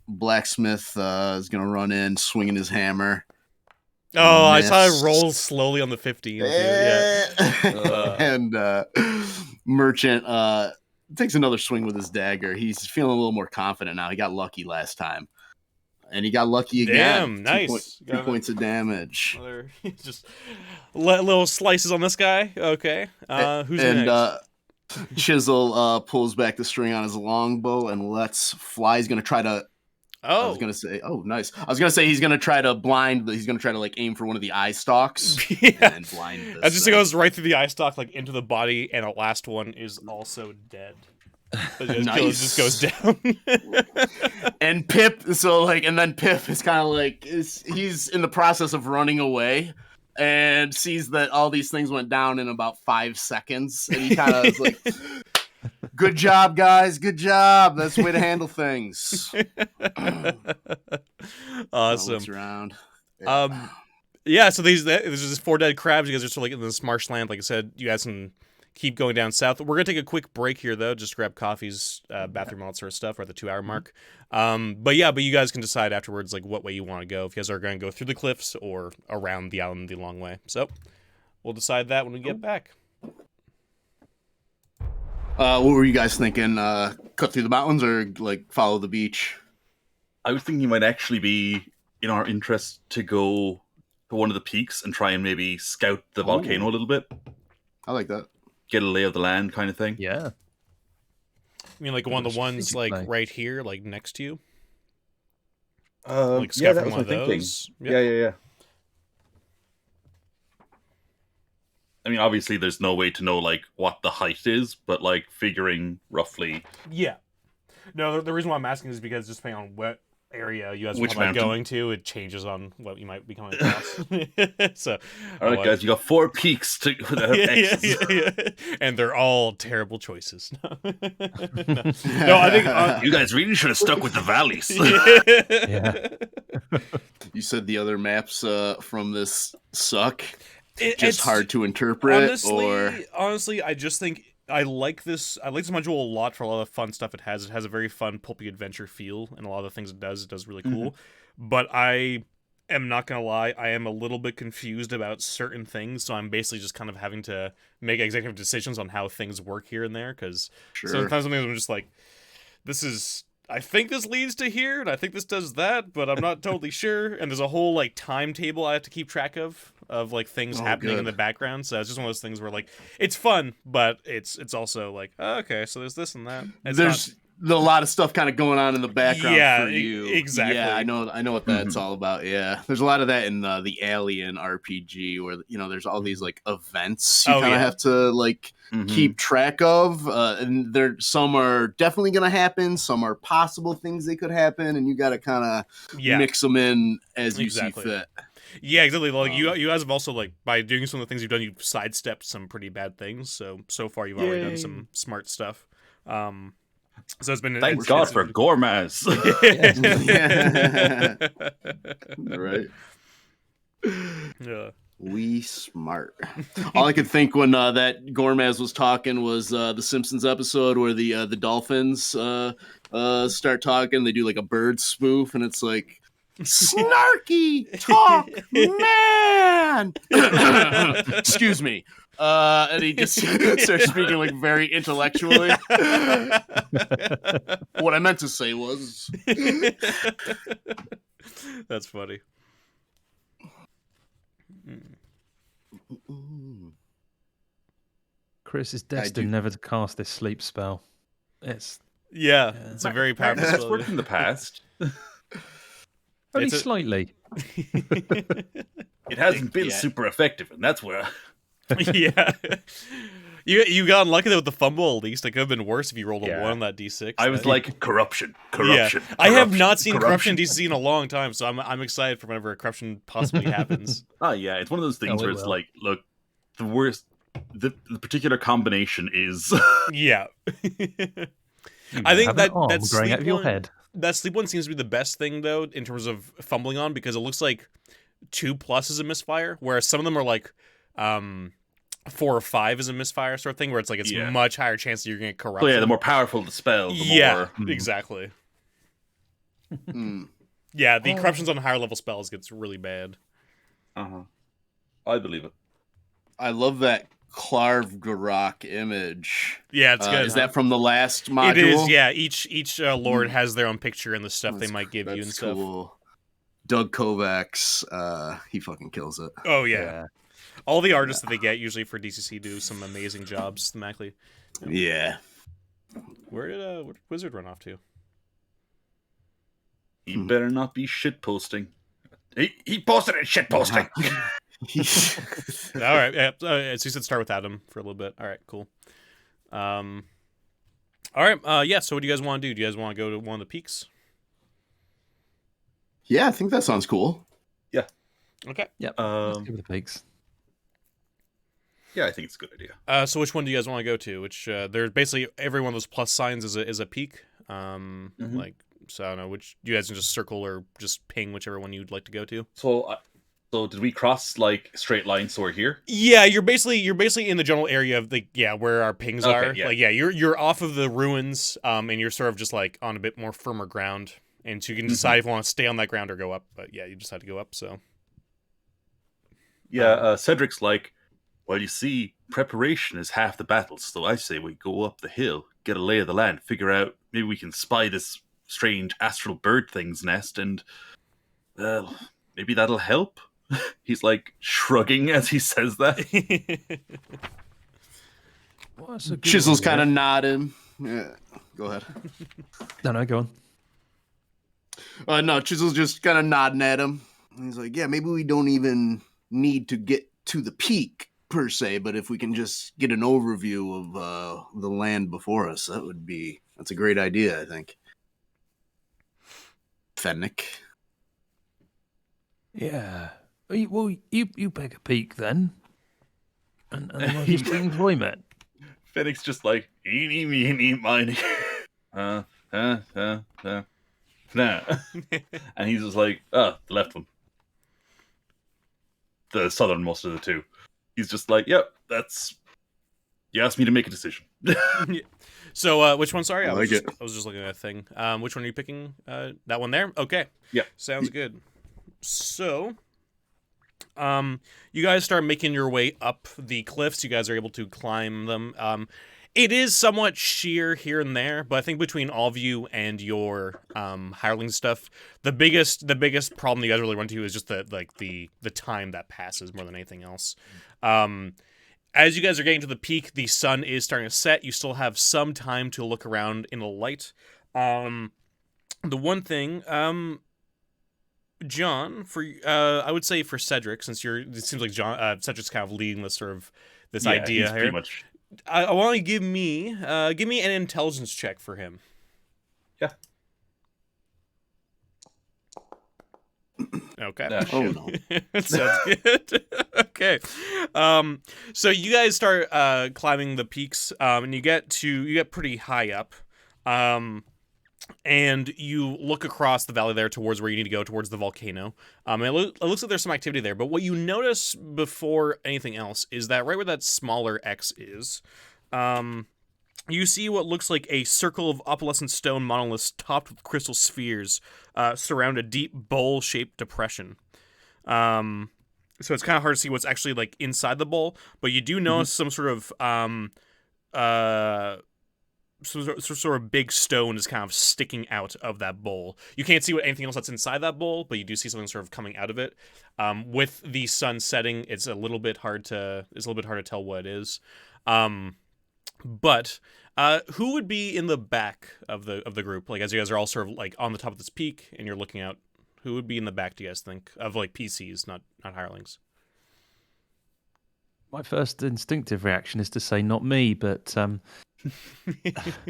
[SPEAKER 1] Blacksmith is gonna run in, swinging his hammer.
[SPEAKER 3] Oh, I saw
[SPEAKER 1] Missed.
[SPEAKER 3] it roll slowly on the 15. Too. Yeah.
[SPEAKER 1] And Merchant takes another swing with his dagger. He's feeling a little more confident now. He got lucky last time. And he got lucky
[SPEAKER 3] Damn,
[SPEAKER 1] again.
[SPEAKER 3] nice.
[SPEAKER 1] 2 points of damage.
[SPEAKER 3] Another, just little slices on this guy. Okay. Who's next?
[SPEAKER 1] Chisel pulls back the string on his longbow and lets fly. He's gonna try to. I
[SPEAKER 3] Oh,
[SPEAKER 1] was gonna say, oh, nice. I was gonna say he's gonna try to blind. He's gonna try to like aim for one of the eye stalks
[SPEAKER 3] yeah.
[SPEAKER 1] and blind. This
[SPEAKER 3] As just
[SPEAKER 1] thing.
[SPEAKER 3] goes right through the eye stalk, like into the body, and the last one is also dead. It just goes down.
[SPEAKER 1] And Pip, then Pip is kind of like he's in the process of running away and sees that all these things went down in about 5 seconds, and he kind of is like, "Good job, guys! Good job! That's the way to handle things."
[SPEAKER 3] Awesome.
[SPEAKER 1] Looks around.
[SPEAKER 3] Yeah, so there's just 4 dead crabs. You guys are still like in this marshland. Like I said, you had some keep going down south. We're gonna take a quick break here though, just grab coffees, bathroom, all that sort of stuff. We're at the 2-hour mark. But you guys can decide afterwards like what way you want to go. If you guys are gonna go through the cliffs or around the island the long way. So we'll decide that when we get back.
[SPEAKER 1] What were you guys thinking? Cut through the mountains or like follow the beach?
[SPEAKER 4] I was thinking it might actually be in our interest to go to one of the peaks and try and maybe scout the volcano a little bit.
[SPEAKER 1] I like that.
[SPEAKER 4] Get a lay of the land kind of thing.
[SPEAKER 5] Yeah.
[SPEAKER 3] I mean, like one of the ones like right here, like next to you. Like
[SPEAKER 4] Yeah,
[SPEAKER 3] scout
[SPEAKER 4] that
[SPEAKER 3] from
[SPEAKER 4] was
[SPEAKER 3] one
[SPEAKER 4] my
[SPEAKER 3] of
[SPEAKER 4] thinking.
[SPEAKER 3] those.
[SPEAKER 4] Yeah. I mean, obviously, there's no way to know like what the height is, but like figuring roughly.
[SPEAKER 3] Yeah. No, the reason why I'm asking is because just depending on what area you guys
[SPEAKER 4] Which
[SPEAKER 3] are
[SPEAKER 4] mountain?
[SPEAKER 3] going to, it changes on what you might be coming across. So,
[SPEAKER 4] All right, guys, you got 4 peaks to that have X's.
[SPEAKER 3] yeah. And they're all terrible choices. No, I think
[SPEAKER 4] You guys really should have stuck with the valleys.
[SPEAKER 5] Yeah.
[SPEAKER 1] You said the other maps from this suck.
[SPEAKER 3] It's
[SPEAKER 1] Just hard to interpret,
[SPEAKER 3] honestly, I just think I like this module a lot for a lot of fun stuff it has. It has a very fun pulpy adventure feel, and a lot of the things it does really cool. But I am not gonna lie, I am a little bit confused about certain things, so I'm basically just kind of having to make executive decisions on how things work here and there, because sometimes I'm just like, I think this leads to here, and I think this does that, but I'm not totally sure. And there's a whole like timetable I have to keep track of like things happening in the background. So it's just one of those things where like it's fun, but it's also like, oh, okay, so there's this and that.
[SPEAKER 1] There's a lot of stuff kind of going on in the background for you.
[SPEAKER 3] Exactly.
[SPEAKER 1] Yeah, I know what that's all about. Yeah, there's a lot of that in the Alien RPG, where there's all these like events you kind of have to like keep track of, and some are definitely going to happen, some are possible things they could happen, and you got to kind of mix them in as you see fit.
[SPEAKER 3] Yeah, exactly. Like you guys have also like by doing some of the things you've done, you've sidestepped some pretty bad things. So far, you've already done some smart stuff. So it's been
[SPEAKER 4] thank God for gourmets.
[SPEAKER 1] Right.
[SPEAKER 3] Yeah.
[SPEAKER 1] We smart. All I could think when that Gormaz was talking was the Simpsons episode where the dolphins start talking. They do like a bird spoof, and it's like, snarky talk, man. Excuse me. And he just starts speaking like very intellectually. What I meant to say was,
[SPEAKER 3] that's funny.
[SPEAKER 5] Chris is destined never to cast this sleep spell. It's
[SPEAKER 3] a very powerful spell.
[SPEAKER 4] It's worked in the past.
[SPEAKER 5] Only slightly.
[SPEAKER 4] It hasn't been super effective, and that's where.
[SPEAKER 3] Yeah. You got unlucky though with the fumble. At least it could have been worse if you rolled a 1 on that d6.
[SPEAKER 4] I was like corruption.
[SPEAKER 3] I have not seen corruption DCC in a long time, so I'm excited for whenever a corruption possibly happens.
[SPEAKER 4] Oh yeah, it's one of those things where it's like, look, the worst, the particular combination is.
[SPEAKER 3] Yeah. I think that
[SPEAKER 5] growing out of your head.
[SPEAKER 3] That sleep one seems to be the best thing though in terms of fumbling on, because it looks like 2+ is a misfire, whereas some of them are like 4 or 5 is a misfire sort of thing, where it's like it's much higher chance that you're gonna get corruption.
[SPEAKER 4] So yeah, the more powerful the spell, the more.
[SPEAKER 3] Exactly. Yeah, the corruptions on higher level spells gets really bad.
[SPEAKER 4] I believe it.
[SPEAKER 1] I love that Klarvgarok image.
[SPEAKER 3] Yeah, it's good.
[SPEAKER 1] Is that from the last module?
[SPEAKER 3] It is. Yeah, each lord has their own picture and the stuff they might give you and stuff.
[SPEAKER 1] Cool. Doug Kovacs, he fucking kills it.
[SPEAKER 3] Oh yeah. All the artists that they get usually for DCC do some amazing jobs thematically.
[SPEAKER 1] Yeah.
[SPEAKER 3] Where did Wizard run off to?
[SPEAKER 4] He better not be shit posting. He posted it shit posting.
[SPEAKER 3] All right. Yeah. So you said start with Adam for a little bit. All right. Cool. All right. Yeah. So what do you guys want to do? Do you guys want to go to one of the peaks?
[SPEAKER 1] Yeah, I think that sounds cool.
[SPEAKER 4] Yeah.
[SPEAKER 3] Okay.
[SPEAKER 5] Yep. Let's go with the peaks.
[SPEAKER 4] Yeah, I think it's a good idea.
[SPEAKER 3] So which one do you guys want to go to? Which there's basically every one of those plus signs is a peak. Like, so I don't know, which you guys can just circle or just ping whichever one you'd like to go to.
[SPEAKER 4] So So did we cross like straight line? So we're here.
[SPEAKER 3] Yeah, you're basically in the general area of the where our pings
[SPEAKER 4] Okay,
[SPEAKER 3] are.
[SPEAKER 4] yeah.
[SPEAKER 3] Like you're off of the ruins, and you're sort of just like on a bit more firmer ground, and so you can decide if you want to stay on that ground or go up. But yeah, you decide to go up. So
[SPEAKER 4] Yeah, Cedric's like, well, you see, preparation is half the battle. So I say we go up the hill, get a lay of the land, figure out maybe we can spy this strange astral bird thing's nest, and maybe that'll help. He's like shrugging as he says that.
[SPEAKER 5] Well, that's a good
[SPEAKER 1] Chisel's
[SPEAKER 5] idea.
[SPEAKER 1] kind of nodding. Yeah, go ahead.
[SPEAKER 5] No, go on.
[SPEAKER 1] No, Chisel's just kind of nodding at him. And he's like, yeah, maybe we don't even need to get to the peak per se, but if we can just get an overview of the land before us, that's a great idea, I think. Fennick.
[SPEAKER 5] Yeah. Well, you pick a peak then, and then we'll just employment.
[SPEAKER 4] Fennec's just like, eeny, meeny, miny. Nah. And he's just like, the left one. The southernmost of the two. He's just like, yep, you asked me to make a decision.
[SPEAKER 3] So, which one? Sorry,
[SPEAKER 1] I like it.
[SPEAKER 3] I was just looking at a thing. Which one are you picking? That one there? Okay.
[SPEAKER 4] Yeah.
[SPEAKER 3] Sounds good. So, you guys start making your way up the cliffs. You guys are able to climb them. It is somewhat sheer here and there, but I think between all of you and your hireling stuff, the biggest problem you guys really run into is just the time that passes more than anything else. As you guys are getting to the peak, the sun is starting to set. You still have some time to look around in the light. The one thing, John, for I would say for Cedric, since it seems like Cedric's kind of leading this sort of this idea
[SPEAKER 4] he's
[SPEAKER 3] here.
[SPEAKER 4] pretty much.
[SPEAKER 3] I want to give me an intelligence check for him.
[SPEAKER 4] Yeah.
[SPEAKER 3] Okay.
[SPEAKER 1] Oh no.
[SPEAKER 3] Sounds good. Okay. So you guys start climbing the peaks, and you get pretty high up. And you look across the valley there towards where you need to go, towards the volcano. And it looks like there's some activity there. But what you notice before anything else is that right where that smaller X is, you see what looks like a circle of opalescent stone monoliths topped with crystal spheres surround a deep bowl-shaped depression. So it's kind of hard to see what's actually like inside the bowl, but you do notice some sort of sort of big stone is kind of sticking out of that bowl. You can't see anything else that's inside that bowl, but you do see something sort of coming out of it. With the sun setting, it's a little bit hard to tell what it is. But who would be in the back of the group? Like as you guys are all sort of like on the top of this peak and you're looking out, who would be in the back? Do you guys think of like PCs, not hirelings?
[SPEAKER 5] My first instinctive reaction is to say not me, but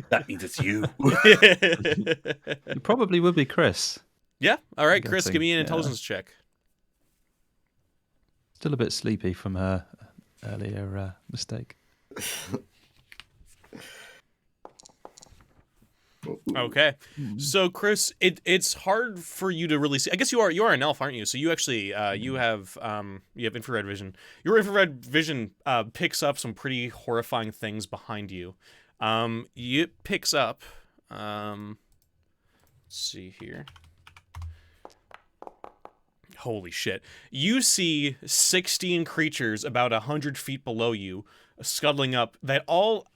[SPEAKER 4] That means it's you.
[SPEAKER 5] it probably would be Chris.
[SPEAKER 3] Yeah. All right,
[SPEAKER 5] I'm
[SPEAKER 3] Chris,
[SPEAKER 5] guessing,
[SPEAKER 3] give me an
[SPEAKER 5] yeah.
[SPEAKER 3] intelligence check.
[SPEAKER 5] Still a bit sleepy from her earlier mistake.
[SPEAKER 3] Okay, so Chris, it's hard for you to really see. I guess you are an elf, aren't you? So you actually you have infrared vision. Your infrared vision picks up some pretty horrifying things behind you. It picks up. Let's see here. Holy shit! You see 16 creatures about 100 feet below you, scuttling up. That all.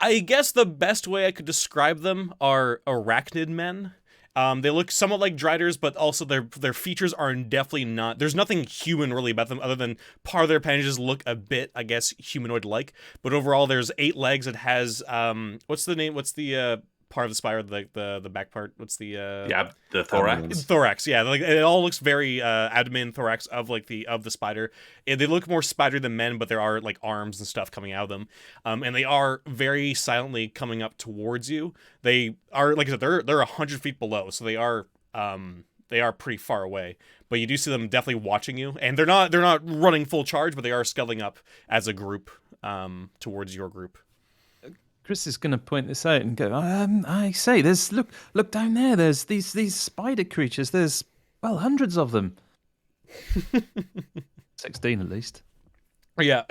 [SPEAKER 3] I guess the best way I could describe them are arachnid men. They look somewhat like driders, but also their features are definitely not. There's nothing human really about them other than part of their appendages look a bit, I guess, humanoid-like. But overall, there's 8 legs. It has what's the name? What's the part of the spire? The back part? What's the
[SPEAKER 4] The thorax.
[SPEAKER 3] Thorax, yeah. Like it all looks very abdomen, thorax of the spider. And they look more spider than men, but there are like arms and stuff coming out of them. And they are very silently coming up towards you. They are, like I said, they're 100 feet below, so they are pretty far away. But you do see them definitely watching you, and they're not running full charge, but they are scuttling up as a group towards your group.
[SPEAKER 5] Chris is going to point this out and go, I say, look down there. There's these spider creatures. There's, well, hundreds of them. 16 at least.
[SPEAKER 3] Yeah.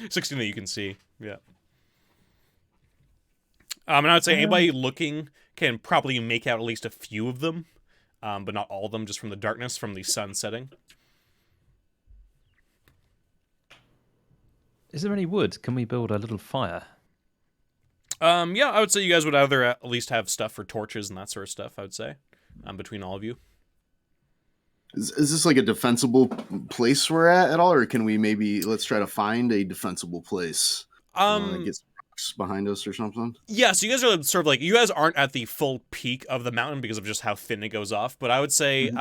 [SPEAKER 3] 16 that you can see. Yeah. And I would say anybody looking can probably make out at least a few of them, but not all of them, just from the darkness, from the sun setting.
[SPEAKER 5] Is there any wood? Can we build a little fire?
[SPEAKER 3] Yeah, I would say you guys would either at least have stuff for torches and that sort of stuff, I would say, between all of you.
[SPEAKER 1] Is this like a defensible place we're at all, or can we let's try to find a defensible place? Get some rocks behind us or something.
[SPEAKER 3] Yeah, so you guys are sort of like, you guys aren't at the full peak of the mountain because of just how thin it goes off, but I would say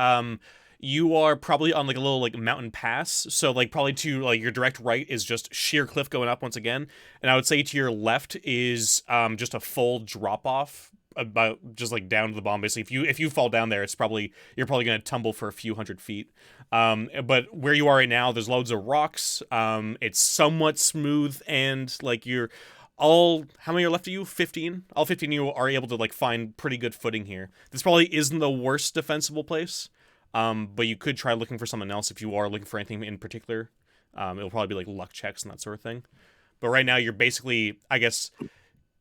[SPEAKER 3] you are probably on like a little like mountain pass, so like probably to like your direct right is just sheer cliff going up once again, and I would say to your left is just a full drop off about just like down to the bottom. Basically, if you fall down there, you're probably going to tumble for a few hundred feet. But where you are right now, there's loads of rocks. It's somewhat smooth, and like how many are left of you? 15. All 15 of you are able to like find pretty good footing here. This probably isn't the worst defensible place. But you could try looking for something else if you are looking for anything in particular. It'll probably be like luck checks and that sort of thing. But right now you're basically, I guess,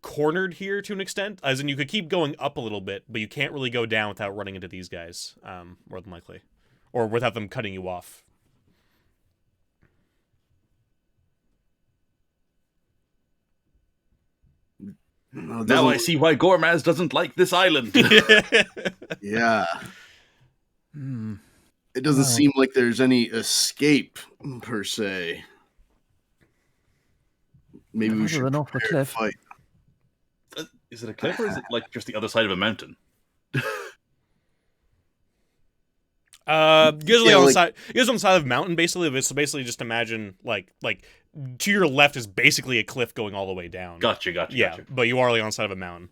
[SPEAKER 3] cornered here to an extent, as in you could keep going up a little bit, but you can't really go down without running into these guys, more than likely, or without them cutting you off.
[SPEAKER 4] Now I see why Gormaz doesn't like this island.
[SPEAKER 1] Yeah. It doesn't seem like there's any escape per se. Maybe we should
[SPEAKER 5] off the cliff.
[SPEAKER 1] fight.
[SPEAKER 4] Is it a cliff or is it like just the other side of a mountain?
[SPEAKER 3] You guys are on the side. You guys are on the side of a mountain, basically. So basically, just imagine like to your left is basically a cliff going all the way down.
[SPEAKER 4] Gotcha.
[SPEAKER 3] Yeah, but you are like on the side of a mountain.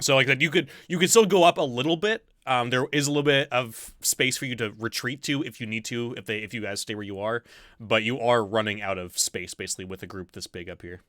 [SPEAKER 3] So like that, you could still go up a little bit. There is a little bit of space for you to retreat to if you need to, if you guys stay where you are. But you are running out of space basically with a group this big up here.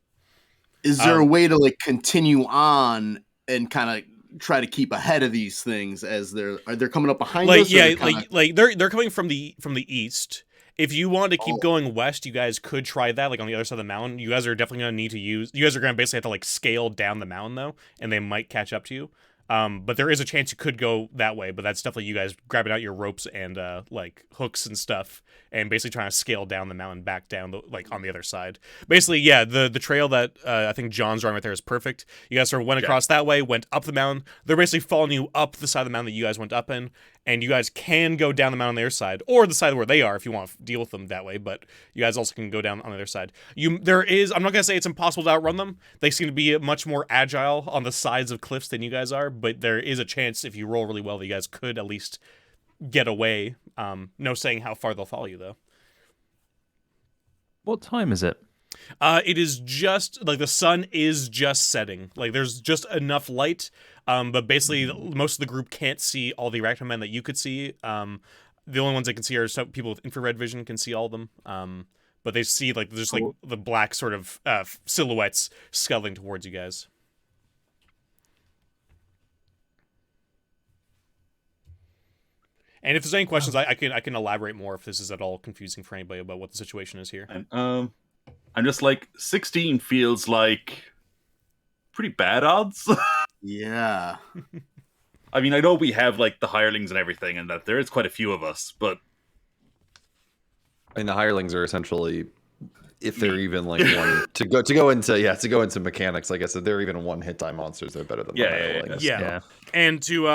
[SPEAKER 1] Is there a way to like continue on and kind of try to keep ahead of these things as they're coming up behind us?
[SPEAKER 3] Yeah, they're coming from the east. If you want to keep going west, you guys could try that, like on the other side of the mountain. You guys are definitely going to need to you guys are going to basically have to like scale down the mountain though, and they might catch up to you. But there is a chance you could go that way, but that's definitely you guys grabbing out your ropes and like hooks and stuff and basically trying to scale down the mountain back down like on the other side. Basically, yeah, the trail that I think John's drawing right there is perfect. You guys sort of went across that way, went up the mountain. They're basically following you up the side of the mountain that you guys went up in, and you guys can go down the mountain on their side or the side where they are if you want to deal with them that way, but you guys also can go down on the other side. I'm not going to say it's impossible to outrun them. They seem to be much more agile on the sides of cliffs than you guys are, but there is a chance if you roll really well that you guys could at least get away. No saying how far they'll follow you, though.
[SPEAKER 5] What time is it?
[SPEAKER 3] It is just, like, the sun is just setting. Like, there's just enough light, but basically most of the group can't see all the arachnomen that you could see. The only ones they can see are some people with infrared vision can see all of them. But they see, like, just, like, the black sort of silhouettes scuttling towards you guys. And if there's any questions, I can elaborate more if this is at all confusing for anybody about what the situation is here.
[SPEAKER 4] And, I'm just like 16 feels like pretty bad odds.
[SPEAKER 1] Yeah.
[SPEAKER 4] I mean, I know we have like the hirelings and everything, and that there is quite a few of us, but
[SPEAKER 2] I mean, the hirelings are essentially, if they're even like one to go into mechanics, like I said, they're even one hit die monsters. They're better than the hirelings.
[SPEAKER 3] Yeah. And to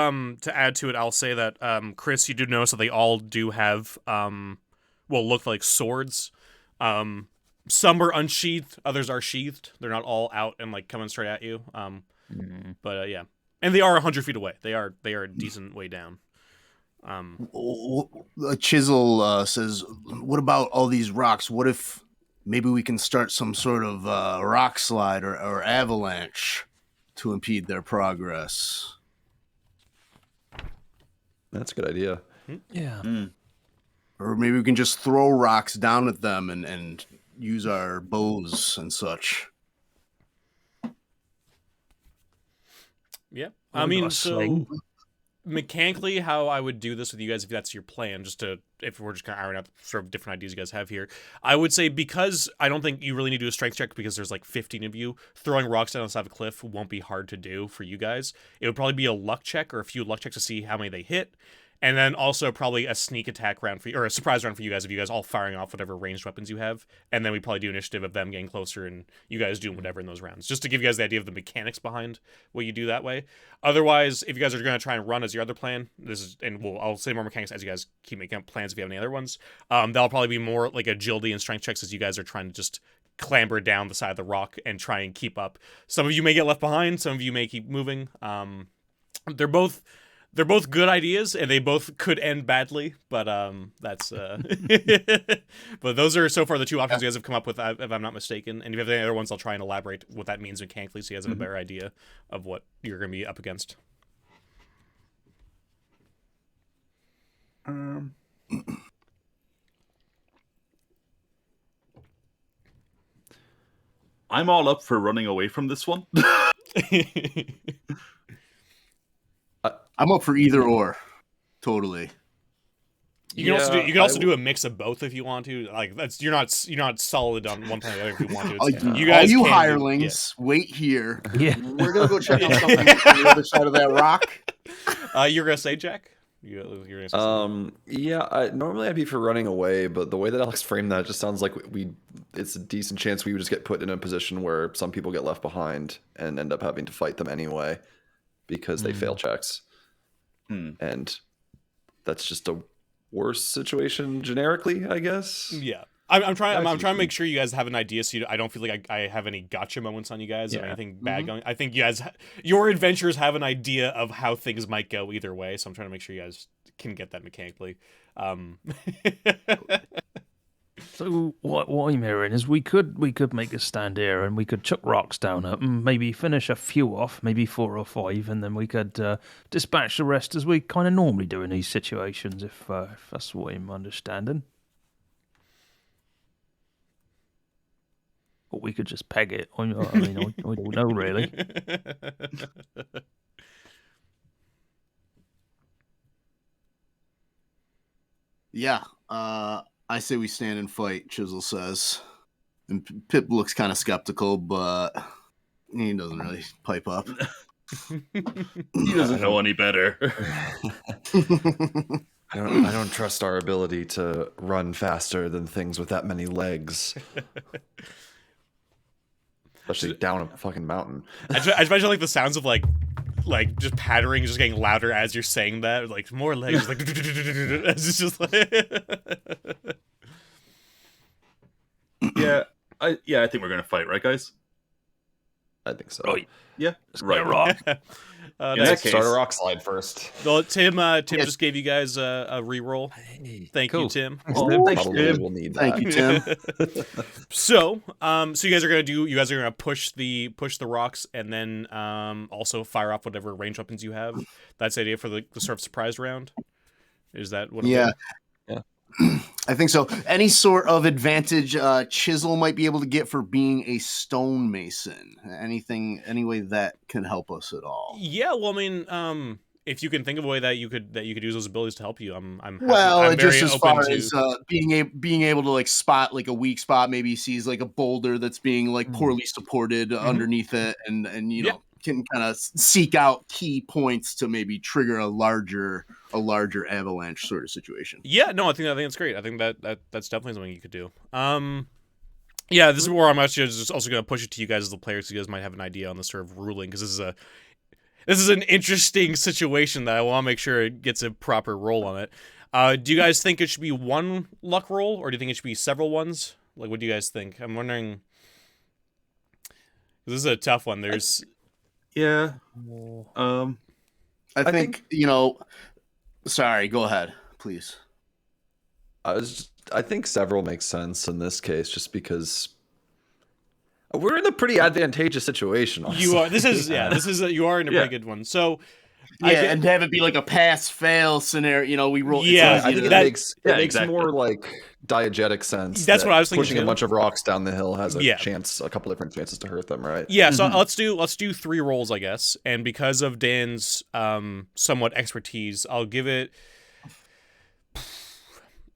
[SPEAKER 3] add to it, I'll say that Chris, you do notice that they all do have look like swords. Some are unsheathed, others are sheathed. They're not all out and like coming straight at you. But yeah, and they are 100 feet away. They are a decent way down.
[SPEAKER 1] A Chisel says, "What about all these rocks? What if maybe we can start some sort of rock slide or avalanche to impede their progress?"
[SPEAKER 2] That's a good idea.
[SPEAKER 5] Yeah.
[SPEAKER 1] Or maybe we can just throw rocks down at them and use our bows and such.
[SPEAKER 3] Yeah. I mean, so mechanically, how I would do this with you guys, if that's your plan, if we're just kind of ironing out the sort of different ideas you guys have here, I would say, because I don't think you really need to do a strength check because there's like 15 of you, throwing rocks down the side of a cliff won't be hard to do for you guys. It would probably be a luck check or a few luck checks to see how many they hit. And then also probably a sneak attack round for you, or a surprise round for you guys, if you guys all firing off whatever ranged weapons you have. And then we probably do initiative of them getting closer and you guys doing whatever in those rounds. Just to give you guys the idea of the mechanics behind what you do that way. Otherwise, if you guys are going to try and run as your other plan, I'll say more mechanics as you guys keep making up plans if you have any other ones. That'll probably be more like agility and strength checks as you guys are trying to just clamber down the side of the rock and try and keep up. Some of you may get left behind, some of you may keep moving. They're both good ideas, and they both could end badly, but that's but those are so far the two options you guys have come up with, if I'm not mistaken. And if you have any other ones, I'll try and elaborate what that means mechanically, so you guys have a better idea of what you're going to be up against.
[SPEAKER 4] I'm all up for running away from this one.
[SPEAKER 1] I'm up for either or. Totally.
[SPEAKER 3] You can also do a mix of both if you want to. Like you're not solid on one plan or the other if you want to. You guys,
[SPEAKER 1] all you hirelings, wait here.
[SPEAKER 5] Yeah.
[SPEAKER 1] We're gonna go check out something on the other side of that rock.
[SPEAKER 3] You're gonna say, Jack? You're gonna say
[SPEAKER 2] yeah. Normally I'd be for running away, but the way that Alex framed that just sounds like it's a decent chance we would just get put in a position where some people get left behind and end up having to fight them anyway because they fail checks. And that's just a worse situation generically, I guess.
[SPEAKER 3] Yeah, I'm trying to make sure you guys have an idea, so I don't feel like I have any gotcha moments on you guys or anything bad going. I think you guys, your adventures have an idea of how things might go either way, so I'm trying to make sure you guys can get that mechanically.
[SPEAKER 5] So what I'm hearing is we could make a stand here and we could chuck rocks down it and maybe finish a few off, maybe 4 or 5, and then we could dispatch the rest as we kind of normally do in these situations, if that's what I'm understanding. Or we could just peg it. I don't know really.
[SPEAKER 1] Yeah. I say we stand and fight, Chisel says. And Pip looks kind of skeptical, but he doesn't really pipe up.
[SPEAKER 4] He doesn't know any better.
[SPEAKER 2] I don't trust our ability to run faster than things with that many legs. Especially down a fucking mountain.
[SPEAKER 3] I just imagine like the sounds of like just pattering, just getting louder as you're saying that. Like more legs, like it's just like.
[SPEAKER 4] I think we're gonna fight, right, guys?
[SPEAKER 2] I think so.
[SPEAKER 5] Right.
[SPEAKER 4] Yeah,
[SPEAKER 5] Right. Rock.
[SPEAKER 4] Next
[SPEAKER 2] Start a rock slide first.
[SPEAKER 3] Well, Tim just gave you guys a reroll. Thank you, Tim.
[SPEAKER 1] Thanks, Tim.
[SPEAKER 2] We'll need that.
[SPEAKER 1] Thank you, Tim.
[SPEAKER 3] So you guys are gonna push the rocks and then also fire off whatever range weapons you have. That's the idea for the sort of surprise round. Is that what?
[SPEAKER 1] Yeah. I think so. Any sort of advantage Chisel might be able to get for being a stonemason? Any way that can help us at all?
[SPEAKER 3] Yeah, well, I mean, if you can think of a way that you could use those abilities to help you, I'm
[SPEAKER 1] just as far
[SPEAKER 3] to...
[SPEAKER 1] as being able to like spot like a weak spot, maybe he sees like a boulder that's being like poorly supported underneath it, and you know can kind of seek out key points to maybe trigger a larger avalanche sort of situation.
[SPEAKER 3] Yeah, no, I think that's great. I think that's definitely something you could do. Yeah, this is where I'm actually just also going to push it to you guys as the players, so you guys might have an idea on the sort of ruling, because this is an interesting situation that I want to make sure it gets a proper roll on it. Do you guys think it should be one luck roll, or do you think it should be several ones? Like, what do you guys think? I'm wondering. This is a tough one. There's.
[SPEAKER 4] Yeah.
[SPEAKER 1] I think you know. Sorry, go ahead, please.
[SPEAKER 2] I think several makes sense in this case, just because we're in a pretty advantageous situation. Honestly.
[SPEAKER 3] You are. You are in a pretty good one. So,
[SPEAKER 1] and have it be like a pass-fail scenario. You know, we roll.
[SPEAKER 3] Yeah,
[SPEAKER 1] it's
[SPEAKER 2] I
[SPEAKER 1] easy
[SPEAKER 2] think
[SPEAKER 1] to-
[SPEAKER 2] it makes
[SPEAKER 4] exactly.
[SPEAKER 2] more like diegetic sense.
[SPEAKER 3] That's
[SPEAKER 2] that
[SPEAKER 3] what I was thinking
[SPEAKER 2] pushing
[SPEAKER 3] too.
[SPEAKER 2] a bunch of rocks down the hill has a
[SPEAKER 3] Yeah.
[SPEAKER 2] chance, a couple different chances to hurt them, right?
[SPEAKER 3] Yeah, so let's do 3 rolls, I guess. And because of Dan's somewhat expertise, I'll give it.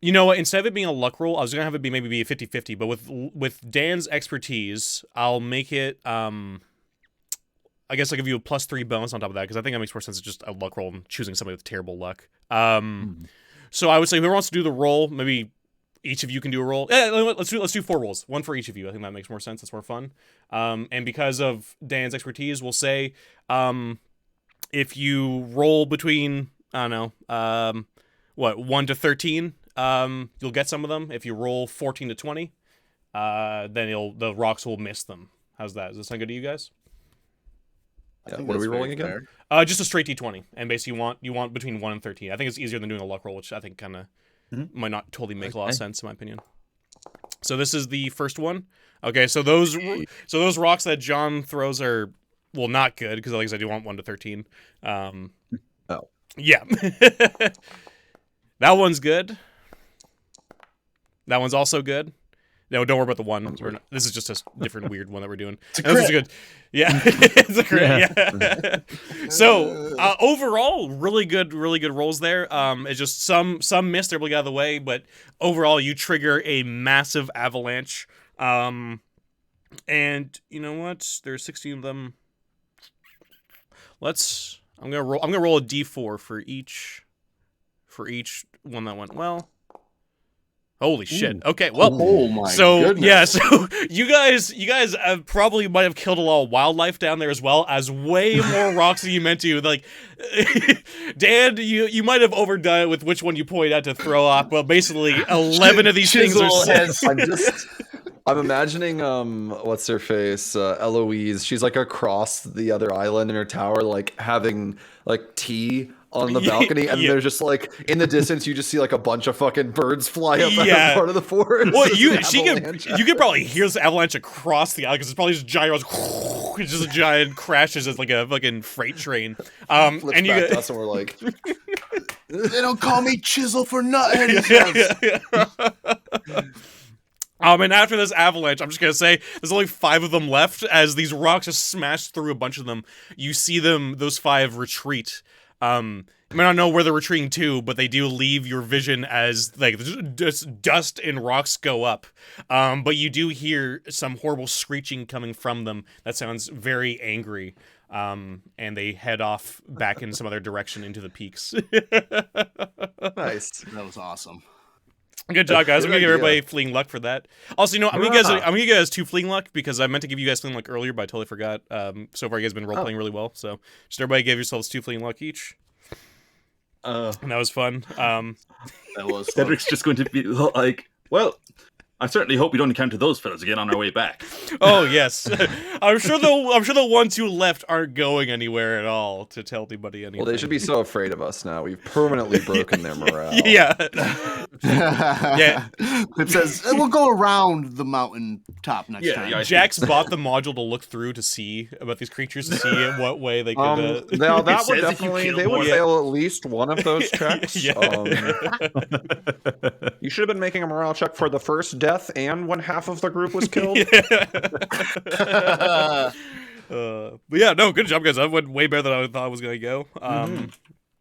[SPEAKER 3] You know what? Instead of it being a luck roll, I was gonna have it be maybe a 50-50. But with Dan's expertise, I'll make it. I guess I'll give you a +3 bonus on top of that because I think that makes more sense than just a luck roll and choosing somebody with terrible luck. So I would say whoever wants to do the roll, maybe each of you can do a roll. Yeah, let's do 4 rolls, 1 for each of you. I think that makes more sense. It's more fun. And because of Dan's expertise, we'll say if you roll between 1 to 13, you'll get some of them. If you roll 14 to 20, then the rocks will miss them. How's that? Does that sound good to you guys?
[SPEAKER 2] Yeah. What are we rolling again?
[SPEAKER 3] Just a straight D20, and basically you want between 1 and 13. I think it's easier than doing a luck roll, which I think kind of might not totally make a lot of sense in my opinion. So this is the first one. Okay, so those rocks that John throws are not good because like I said, you want 1 to 13.
[SPEAKER 2] Oh.
[SPEAKER 3] Yeah, that one's good. That one's also good. No, don't worry about the one. This is just a different weird one that we're doing. This is good. Yeah, it's a crit. Yeah. So overall, really good rolls there. It's just some missed, they're able to get out of the way, but overall, you trigger a massive avalanche. And you know what? There's 16 of them. I'm gonna roll a d4 for each one that went well. Holy shit. Okay, well,
[SPEAKER 1] oh my
[SPEAKER 3] so
[SPEAKER 1] goodness.
[SPEAKER 3] yeah, so you guys probably might have killed a lot of wildlife down there as well, as way more rocks than you meant to. Like, Dan, you might have overdone it with which one you pointed out to throw off, but basically 11 of these things are.
[SPEAKER 2] I'm imagining what's her face, Eloise. She's like across the other island in her tower, like having like tea on the balcony, and there's just like in the distance you just see like a bunch of fucking birds fly up out of part of the forest.
[SPEAKER 3] Well, you could probably hear this avalanche across the island because it's probably just giant rocks. It's just a giant crashes as like a fucking freight train.
[SPEAKER 2] Flips
[SPEAKER 3] And you
[SPEAKER 2] back to us and we're like,
[SPEAKER 1] They don't call me Chisel for nothing.
[SPEAKER 3] And after this avalanche, I'm just gonna say there's only 5 of them left. As these rocks just smash through a bunch of them, you see those 5 retreat. You may not know where they're retreating to, but they do leave your vision as like just dust and rocks go up. But you do hear some horrible screeching coming from them that sounds very angry. And they head off back in some other direction into the peaks.
[SPEAKER 2] nice.
[SPEAKER 1] That was awesome.
[SPEAKER 3] Good job, guys. I'm gonna give
[SPEAKER 2] idea.
[SPEAKER 3] everybody fleeing luck for that. Also, you know, I'm gonna give you guys 2 fleeing luck because I meant to give you guys fleeing luck earlier, but I totally forgot. So far, you guys have been role playing really well. So, just everybody give yourselves 2 fleeing luck each. And that was fun.
[SPEAKER 1] That was fun.
[SPEAKER 4] Cedric's just going to be like, well, I certainly hope we don't encounter those fellas again on our way back.
[SPEAKER 3] Oh yes, I'm sure the ones who left aren't going anywhere at all to tell anybody anything.
[SPEAKER 2] Well, they should be so afraid of us now. We've permanently broken their morale.
[SPEAKER 3] Yeah. Yeah.
[SPEAKER 1] It says we'll go around the mountain top next time.
[SPEAKER 4] Yeah,
[SPEAKER 3] Jax bought the module to look through to see about these creatures, to see in what way they could.
[SPEAKER 2] Now that
[SPEAKER 4] It
[SPEAKER 2] would
[SPEAKER 4] says if you
[SPEAKER 2] definitely
[SPEAKER 4] kill
[SPEAKER 2] they would
[SPEAKER 4] one.
[SPEAKER 2] fail at least one of those checks.
[SPEAKER 3] Yeah.
[SPEAKER 2] You should have been making a morale check for the first death and when half of the group was killed.
[SPEAKER 3] But yeah, no, good job, guys. I went way better than I thought I was gonna go.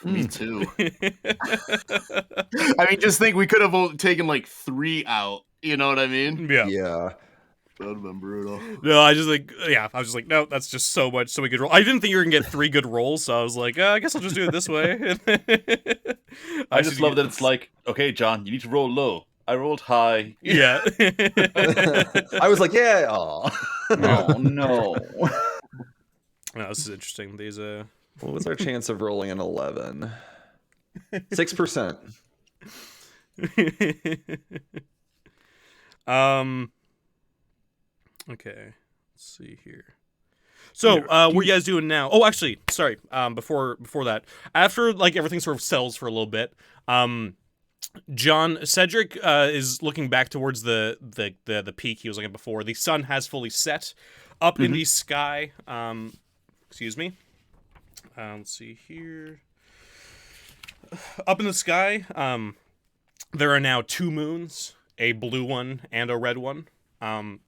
[SPEAKER 1] Me too. I mean, just think we could have taken like 3 out. You know what I mean?
[SPEAKER 3] Yeah.
[SPEAKER 2] Yeah.
[SPEAKER 1] That would have been brutal.
[SPEAKER 3] No, I was just like, no, that's just so many good rolls. I didn't think you were gonna get 3 good rolls, so I was like, I guess I'll just do it this way.
[SPEAKER 4] I just love that it's like, okay, John, you need to roll low. I rolled high.
[SPEAKER 3] Yeah.
[SPEAKER 2] I was like, yeah. Aw.
[SPEAKER 4] Oh no.
[SPEAKER 3] No, this is interesting. These
[SPEAKER 2] What was our chance of rolling an 11? 6%.
[SPEAKER 3] Okay. Let's see here. So, what are you guys doing now? Oh, actually, sorry. Before that, after like everything sort of settles for a little bit, Cedric is looking back towards the peak he was looking at before. The sun has fully set up in the sky. Excuse me. Let's see here. Up in the sky, there are now 2 moons, a blue one and a red one. And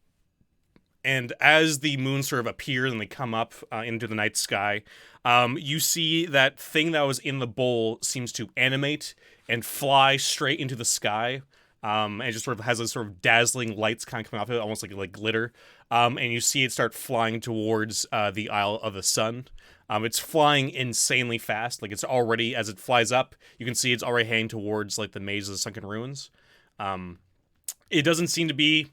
[SPEAKER 3] as the moons sort of appear and they come up into the night sky, you see that thing that was in the bowl seems to animate and fly straight into the sky. And it just sort of has a sort of dazzling lights kind of coming off of it, almost like glitter. And you see it start flying towards the Isle of the Sun. It's flying insanely fast. Like, it's already, as it flies up, you can see it's already heading towards like the Maze of the Sunken Ruins. It doesn't seem to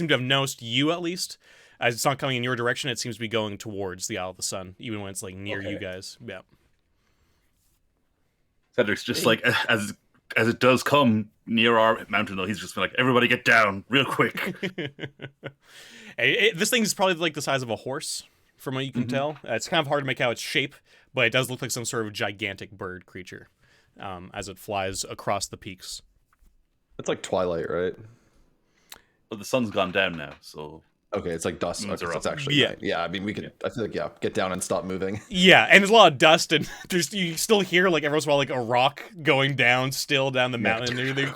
[SPEAKER 3] have noticed you, at least. As it's not coming in your direction, it seems to be going towards the Isle of the Sun, even when it's like near you guys. Yeah.
[SPEAKER 4] Cedric's just like, as it does come near our mountain, though, he's just been like, everybody get down real quick.
[SPEAKER 3] This thing is probably like the size of a horse, from what you can tell. It's kind of hard to make out its shape, but it does look like some sort of gigantic bird creature as it flies across the peaks.
[SPEAKER 2] It's like twilight, right?
[SPEAKER 4] But the sun's gone down now, so...
[SPEAKER 2] Okay, it's like dust.
[SPEAKER 4] Moons
[SPEAKER 2] Okay,
[SPEAKER 4] are
[SPEAKER 2] so it's
[SPEAKER 4] up.
[SPEAKER 2] actually night. Yeah, I mean, we could. I feel like get down and stop moving.
[SPEAKER 3] Yeah, and there's a lot of dust, and you still hear like every once in a while like a rock going down the mountain and everything.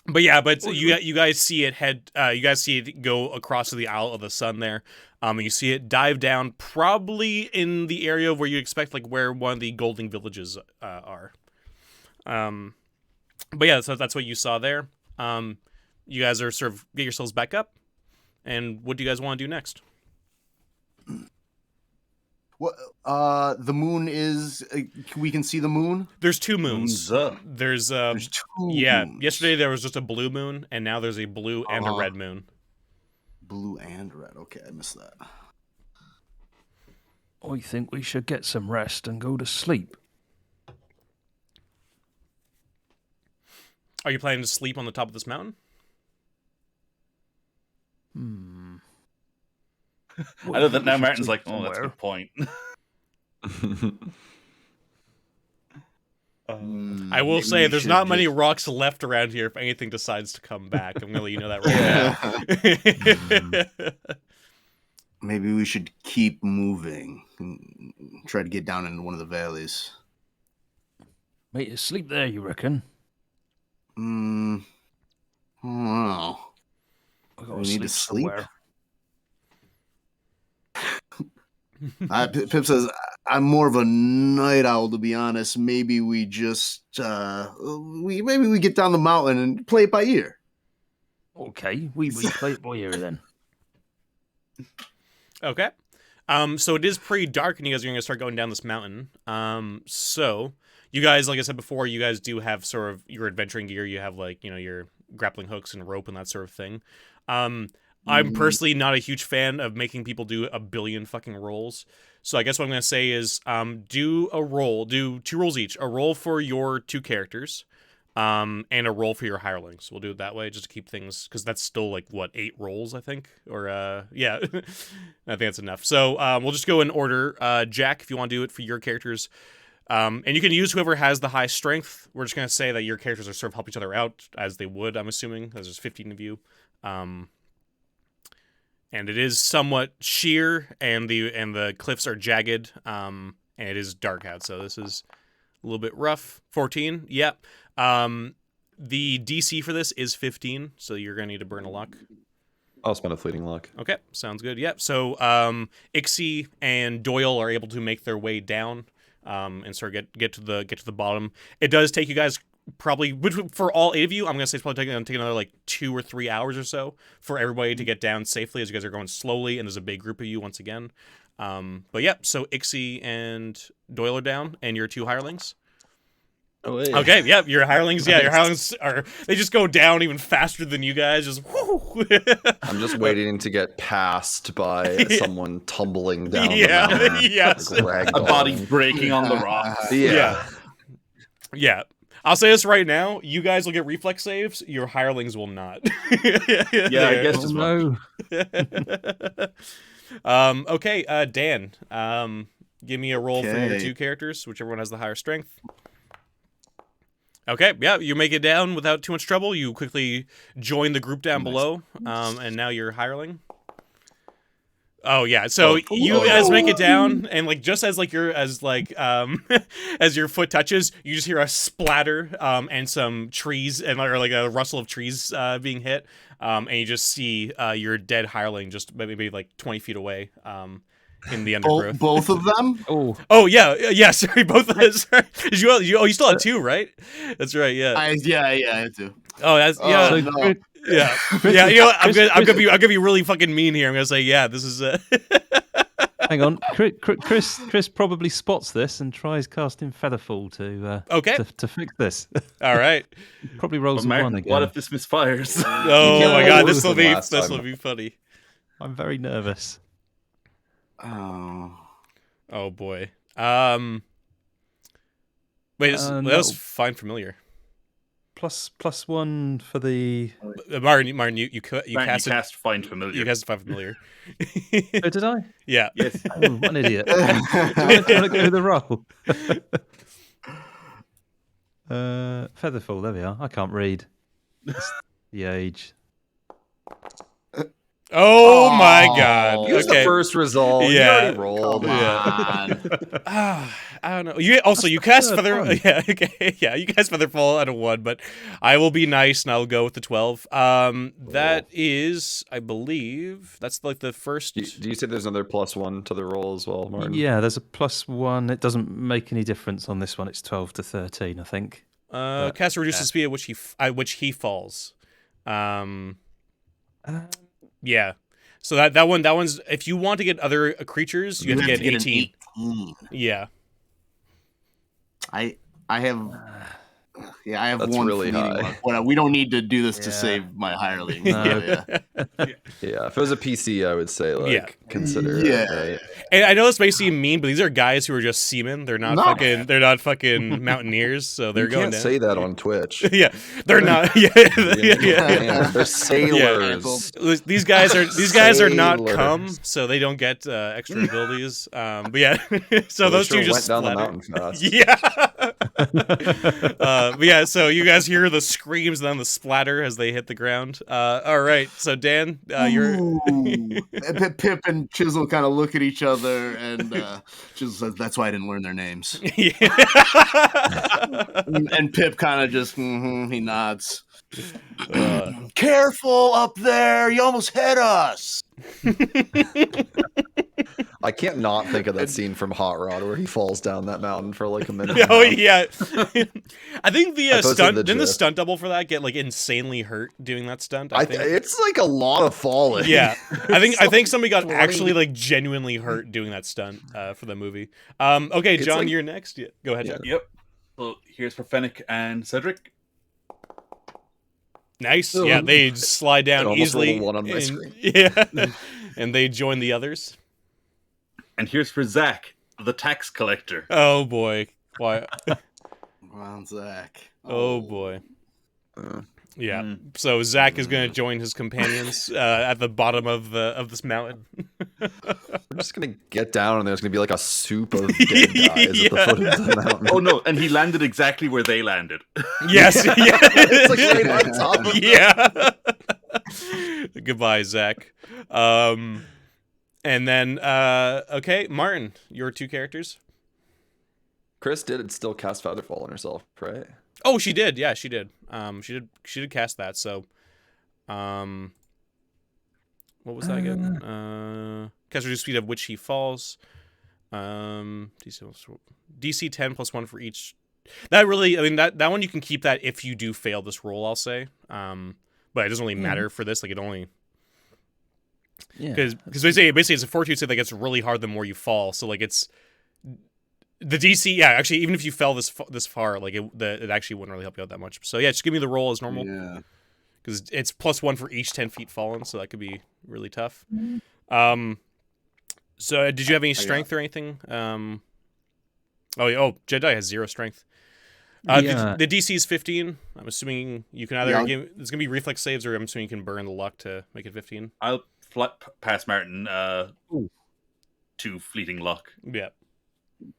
[SPEAKER 3] But you guys see it go across to the Isle of the Sun there. And you see it dive down, probably in the area where you expect, like where one of the Golding villages are. But yeah, so that's what you saw there. You guys are sort of get yourselves back up, and what do you guys want to do next?
[SPEAKER 1] What? The moon is. We can see the moon.
[SPEAKER 3] There's 2 moons. There's
[SPEAKER 1] 2
[SPEAKER 3] yeah.
[SPEAKER 1] moons.
[SPEAKER 3] Yesterday there was just a blue moon, and now there's a blue and a red moon.
[SPEAKER 1] Blue and red. Okay, I missed that.
[SPEAKER 5] I think we should get some rest and go to sleep.
[SPEAKER 3] Are you planning to sleep on the top of this mountain?
[SPEAKER 4] I know that now Martin's like, oh, that's a good point.
[SPEAKER 3] I will say there's not many rocks left around here if anything decides to come back. I'm going to let you know that right now.
[SPEAKER 1] Maybe we should keep moving and try to get down into one of the valleys.
[SPEAKER 5] Mate, asleep there, you reckon?
[SPEAKER 1] I don't know.
[SPEAKER 5] We
[SPEAKER 1] need to sleep.
[SPEAKER 5] somewhere.
[SPEAKER 1] Pip says, I'm more of a night owl, to be honest. Maybe we just, maybe we get down the mountain and play it by ear.
[SPEAKER 5] Okay, we play it by ear then.
[SPEAKER 3] Okay. So it is pretty dark, and you guys are going to start going down this mountain. So you guys, like I said before, you guys do have sort of your adventuring gear. You have, like, your grappling hooks and rope and that sort of thing. I'm personally not a huge fan of making people do a billion fucking rolls. So I guess what I'm going to say is do 2 rolls each. A roll for your 2 characters and a roll for your hirelings. We'll do it that way just to keep things, because that's still like, 8 rolls, I think? Or, yeah, I think that's enough. So we'll just go in order. Jack, if you want to do it for your characters. And you can use whoever has the high strength. We're just going to say that your characters are sort of help each other out, as they would, I'm assuming, as there's 15 of you. And it is somewhat sheer, and the cliffs are jagged, and it is dark out, so this is a little bit rough. 14, yep. The DC for this is 15, so you're going to need to burn a luck.
[SPEAKER 2] I'll spend a fleeting luck.
[SPEAKER 3] Okay, sounds good, yep. So Ixie and Doyle are able to make their way down and sort of get to the bottom. It does take you guys probably, for all 8 of you, I'm gonna say it's probably take another like 2 or 3 hours or so for everybody to get down safely, as you guys are going slowly, and there's a big group of you once again. But yeah, so Ixie and Doyle are down, and your 2 hirelings.
[SPEAKER 2] Oh, hey.
[SPEAKER 3] Okay, yeah, your hirelings, they just go down even faster than you guys. Just whoo.
[SPEAKER 2] I'm just waiting to get passed by someone tumbling down.
[SPEAKER 3] Yeah,
[SPEAKER 2] the mountain,
[SPEAKER 3] yes.
[SPEAKER 2] like
[SPEAKER 4] A body breaking on the rocks.
[SPEAKER 3] Yeah. I'll say this right now: you guys will get reflex saves. Your hirelings will not.
[SPEAKER 4] Yeah, I guess just
[SPEAKER 5] no.
[SPEAKER 3] Okay, Dan. Give me a roll for your 2 characters, whichever one has the higher strength. Okay, yeah, you make it down without too much trouble. You quickly join the group down below, and now you're hireling. Oh yeah, so you guys make it down, and like just as like as your foot touches, you just hear a splatter, and some trees and or like a rustle of trees being hit, and you just see your dead hireling just maybe like 20 feet away, in the undergrowth.
[SPEAKER 1] Both of them?
[SPEAKER 3] Oh yeah, sorry, both of us. You still had 2, right? That's right, yeah.
[SPEAKER 1] I do.
[SPEAKER 3] Oh, that's yeah.
[SPEAKER 5] So,
[SPEAKER 1] no.
[SPEAKER 3] Yeah, yeah. You know, what? I'm gonna be really fucking mean here. I'm gonna say, yeah, this is.
[SPEAKER 5] Hang on, Chris probably spots this and tries casting Featherfall to fix this.
[SPEAKER 3] All right.
[SPEAKER 5] Probably rolls a
[SPEAKER 4] Martin,
[SPEAKER 5] 1 again.
[SPEAKER 4] what if this misfires?
[SPEAKER 3] Oh my god, this will
[SPEAKER 2] time.
[SPEAKER 3] be funny.
[SPEAKER 5] I'm very nervous.
[SPEAKER 1] Oh.
[SPEAKER 3] Oh boy. Wait, that was find familiar.
[SPEAKER 5] +1 for the.
[SPEAKER 3] Martin, you
[SPEAKER 4] cast find familiar.
[SPEAKER 3] You cast find familiar.
[SPEAKER 5] Oh, did I?
[SPEAKER 3] Yeah.
[SPEAKER 4] Yes.
[SPEAKER 5] Oh, what an idiot. Do you want to go with the roll? Featherfall, there we are. I can't read. It's the age.
[SPEAKER 3] Oh my god.
[SPEAKER 2] Here's the first result.
[SPEAKER 3] Yeah.
[SPEAKER 2] You already rolled.
[SPEAKER 3] I don't know. You cast feather. Yeah, okay. Yeah, you cast featherfall at a 1, but I will be nice and I'll go with the 12. That is, I believe, that's like the first.
[SPEAKER 2] Do you say there's another +1 to the roll as well, Martin?
[SPEAKER 5] Yeah, there's a +1. It doesn't make any difference on this one. It's 12 to 13, I think.
[SPEAKER 3] Caster reduces the speed at which he falls. Yeah. So that one's if you want to get other creatures, you have to get 18. Yeah.
[SPEAKER 1] I have
[SPEAKER 2] That's
[SPEAKER 1] one
[SPEAKER 2] really
[SPEAKER 1] fleeting
[SPEAKER 2] high.
[SPEAKER 1] luck. Well, we don't need to do this to save my hireling.
[SPEAKER 5] No.
[SPEAKER 2] Yeah, if it was a PC, I would say consider it. Right?
[SPEAKER 3] And I know this may seem mean, but these are guys who are just seamen. They're not fucking mountaineers, so they're
[SPEAKER 2] You
[SPEAKER 3] going
[SPEAKER 2] can't
[SPEAKER 3] down.
[SPEAKER 2] say that on Twitch.
[SPEAKER 3] Yeah, they're not. Yeah.
[SPEAKER 2] They're sailors.
[SPEAKER 3] These guys are not
[SPEAKER 2] Sailors.
[SPEAKER 3] cum, so they don't get extra abilities. But yeah, so
[SPEAKER 2] Well, they
[SPEAKER 3] those
[SPEAKER 2] sure
[SPEAKER 3] two just
[SPEAKER 2] went down the
[SPEAKER 3] splatter.
[SPEAKER 2] mountain fast.
[SPEAKER 3] Yeah. But yeah, so you guys hear the screams and then the splatter as they hit the ground. All right, so Dan, you're.
[SPEAKER 1] Pip and Chisel kind of look at each other, and Chisel says, "That's why I didn't learn their names." And Pip kind of just he nods. Careful up there! You almost hit us.
[SPEAKER 2] I can't not think of that scene from Hot Rod where he falls down that mountain for like a minute.
[SPEAKER 3] Oh yeah, I think the stunt
[SPEAKER 2] the
[SPEAKER 3] didn't the
[SPEAKER 2] gif.
[SPEAKER 3] stunt double for that get like insanely hurt doing that stunt. I think.
[SPEAKER 2] It's like a lot of falling.
[SPEAKER 3] Yeah, I think somebody got
[SPEAKER 2] 20.
[SPEAKER 3] actually like genuinely hurt doing that stunt for the movie. Okay,
[SPEAKER 2] It's
[SPEAKER 3] John,
[SPEAKER 2] like-
[SPEAKER 3] you're next. Yeah. Go ahead, John.
[SPEAKER 4] Yep. So here's for Fennec and Cedric.
[SPEAKER 3] Nice. Yeah, they slide down
[SPEAKER 2] I almost
[SPEAKER 3] easily.
[SPEAKER 2] rolled a 1 on my
[SPEAKER 3] and-
[SPEAKER 2] screen.
[SPEAKER 3] Yeah, and they join the others.
[SPEAKER 4] And here's for Zach, the tax collector.
[SPEAKER 3] Oh boy, why?
[SPEAKER 1] Come on, Zach.
[SPEAKER 3] Oh boy.
[SPEAKER 2] Uh,
[SPEAKER 3] Yeah. So Zach is going to join his companions at the bottom of this mountain.
[SPEAKER 2] We're just gonna get down and there's gonna be like a soup of dead guys at the foot of the mountain.
[SPEAKER 4] Oh no, and he landed exactly where they landed.
[SPEAKER 3] Yes. Yeah.
[SPEAKER 2] It's like right on top of
[SPEAKER 3] Yeah. Goodbye, Zach. And then okay, Martin, your 2 characters.
[SPEAKER 2] Chris did still cast Featherfall on herself, right?
[SPEAKER 3] Oh, she did. Yeah, she did. She did cast that. So, what was that again? Cast reduced speed of which he falls. DC 10 plus 1 for each. That really, I mean, that one you can keep that if you do fail this roll. I'll say. But it doesn't really matter for this. Like it only. Because basically it's a fortitude save that gets really hard the more you fall. So like it's. The DC, yeah, actually, even if you fell this far, like it actually wouldn't really help you out that much. So yeah, just give me the roll as normal.
[SPEAKER 1] Yeah.
[SPEAKER 3] Because it's plus 1 for each 10 feet fallen, so that could be really tough. So did you have any strength or anything? Oh, Jedi has 0 strength. The DC is 15. I'm assuming you can either give. It's gonna be reflex saves, or I'm assuming you can burn the luck to make it 15.
[SPEAKER 4] I'll past Martin 2 fleeting luck.
[SPEAKER 3] Yeah.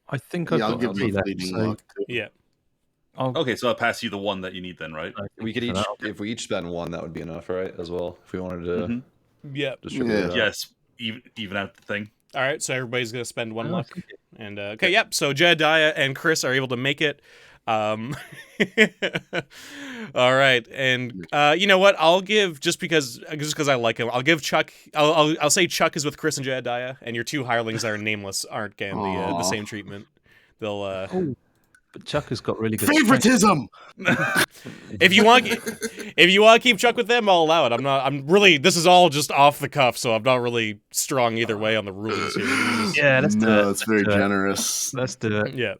[SPEAKER 5] I think I've
[SPEAKER 1] I'll
[SPEAKER 5] got
[SPEAKER 1] give you
[SPEAKER 5] that.
[SPEAKER 1] fleeting
[SPEAKER 5] So
[SPEAKER 1] luck, too.
[SPEAKER 3] Yeah.
[SPEAKER 4] Okay, so I'll pass you the 1 that you need then, right?
[SPEAKER 2] We could each, if we each spend 1, that would be enough, right? As well, if we wanted to
[SPEAKER 4] Mhm.
[SPEAKER 3] Yeah.
[SPEAKER 2] distribute it out.
[SPEAKER 4] Yes, even out the thing.
[SPEAKER 3] All right, so everybody's gonna spend one
[SPEAKER 5] Oh,
[SPEAKER 3] luck,
[SPEAKER 5] thank you.
[SPEAKER 3] and okay, yep. So Jedediah and Chris are able to make it. All right, and you know what? I'll give just because I like him. I'll give Chuck. I'll say Chuck is with Chris and Jedediah, and your two hirelings that are nameless aren't getting the same treatment. They'll.
[SPEAKER 5] Oh, but Chuck has got really good strength.
[SPEAKER 1] Favoritism.
[SPEAKER 3] If you want to keep Chuck with them, I'll allow it. I'm really. This is all just off the cuff, so I'm not really strong either way on the rules here.
[SPEAKER 5] Yeah, let's do it.
[SPEAKER 1] It's very generous.
[SPEAKER 5] Let's do it.
[SPEAKER 3] Yeah.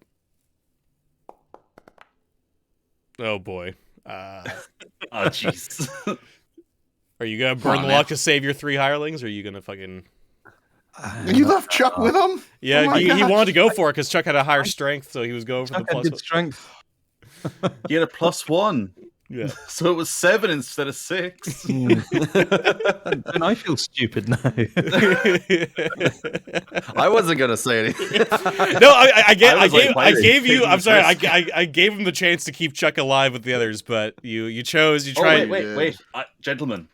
[SPEAKER 3] Oh boy.
[SPEAKER 4] Oh jeez.
[SPEAKER 3] Are you gonna burn the luck to save your three hirelings, or are you gonna fucking?
[SPEAKER 1] You left Chuck with him?
[SPEAKER 3] Yeah,
[SPEAKER 1] Oh
[SPEAKER 3] he
[SPEAKER 1] my
[SPEAKER 3] wanted to go for it because Chuck had a higher strength, so he was going for
[SPEAKER 5] Chuck
[SPEAKER 3] the
[SPEAKER 5] had
[SPEAKER 3] plus.
[SPEAKER 5] good strength.
[SPEAKER 4] He had a +1.
[SPEAKER 3] Yeah.
[SPEAKER 4] So it was 7 instead of 6.
[SPEAKER 5] And I feel stupid now.
[SPEAKER 2] I wasn't gonna say anything.
[SPEAKER 3] No, I gave you. I'm sorry.
[SPEAKER 4] risk.
[SPEAKER 3] I gave him the chance to keep Chuck alive with the others, but you chose. You tried.
[SPEAKER 4] Wait, gentlemen.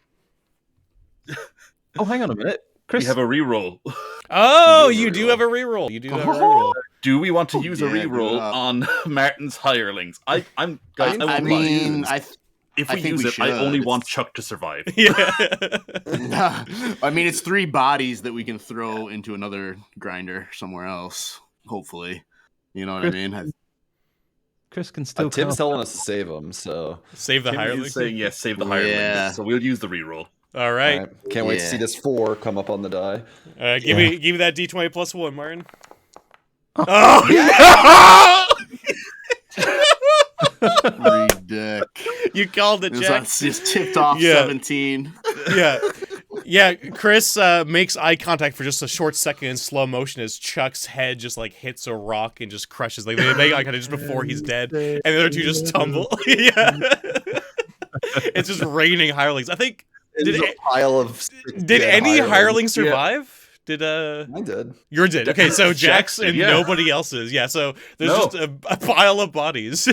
[SPEAKER 5] Oh, hang on a minute. Chris,
[SPEAKER 4] We have a reroll.
[SPEAKER 3] Oh,
[SPEAKER 1] You do
[SPEAKER 3] you
[SPEAKER 1] have a
[SPEAKER 3] do
[SPEAKER 1] reroll.
[SPEAKER 3] have a reroll. You do have a reroll.
[SPEAKER 4] Do we want to use a
[SPEAKER 1] yeah, give
[SPEAKER 4] reroll
[SPEAKER 1] it up.
[SPEAKER 4] on Martin's hirelings?
[SPEAKER 1] I
[SPEAKER 4] would
[SPEAKER 1] mean,
[SPEAKER 4] like- if
[SPEAKER 1] I
[SPEAKER 4] we
[SPEAKER 1] think
[SPEAKER 4] use
[SPEAKER 1] we
[SPEAKER 4] it, I
[SPEAKER 1] should.
[SPEAKER 4] only want Chuck to survive.
[SPEAKER 3] Yeah.
[SPEAKER 1] I mean, it's 3 bodies that we can throw into another grinder somewhere else. Hopefully, you know what I mean.
[SPEAKER 5] Chris can still.
[SPEAKER 2] Tim's
[SPEAKER 5] cast-
[SPEAKER 2] telling us to save him, so
[SPEAKER 3] Save the
[SPEAKER 4] Tim
[SPEAKER 3] hirelings.
[SPEAKER 4] is saying yes, save the hirelings.
[SPEAKER 1] Yeah.
[SPEAKER 4] So we'll use the reroll.
[SPEAKER 3] All right.
[SPEAKER 2] all right. Can't wait to
[SPEAKER 1] Yeah.
[SPEAKER 2] see this 4 come up on the die.
[SPEAKER 3] Give me that D20 +1, Martin. Oh,
[SPEAKER 1] Ridic.
[SPEAKER 3] you called it, Jack.
[SPEAKER 1] It's just tipped off
[SPEAKER 3] Yeah.
[SPEAKER 1] 17.
[SPEAKER 3] Yeah. Chris makes eye contact for just a short second in slow motion as Chuck's head just like hits a rock and just crushes. Like they make eye contact just before he's dead, and the other two just tumble. Yeah, it's just raining hirelings. I think
[SPEAKER 2] It's a pile of
[SPEAKER 3] did
[SPEAKER 2] dead
[SPEAKER 3] any
[SPEAKER 2] hirelings.
[SPEAKER 3] hireling survive? Did
[SPEAKER 2] I did.
[SPEAKER 3] Yours did. Okay, so Jack's and
[SPEAKER 4] yeah.
[SPEAKER 3] nobody else's. Yeah, so there's
[SPEAKER 4] No.
[SPEAKER 3] just a pile of bodies.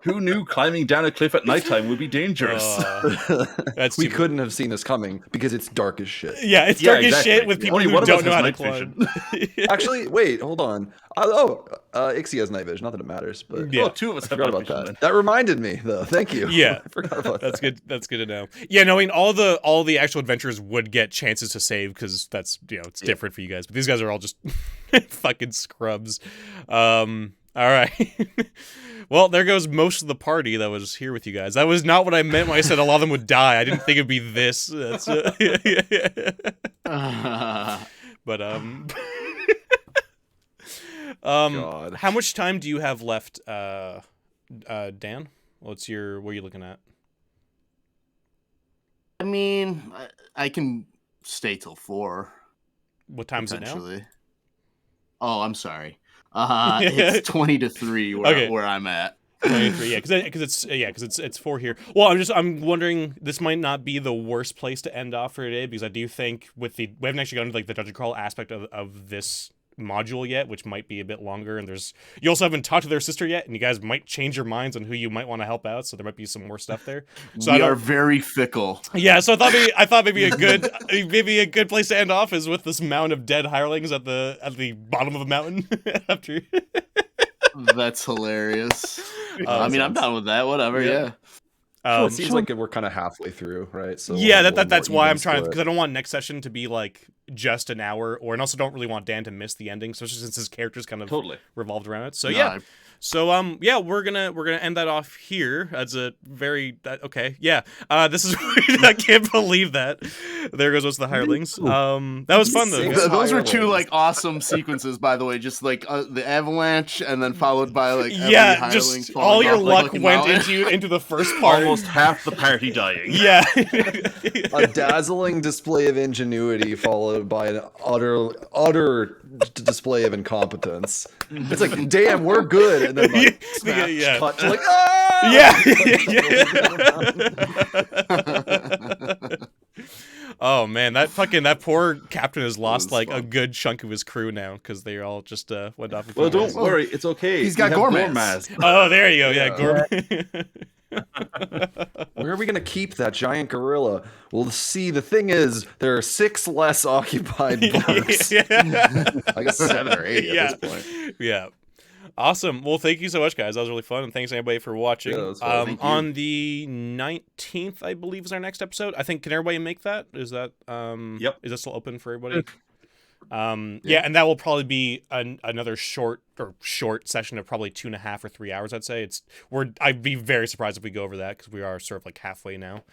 [SPEAKER 4] Who knew climbing down a cliff at nighttime would be dangerous?
[SPEAKER 3] That's
[SPEAKER 2] We
[SPEAKER 3] too bad.
[SPEAKER 2] couldn't have seen this coming because it's dark as shit.
[SPEAKER 3] Yeah, it's
[SPEAKER 4] Yeah,
[SPEAKER 3] dark as
[SPEAKER 4] exactly.
[SPEAKER 3] shit with people
[SPEAKER 4] Only
[SPEAKER 3] who
[SPEAKER 4] one of us
[SPEAKER 3] don't know
[SPEAKER 4] has
[SPEAKER 3] how to
[SPEAKER 4] night
[SPEAKER 3] climb.
[SPEAKER 2] Actually, wait, hold on. Ixie has night vision. Not that it matters, but
[SPEAKER 3] Yeah.
[SPEAKER 4] Oh, 2 of us
[SPEAKER 2] I
[SPEAKER 4] have
[SPEAKER 2] forgot
[SPEAKER 4] night
[SPEAKER 2] about
[SPEAKER 4] vision
[SPEAKER 2] that. That reminded me, though. Thank you.
[SPEAKER 3] Yeah.
[SPEAKER 2] I forgot about
[SPEAKER 3] That's
[SPEAKER 2] that.
[SPEAKER 3] good. That's good to know. Yeah, knowing all the actual adventurers would get chances to save because that's it's different for you guys. But these guys are all just fucking scrubs. All right. Well, there goes most of the party that was here with you guys. That was not what I meant when I said a lot of them would die. I didn't think it'd be this. That's, but
[SPEAKER 2] God.
[SPEAKER 3] how much time do you have left, Dan? What are you looking at?
[SPEAKER 1] I mean, I can stay till 4.
[SPEAKER 3] What time is it now?
[SPEAKER 1] Potentially. Oh, I'm sorry. It's 20 to 3 where I'm at.
[SPEAKER 3] 23, yeah, because it's 4 here. Well, I'm wondering, this might not be the worst place to end off for today, because I do think we haven't actually gone to like the dungeon crawl aspect of this module yet, which might be a bit longer, and you also haven't talked to their sister yet, and you guys might change your minds on who you might want to help out, so there might be some more stuff there. So
[SPEAKER 1] We are very fickle.
[SPEAKER 3] yeah, so I thought maybe a good place to end off is with this mound of dead hirelings at the bottom of a mountain after.
[SPEAKER 1] That's hilarious. I mean, I'm down with that. Whatever.
[SPEAKER 3] Yeah.
[SPEAKER 1] Yeah.
[SPEAKER 2] It seems like we're kind of halfway through, right? So
[SPEAKER 3] Yeah,
[SPEAKER 2] we'll have
[SPEAKER 3] that's
[SPEAKER 2] one
[SPEAKER 3] why
[SPEAKER 2] more
[SPEAKER 3] I'm trying,
[SPEAKER 2] even
[SPEAKER 3] because
[SPEAKER 2] split.
[SPEAKER 3] I don't want next session to be like just an hour, and also don't really want Dan to miss the ending, especially since his character's kind of
[SPEAKER 4] Totally.
[SPEAKER 3] revolved around it. So
[SPEAKER 1] No,
[SPEAKER 3] yeah. So we're gonna end that off here. That's a very okay. Yeah. This is I can't believe that. There goes most of the hirelings. That was fun though.
[SPEAKER 2] Six.
[SPEAKER 3] guys.
[SPEAKER 1] Those were 2
[SPEAKER 2] Hirelings.
[SPEAKER 1] like awesome sequences, by the way. Just like the avalanche, and then followed by like every
[SPEAKER 3] Yeah,
[SPEAKER 1] hireling
[SPEAKER 3] just
[SPEAKER 1] falling
[SPEAKER 3] all your
[SPEAKER 1] off the
[SPEAKER 3] luck
[SPEAKER 1] fucking
[SPEAKER 3] went
[SPEAKER 1] mountain.
[SPEAKER 3] into the first part.
[SPEAKER 4] Almost half the party dying.
[SPEAKER 3] Yeah.
[SPEAKER 2] A dazzling display of ingenuity followed by an utter display of incompetence. It's like, damn, we're good, and then like snap,
[SPEAKER 3] Yeah.
[SPEAKER 2] cut to like, ah!
[SPEAKER 3] Yeah. Oh man, that poor captain has lost like a good chunk of his crew now because they all just went off.
[SPEAKER 4] Well, don't worry, it's okay.
[SPEAKER 1] He's got
[SPEAKER 4] We have
[SPEAKER 1] Gormaz.
[SPEAKER 4] Gormaz.
[SPEAKER 3] Oh, there you go. Yeah, Gorman.
[SPEAKER 2] Where are we gonna keep that giant gorilla? Well, see, the thing is, there are 6 less occupied berths. I guess 7 or 8
[SPEAKER 3] Yeah.
[SPEAKER 2] at this point.
[SPEAKER 3] Yeah. Awesome. Well, thank you so much, guys. That was really fun, and thanks everybody for watching.
[SPEAKER 2] Yeah, that was fun.
[SPEAKER 1] Thank you.
[SPEAKER 3] On the 19th, I believe, is our next episode. I think, can everybody make that? Is that
[SPEAKER 4] Yep.
[SPEAKER 3] Is that still open for everybody? Yeah, and that will probably be another short session of probably 2.5 or 3 hours. I'd say I'd be very surprised if we go over that because we are sort of like halfway now.